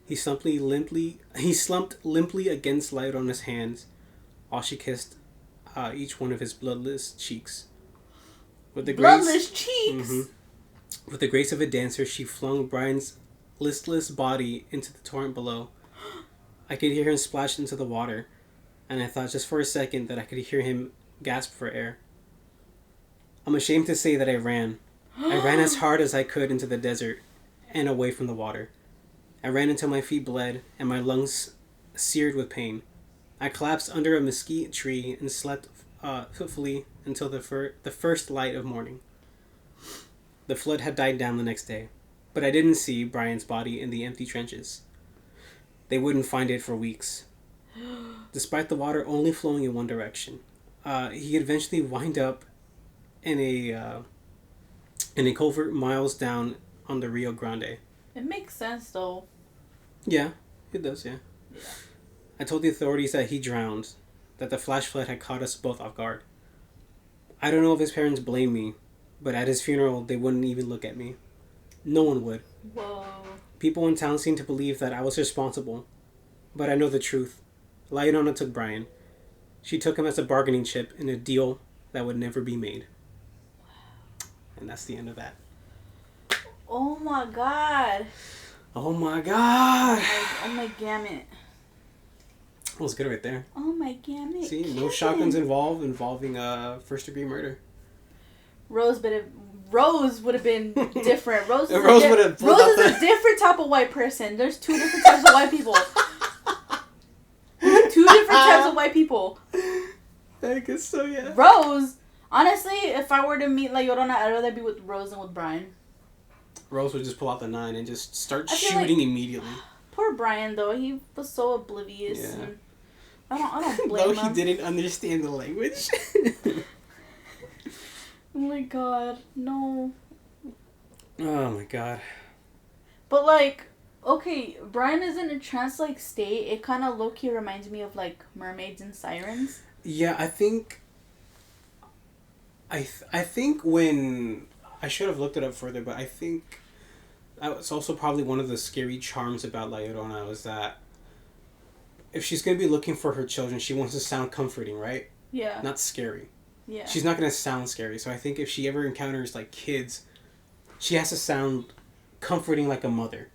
He slumped limply against Lairona's hands, while she kissed each one of his bloodless cheeks. With the bloodless cheeks? Mm-hmm. With the grace of a dancer, she flung Brian's listless body into the torrent below. I could hear him splash into the water, and I thought just for a second that I could hear him gasp for air. I'm ashamed to say that I ran. I ran as hard as I could into the desert and away from the water. I ran until my feet bled and my lungs seared with pain. I collapsed under a mesquite tree and slept fitfully until the first light of morning. The flood had died down the next day, but I didn't see Brian's body in the empty trenches. They wouldn't find it for weeks. Despite the water only flowing in one direction, he eventually wound up in a culvert miles down on the Rio Grande. It makes sense, though. Yeah, it does, yeah. I told the authorities that he drowned, that the flash flood had caught us both off guard. I don't know if his parents blame me, but at his funeral, they wouldn't even look at me. No one would. Whoa. People in town seemed to believe that I was responsible, but I know the truth. Lairona took Brian. She took him as a bargaining chip in a deal that would never be made. And that's the end of that. Oh my god. Oh my god. Oh my gamut. That was good right there. Oh my gamut. See, no shotguns involving first degree murder. Rose would have been different. Rose is a different type of white person. There's 2 different types of white people. 2 different types of white people. I guess so, yeah. Rose, honestly, if I were to meet La Llorona, I'd rather be with Rose than with Brian. Rose would just pull out the 9 and just start shooting immediately. Poor Brian, though. He was so oblivious. Yeah. And I don't blame him. Though he didn't understand the language. Oh my god, no. Oh my god. But like, okay, Brian is in a trance-like state. It kind of low-key reminds me of like mermaids and sirens. Yeah, I think when I should have looked it up further, but I think that's also probably one of the scary charms about La Llorona was that if she's going to be looking for her children, she wants to sound comforting, right? Yeah. Not scary. Yeah. She's not going to sound scary. So I think if she ever encounters like kids, she has to sound comforting like a mother.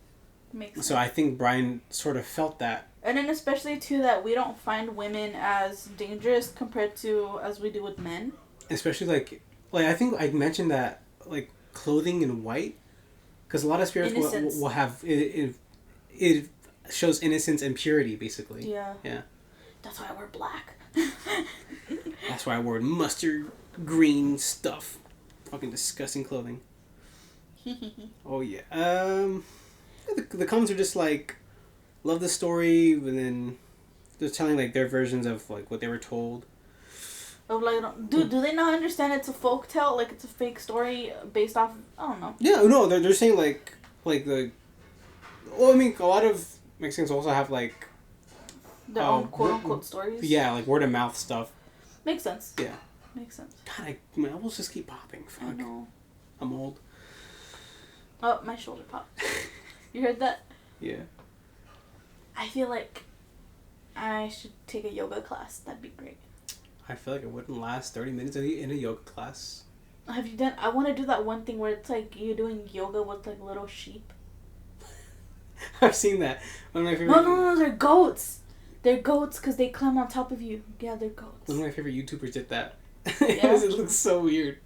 Makes sense. So I think Brian sort of felt that. And then especially too that we don't find women as dangerous compared to as we do with men. Especially like I think I mentioned that like clothing in white, because a lot of spirits will have it shows innocence and purity, basically. Yeah. Yeah. That's why I wear black. That's why I wore mustard green stuff. Fucking disgusting clothing. Oh yeah. The comments are just like, love the story, and then they're telling like their versions of like what they were told. Of like, do they not understand it's a folktale? Like it's a fake story based off. I don't know. Yeah, no, they're saying like the. Well, I mean, a lot of Mexicans also have like their own quote unquote stories. Yeah, like word of mouth stuff. Makes sense. Yeah. Makes sense. God, my elbows just keep popping. Fuck. I know. I'm old. Oh, my shoulder popped. You heard that? Yeah. I feel like I should take a yoga class. That'd be great. I feel like it wouldn't last 30 minutes in a yoga class. Have you done... I want to do that one thing where it's like you're doing yoga with like little sheep. I've seen that. One of my favorite... No, they're goats. They're goats because they climb on top of you. Yeah, they're goats. One of my favorite YouTubers did that. Yeah. It looks so weird.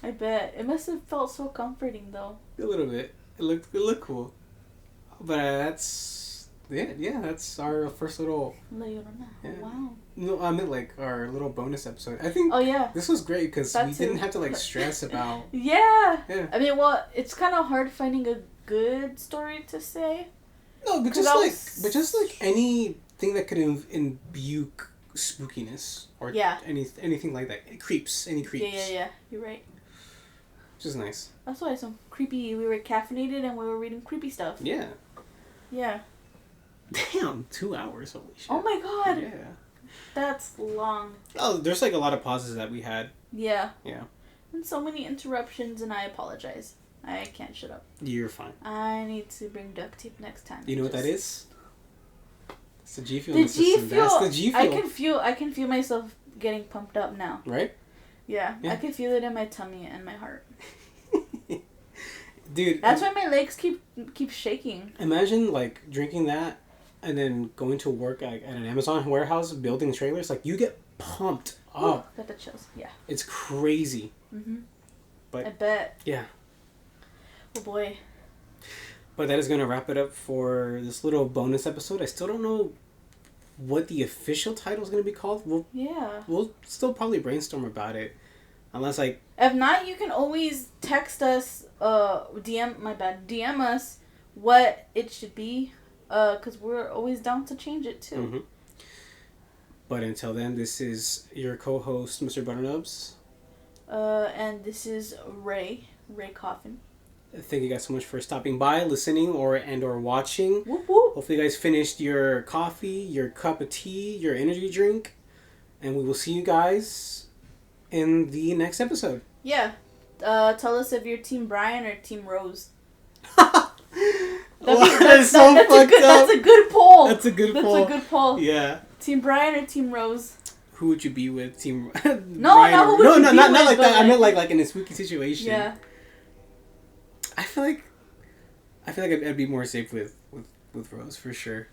I bet. It must have felt so comforting though. A little bit. It looked cool. But that's... Yeah, that's our first little... Yeah. Wow. No, I meant like our little bonus episode. I think... Oh, yeah. This was great because we didn't have to like stress about... Yeah. Yeah. I mean, well, it's kind of hard finding a good story to say. No, but just like anything that could imbue spookiness or anything like that. Creeps. Any creeps. Yeah. You're right. Which is nice. That's why some creepy... We were caffeinated and we were reading creepy stuff. Yeah. Yeah. Damn, 2 hours. Holy shit. Oh my god. Yeah. That's long. Oh, there's like a lot of pauses that we had. Yeah. Yeah. And so many interruptions, and I apologize. I can't shut up. You're fine. I need to bring duct tape next time. You know what that is? It's the G Fuel. The G Fuel. That's the G Fuel. I can feel myself getting pumped up now. Right? Yeah. I can feel it in my tummy and my heart. Dude. That's why my legs keep shaking. Imagine like drinking that and then going to work at an Amazon warehouse building trailers. Like you get pumped up. Got the chills. Yeah. It's crazy. But I bet. Yeah. Oh boy. But that is going to wrap it up for this little bonus episode. I still don't know what the official title is going to be called. We'll still probably brainstorm about it. Unless like... If not, you can always text us, DM us what it should be. Because we're always down to change it too. Mm-hmm. But until then, this is your co-host, Mr. Butternubs. And this is Ray Coffin. Thank you guys so much for stopping by, listening, or watching. Whoop, whoop. Hopefully you guys finished your coffee, your cup of tea, your energy drink. And we will see you guys in the next episode. Yeah. Tell us if you're Team Brian or Team Rose. That's a good poll. That's a good poll. Yeah. Team Brian or Team Rose? Who would you be with? Team No, not who would you be with, not like that. I meant like in a spooky situation. Yeah. I feel like I'd be more safe with Rose for sure.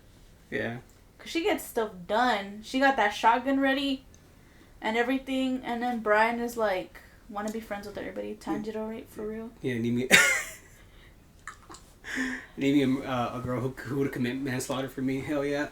Yeah. Cause she gets stuff done. She got that shotgun ready, and everything. And then Brian is like, want to be friends with everybody. Timed it all right for real. Yeah, need me a girl who would commit manslaughter for me. Hell yeah.